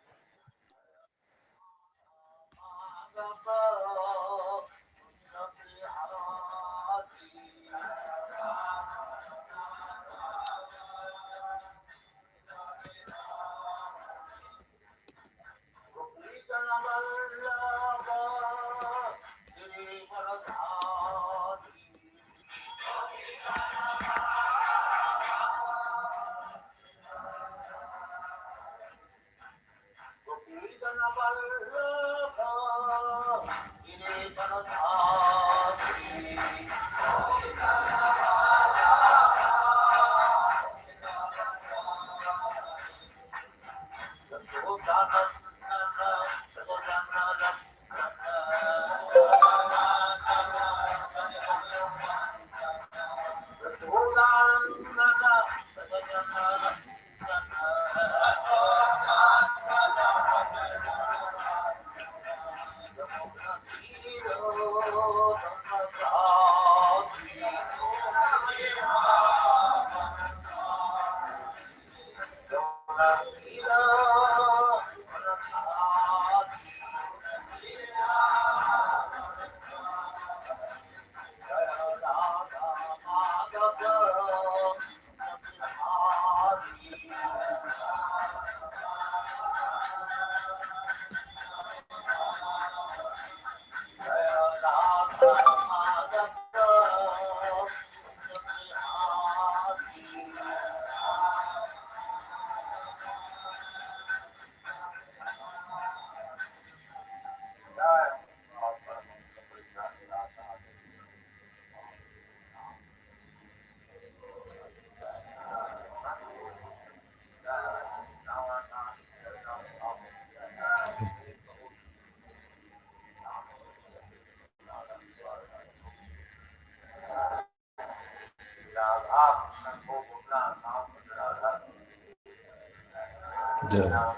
Yeah.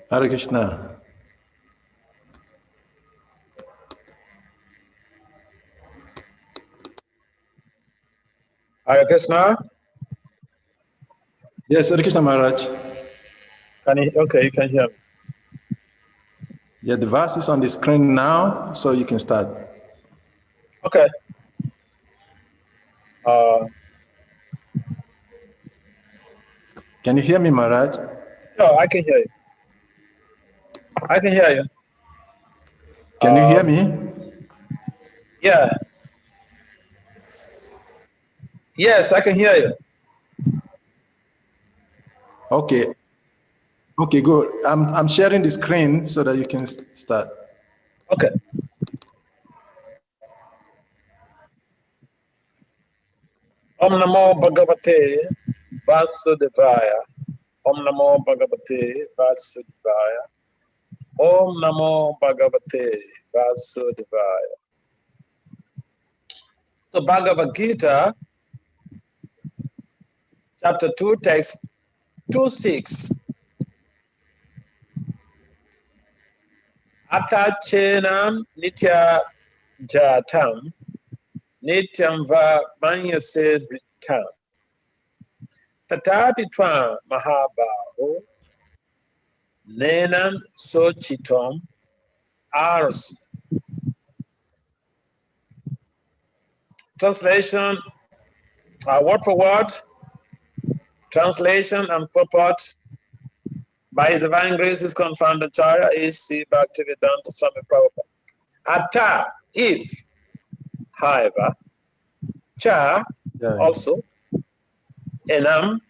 Hare Krishna. Hare Krishna. Yes, Hare Krishna Maharaj. Okay, you can hear me. Yeah, the verse is on the screen now, so you can start. Okay. Can you hear me, Maharaj? No, I can hear you. I can hear you. Can you hear me? Yeah. Yes, I can hear you. Okay. Okay, good. I'm sharing the screen so that you can start. Okay. Om Namo Bhagavate Vasudevaya. Om Namo Bhagavate Vasudevaya. Om Namo Bhagavate Vasudevaya. The Bhagavad Gita, chapter 2, text 2:6. Atachenam nitya jatam nityam va manyase vritam. Tatapi tvam mahabaho nenam sochitam ars. Translation, word for word, translation and purport by His Divine Grace, His Confounded Acharya, A.C. Bhaktivedanta Swami Prabhupada. Atta, if, however, cha, also, enam,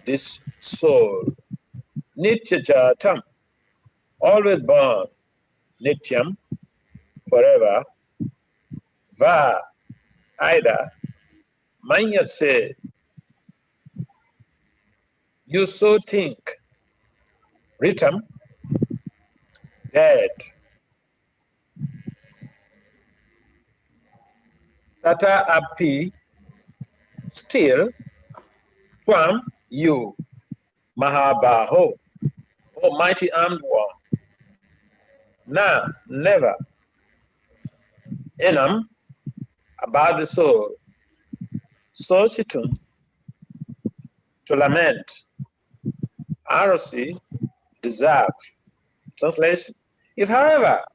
this soul, nitya jatam, always born, nityam, forever, va, either, manyat say, you so think, ritam, dead. Tata api, still, tvam, you, mahabaho, almighty armed one. Na, never. Enam, about the soul. Socitum, to lament. Arosi, deserve. Translation. If, however,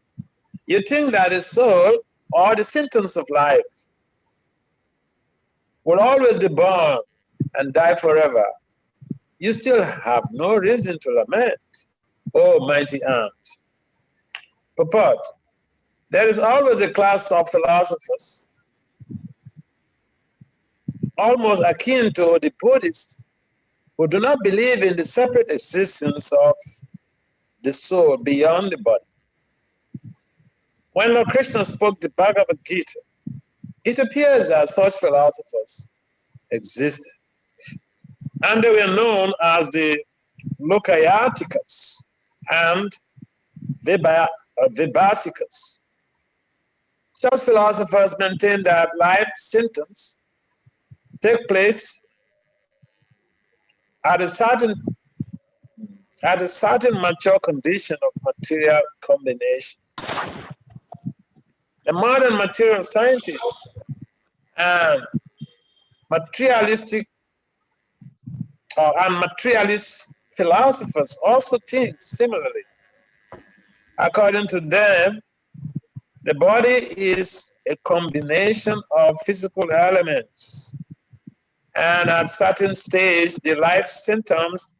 you think that the soul or the symptoms of life will always be born and die forever, you still have no reason to lament, O mighty aunt. Purport. There is always a class of philosophers, almost akin to the Buddhists, who do not believe in the separate existence of the soul beyond the body. When Lord Krishna spoke the Bhagavad Gita, it appears that such philosophers existed. And they were known as the Lokayatikas and Vibhasikas. Such philosophers maintain that life symptoms take place at a certain mature condition of material combination. The modern material scientists and materialist philosophers also think similarly. According to them, the body is a combination of physical elements, and at certain stage, the life symptoms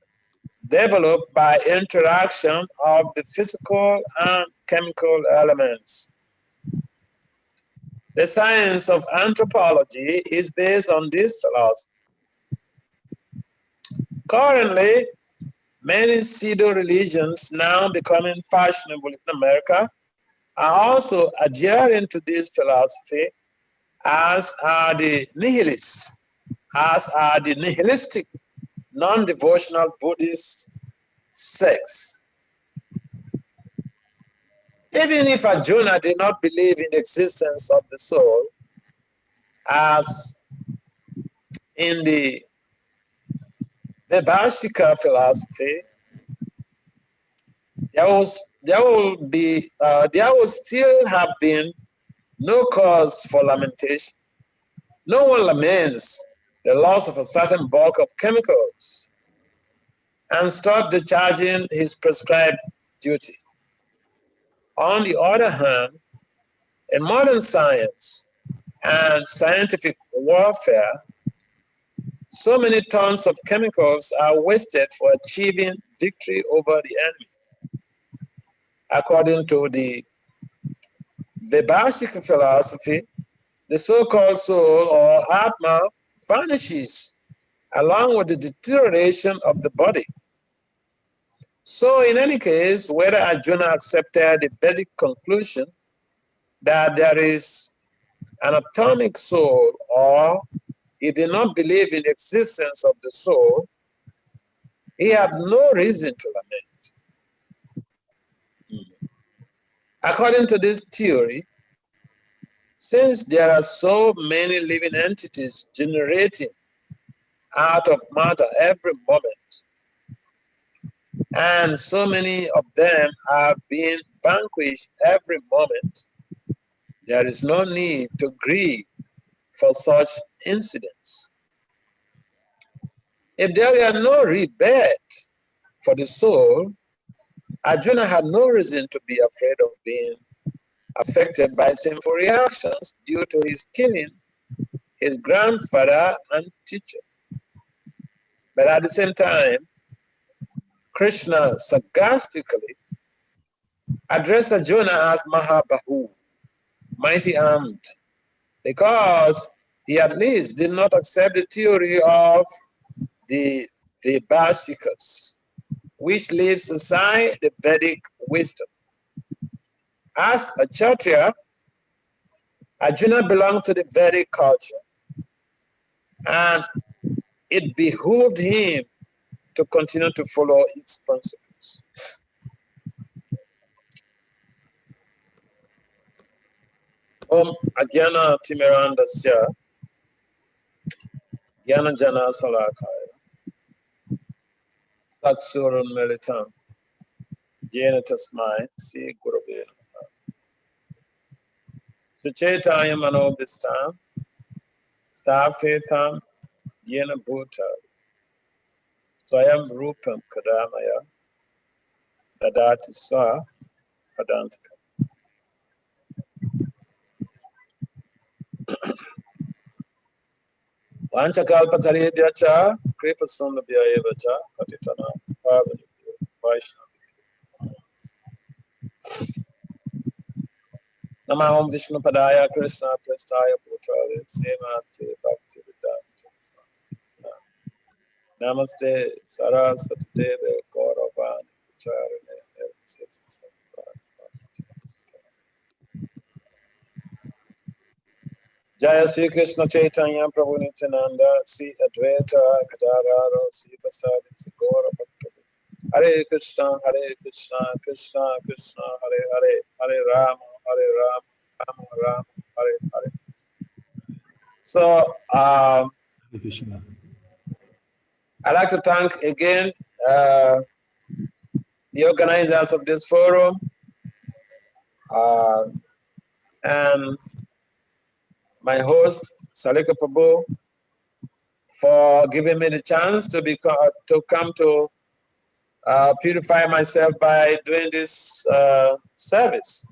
develop by interaction of the physical and chemical elements. The science of anthropology is based on this philosophy. Currently, many pseudo-religions now becoming fashionable in America are also adhering to this philosophy, as are the nihilists, as are the nihilistic, non-devotional Buddhist sects. Even if Arjuna did not believe in the existence of the soul, as in the Vaibhashika philosophy, there will still have been no cause for lamentation. No one laments the loss of a certain bulk of chemicals and stop discharging his prescribed duty. On the other hand, in modern science and scientific warfare, so many tons of chemicals are wasted for achieving victory over the enemy. According to the Vaibhashika philosophy, the so-called soul or Atma vanishes along with the deterioration of the body. So in any case, whether Arjuna accepted the Vedic conclusion that there is an atomic soul or he did not believe in the existence of the soul, he had no reason to lament. According to this theory, since there are so many living entities generating out of matter every moment, and so many of them are being vanquished every moment, there is no need to grieve for such incidents. If there were no rebirth for the soul, Arjuna had no reason to be afraid of being affected by sinful reactions due to his killing his grandfather and teacher. But at the same time, Krishna sarcastically addressed Arjuna as Mahabahu, mighty armed, because he at least did not accept the theory of the Vaibhashikas, which leaves aside the Vedic wisdom. As a Kshatriya, Arjuna belonged to the Vedic culture, and it behooved him to continue to follow its principles. Om Ajnana Timirandasya Jnana Jana Salakaya Satsurun Militam Jena Tasmai Si Gurave Suchetaya Manobhistam Stafetam Jena Bhuta Swayam Rupam Kadamaya Dadati Swa Padantika. Vanchakalpataribhyacha Kripasundabhyayevacha Patitana Pavanibhyo Vaishnavibhyo Namaham Vishnu Padaya Krishna Prestaya Bhutale Semate Bhakti Vedanta Namaste Saraswati Deve Gauravani Pacharane Jaya Sri Krishna Chaitanya Prabhu Nityananda Sri Advaita Gadadhara Sri Vasadi Sri Gaura Bhakta Hare Krishna Krishna Krishna Hare Hare Hare Rama Rama Rama Hare Hare. So I'd like to thank again the organizers of this forum and my host, Salika Prabhu, for giving me the chance to come to purify myself by doing this service.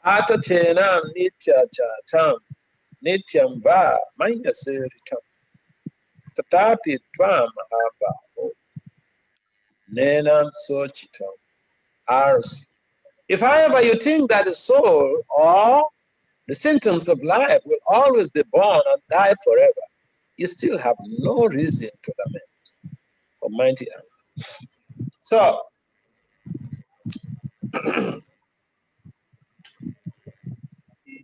Ata chena nitya chatam nityam va mayasiritam tatapi tvam abho nenam sochitam ars. If, however, you think that the soul or the symptoms of life will always be born and die forever, you still have no reason to lament, Almighty. So,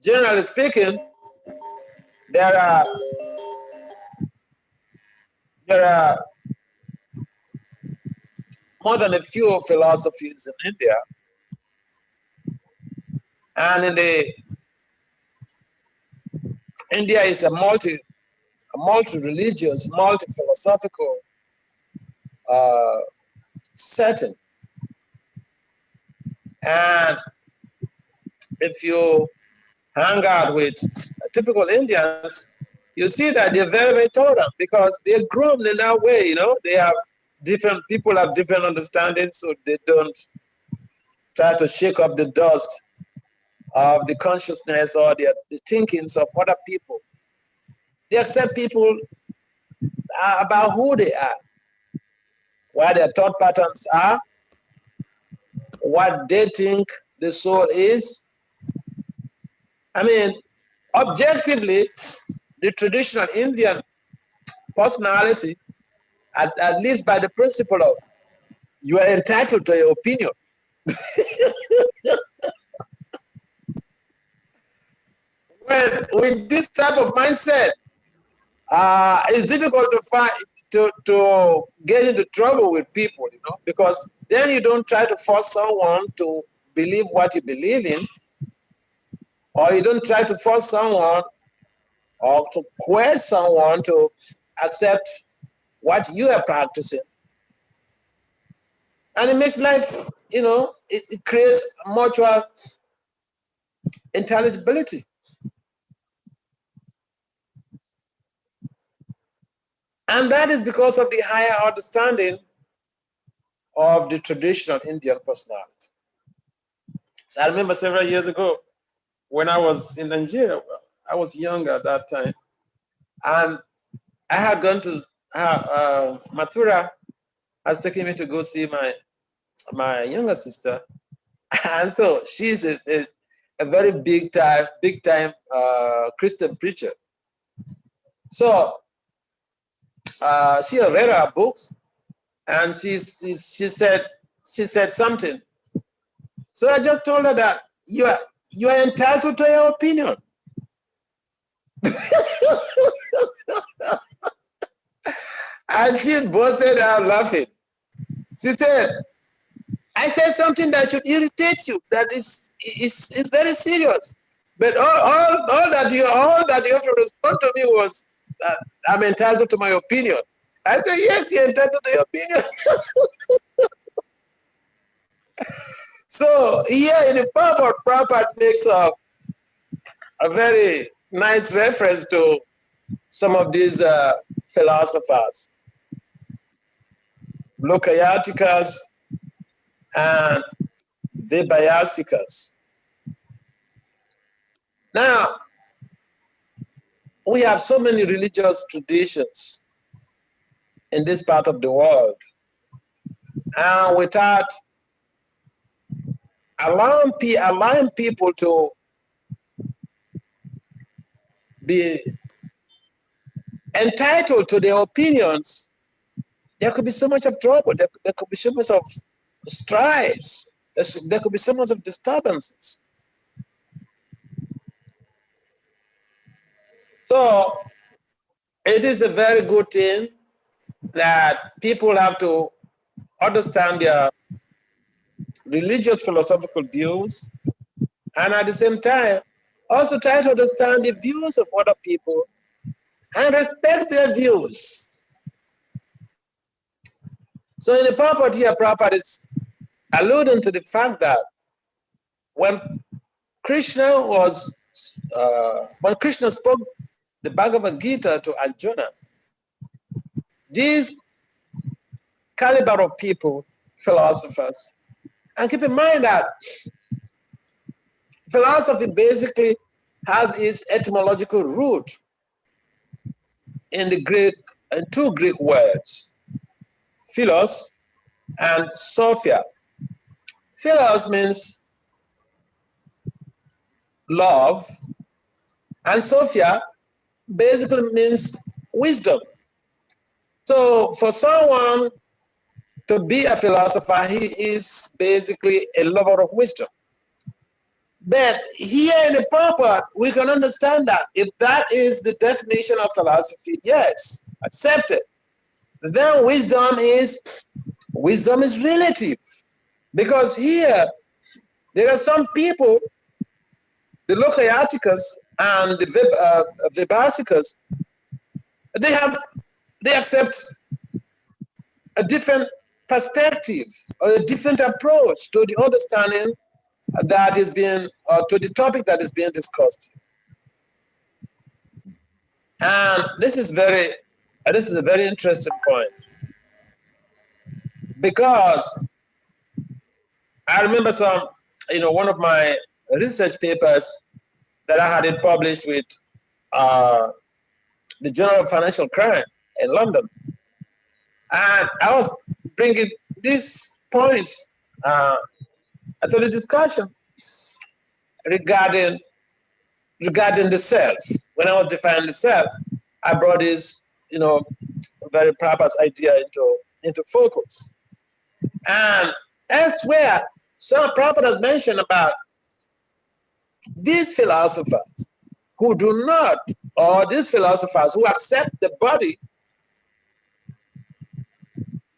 Generally speaking, there are more than a few philosophies in India, and India is a multi-religious, multi-philosophical setting. And if you hang out with typical Indians, you see that they're very, very tolerant because they're groomed in that way, you know. They have people have different understandings, so they don't try to shake up the dust of the consciousness or the thinkings of other people. They accept people about who they are, what their thought patterns are, what they think the soul is. I mean, objectively, the traditional Indian personality, at least by the principle of you are entitled to your opinion. With this type of mindset, it's difficult to find to get into trouble with people, you know, because then you don't try to force someone to believe what you believe in, or you don't try to force someone or to coerce someone to accept what you are practicing. And it makes life, you know, it creates mutual intelligibility. And that is because of the higher understanding of the traditional Indian personality. So I remember several years ago when I was in Nigeria, I was young at that time, and I had gone to Mathura has taken me to go see my younger sister, and so she's a very big time Christian preacher. So she had read our books, and she said something. So I just told her that you are entitled to your opinion. And she busted out laughing. She said, I said something that should irritate you, that is very serious. But all that you have to respond to me was that I'm entitled to my opinion. I said, yes, you're entitled to your opinion. So here in the purport, Prabhupada makes a very nice reference to some of these philosophers, Lokayatikas and Vibhayasikas. Now, we have so many religious traditions in this part of the world, and without allowing people to be entitled to their opinions, there could be so much of trouble, there could be so much of strife, there could be so much of disturbances. So it is a very good thing that people have to understand their religious philosophical views, and at the same time also try to understand the views of other people and respect their views. So in the purport here, Prabhupada is alluding to the fact that when Krishna spoke the Bhagavad Gita to Arjuna, these caliber of people, philosophers, and keep in mind that philosophy basically has its etymological root in two Greek words, philos and sophia. Philos means love, and sophia basically means wisdom. So for someone to be a philosopher, he is basically a lover of wisdom. But here in the purport, we can understand that if that is the definition of philosophy, yes, accept it. Then wisdom is relative. Because here, there are some people, the Lokayaticus and the Vibhasicus, they accept a different perspective or a different approach to the understanding that is being, to the topic that is being discussed. And this is a very interesting point, because I remember one of my research papers that I had it published with the Journal of Financial Crime in London. And I was bringing these points to the discussion regarding the self. When I was defining the self, I brought this, very purpose idea into focus. And elsewhere, some Prabhupada has mentioned about these philosophers who do not, or these philosophers who accept the body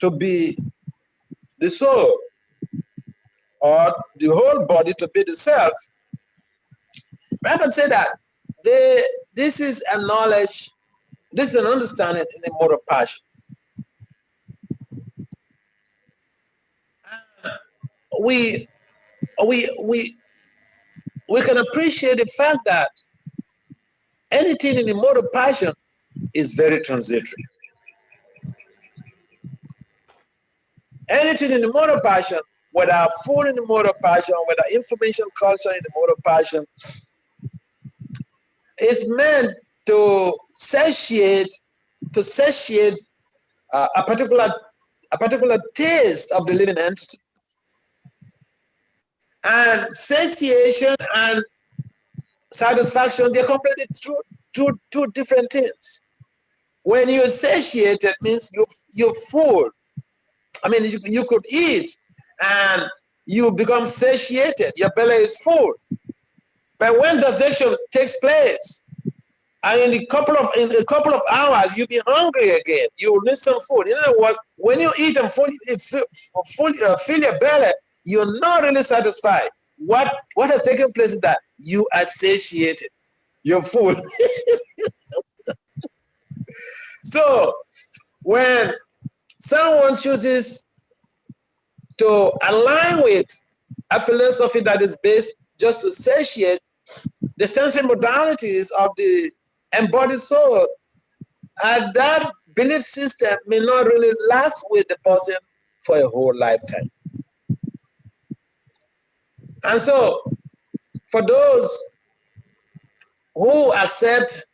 to be the soul, or the whole body to be the self. I can say that this is a knowledge, this is an understanding in a mode of passion. We can appreciate the fact that anything in the mode of passion is very transitory. Anything in the mode of passion, whether food in the mode of passion, whether information culture in the mode of passion, is meant to satiate a particular taste of the living entity. And satiation and satisfaction, they're completely two different things. When you're satiated, means you're full. I mean, you could eat and you become satiated. Your belly is full. But when digestion takes place, and in a couple of hours, you'll be hungry again. You will need some food. In other words, when you eat and fill your belly, you're not really satisfied. What has taken place is that you are satiated. You're full. So when someone chooses to align with a philosophy that is based just to satiate the sensory modalities of the embodied soul, that belief system may not really last with the person for a whole lifetime. And so, for those who accept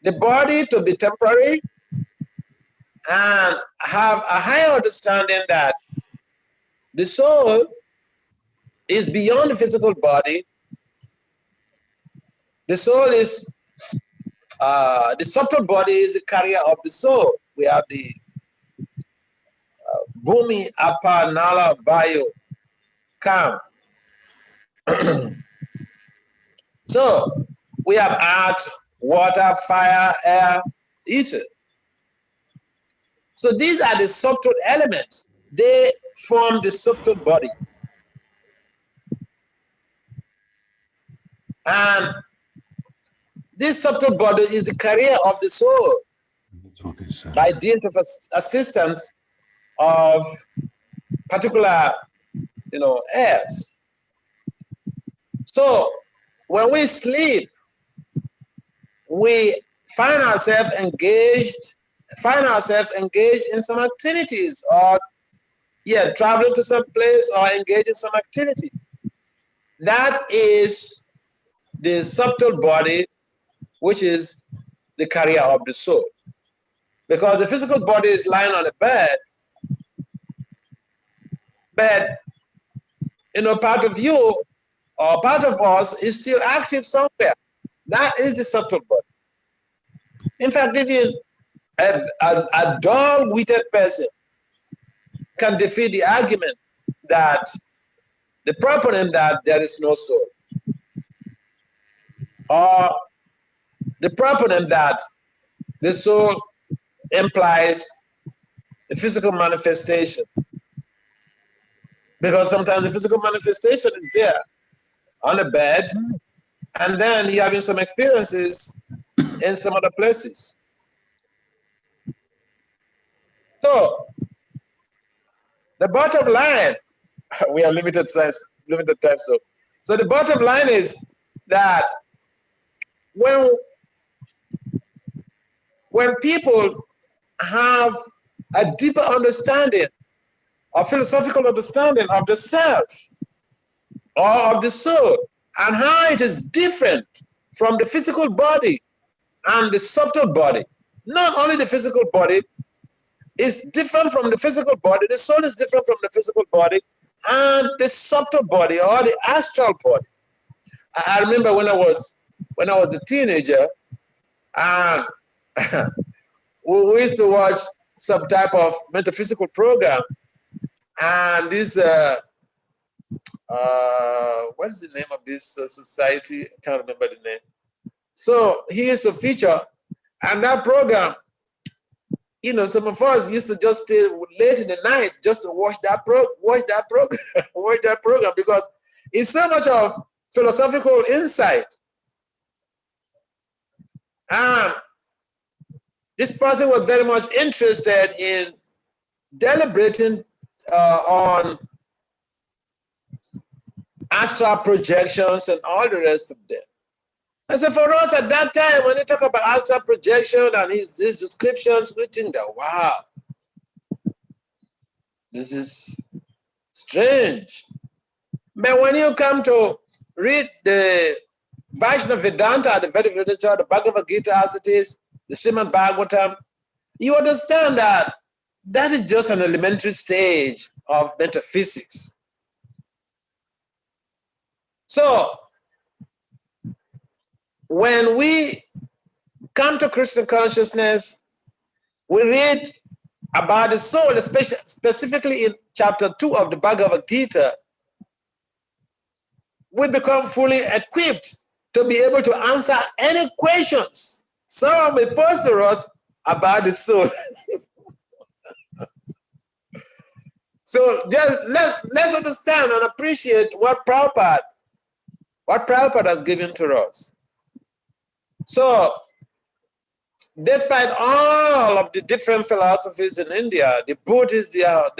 the body to be temporary and have a higher understanding that the soul is beyond the physical body, the soul is, the subtle body is the carrier of the soul. We have the Bhumi, Apa, Nala, Vayu, Kam. So we have earth, water, fire, air, ether. So these are the subtle elements. They form the subtle body. And this subtle body is the carrier of the soul by dint of assistance of particular, airs. So when we sleep, we find ourselves engaged in some activities, or traveling to some place or engage in some activity. That is the subtle body, which is the carrier of the soul. Because the physical body is lying on a bed, but part of you or part of us is still active somewhere. That is the subtle body. In fact, even a dull-witted person can defeat the argument that the proponent that there is no soul, or the proponent that the soul implies the physical manifestation? Because sometimes the physical manifestation is there on the bed, and then you're having some experiences in some other places. So the bottom line, we have limited time, so the bottom line is that when people have a deeper understanding, a philosophical understanding of the self or of the soul, and how it is different from the physical body and the subtle body. Not only the physical body is different from the physical body, the soul is different from the physical body, and the subtle body or the astral body. I remember when I was a teenager, we used to watch some type of metaphysical program, and this what is the name of this society? I can't remember the name. So he used to feature, and that program, you know, some of us used to just stay late in the night just to watch that program because it's so much of philosophical insight. And this person was very much interested in deliberating on astral projections and all the rest of them. And so for us at that time, when they talk about astral projection and his descriptions, we think that, wow, this is strange. But when you come to read the Vaishnava Vedanta, the Vedic literature, the Bhagavad Gita as it is, the Srimad Bhagavatam, you understand that that is just an elementary stage of metaphysics. So, when we come to Krishna consciousness, we read about the soul, especially specifically in chapter 2 of the Bhagavad Gita. We become fully equipped to be able to answer any questions someone may pose to us about the soul. So just let's understand and appreciate what Prabhupada has given to us. So, despite all of the different philosophies in India, the Buddhists, they have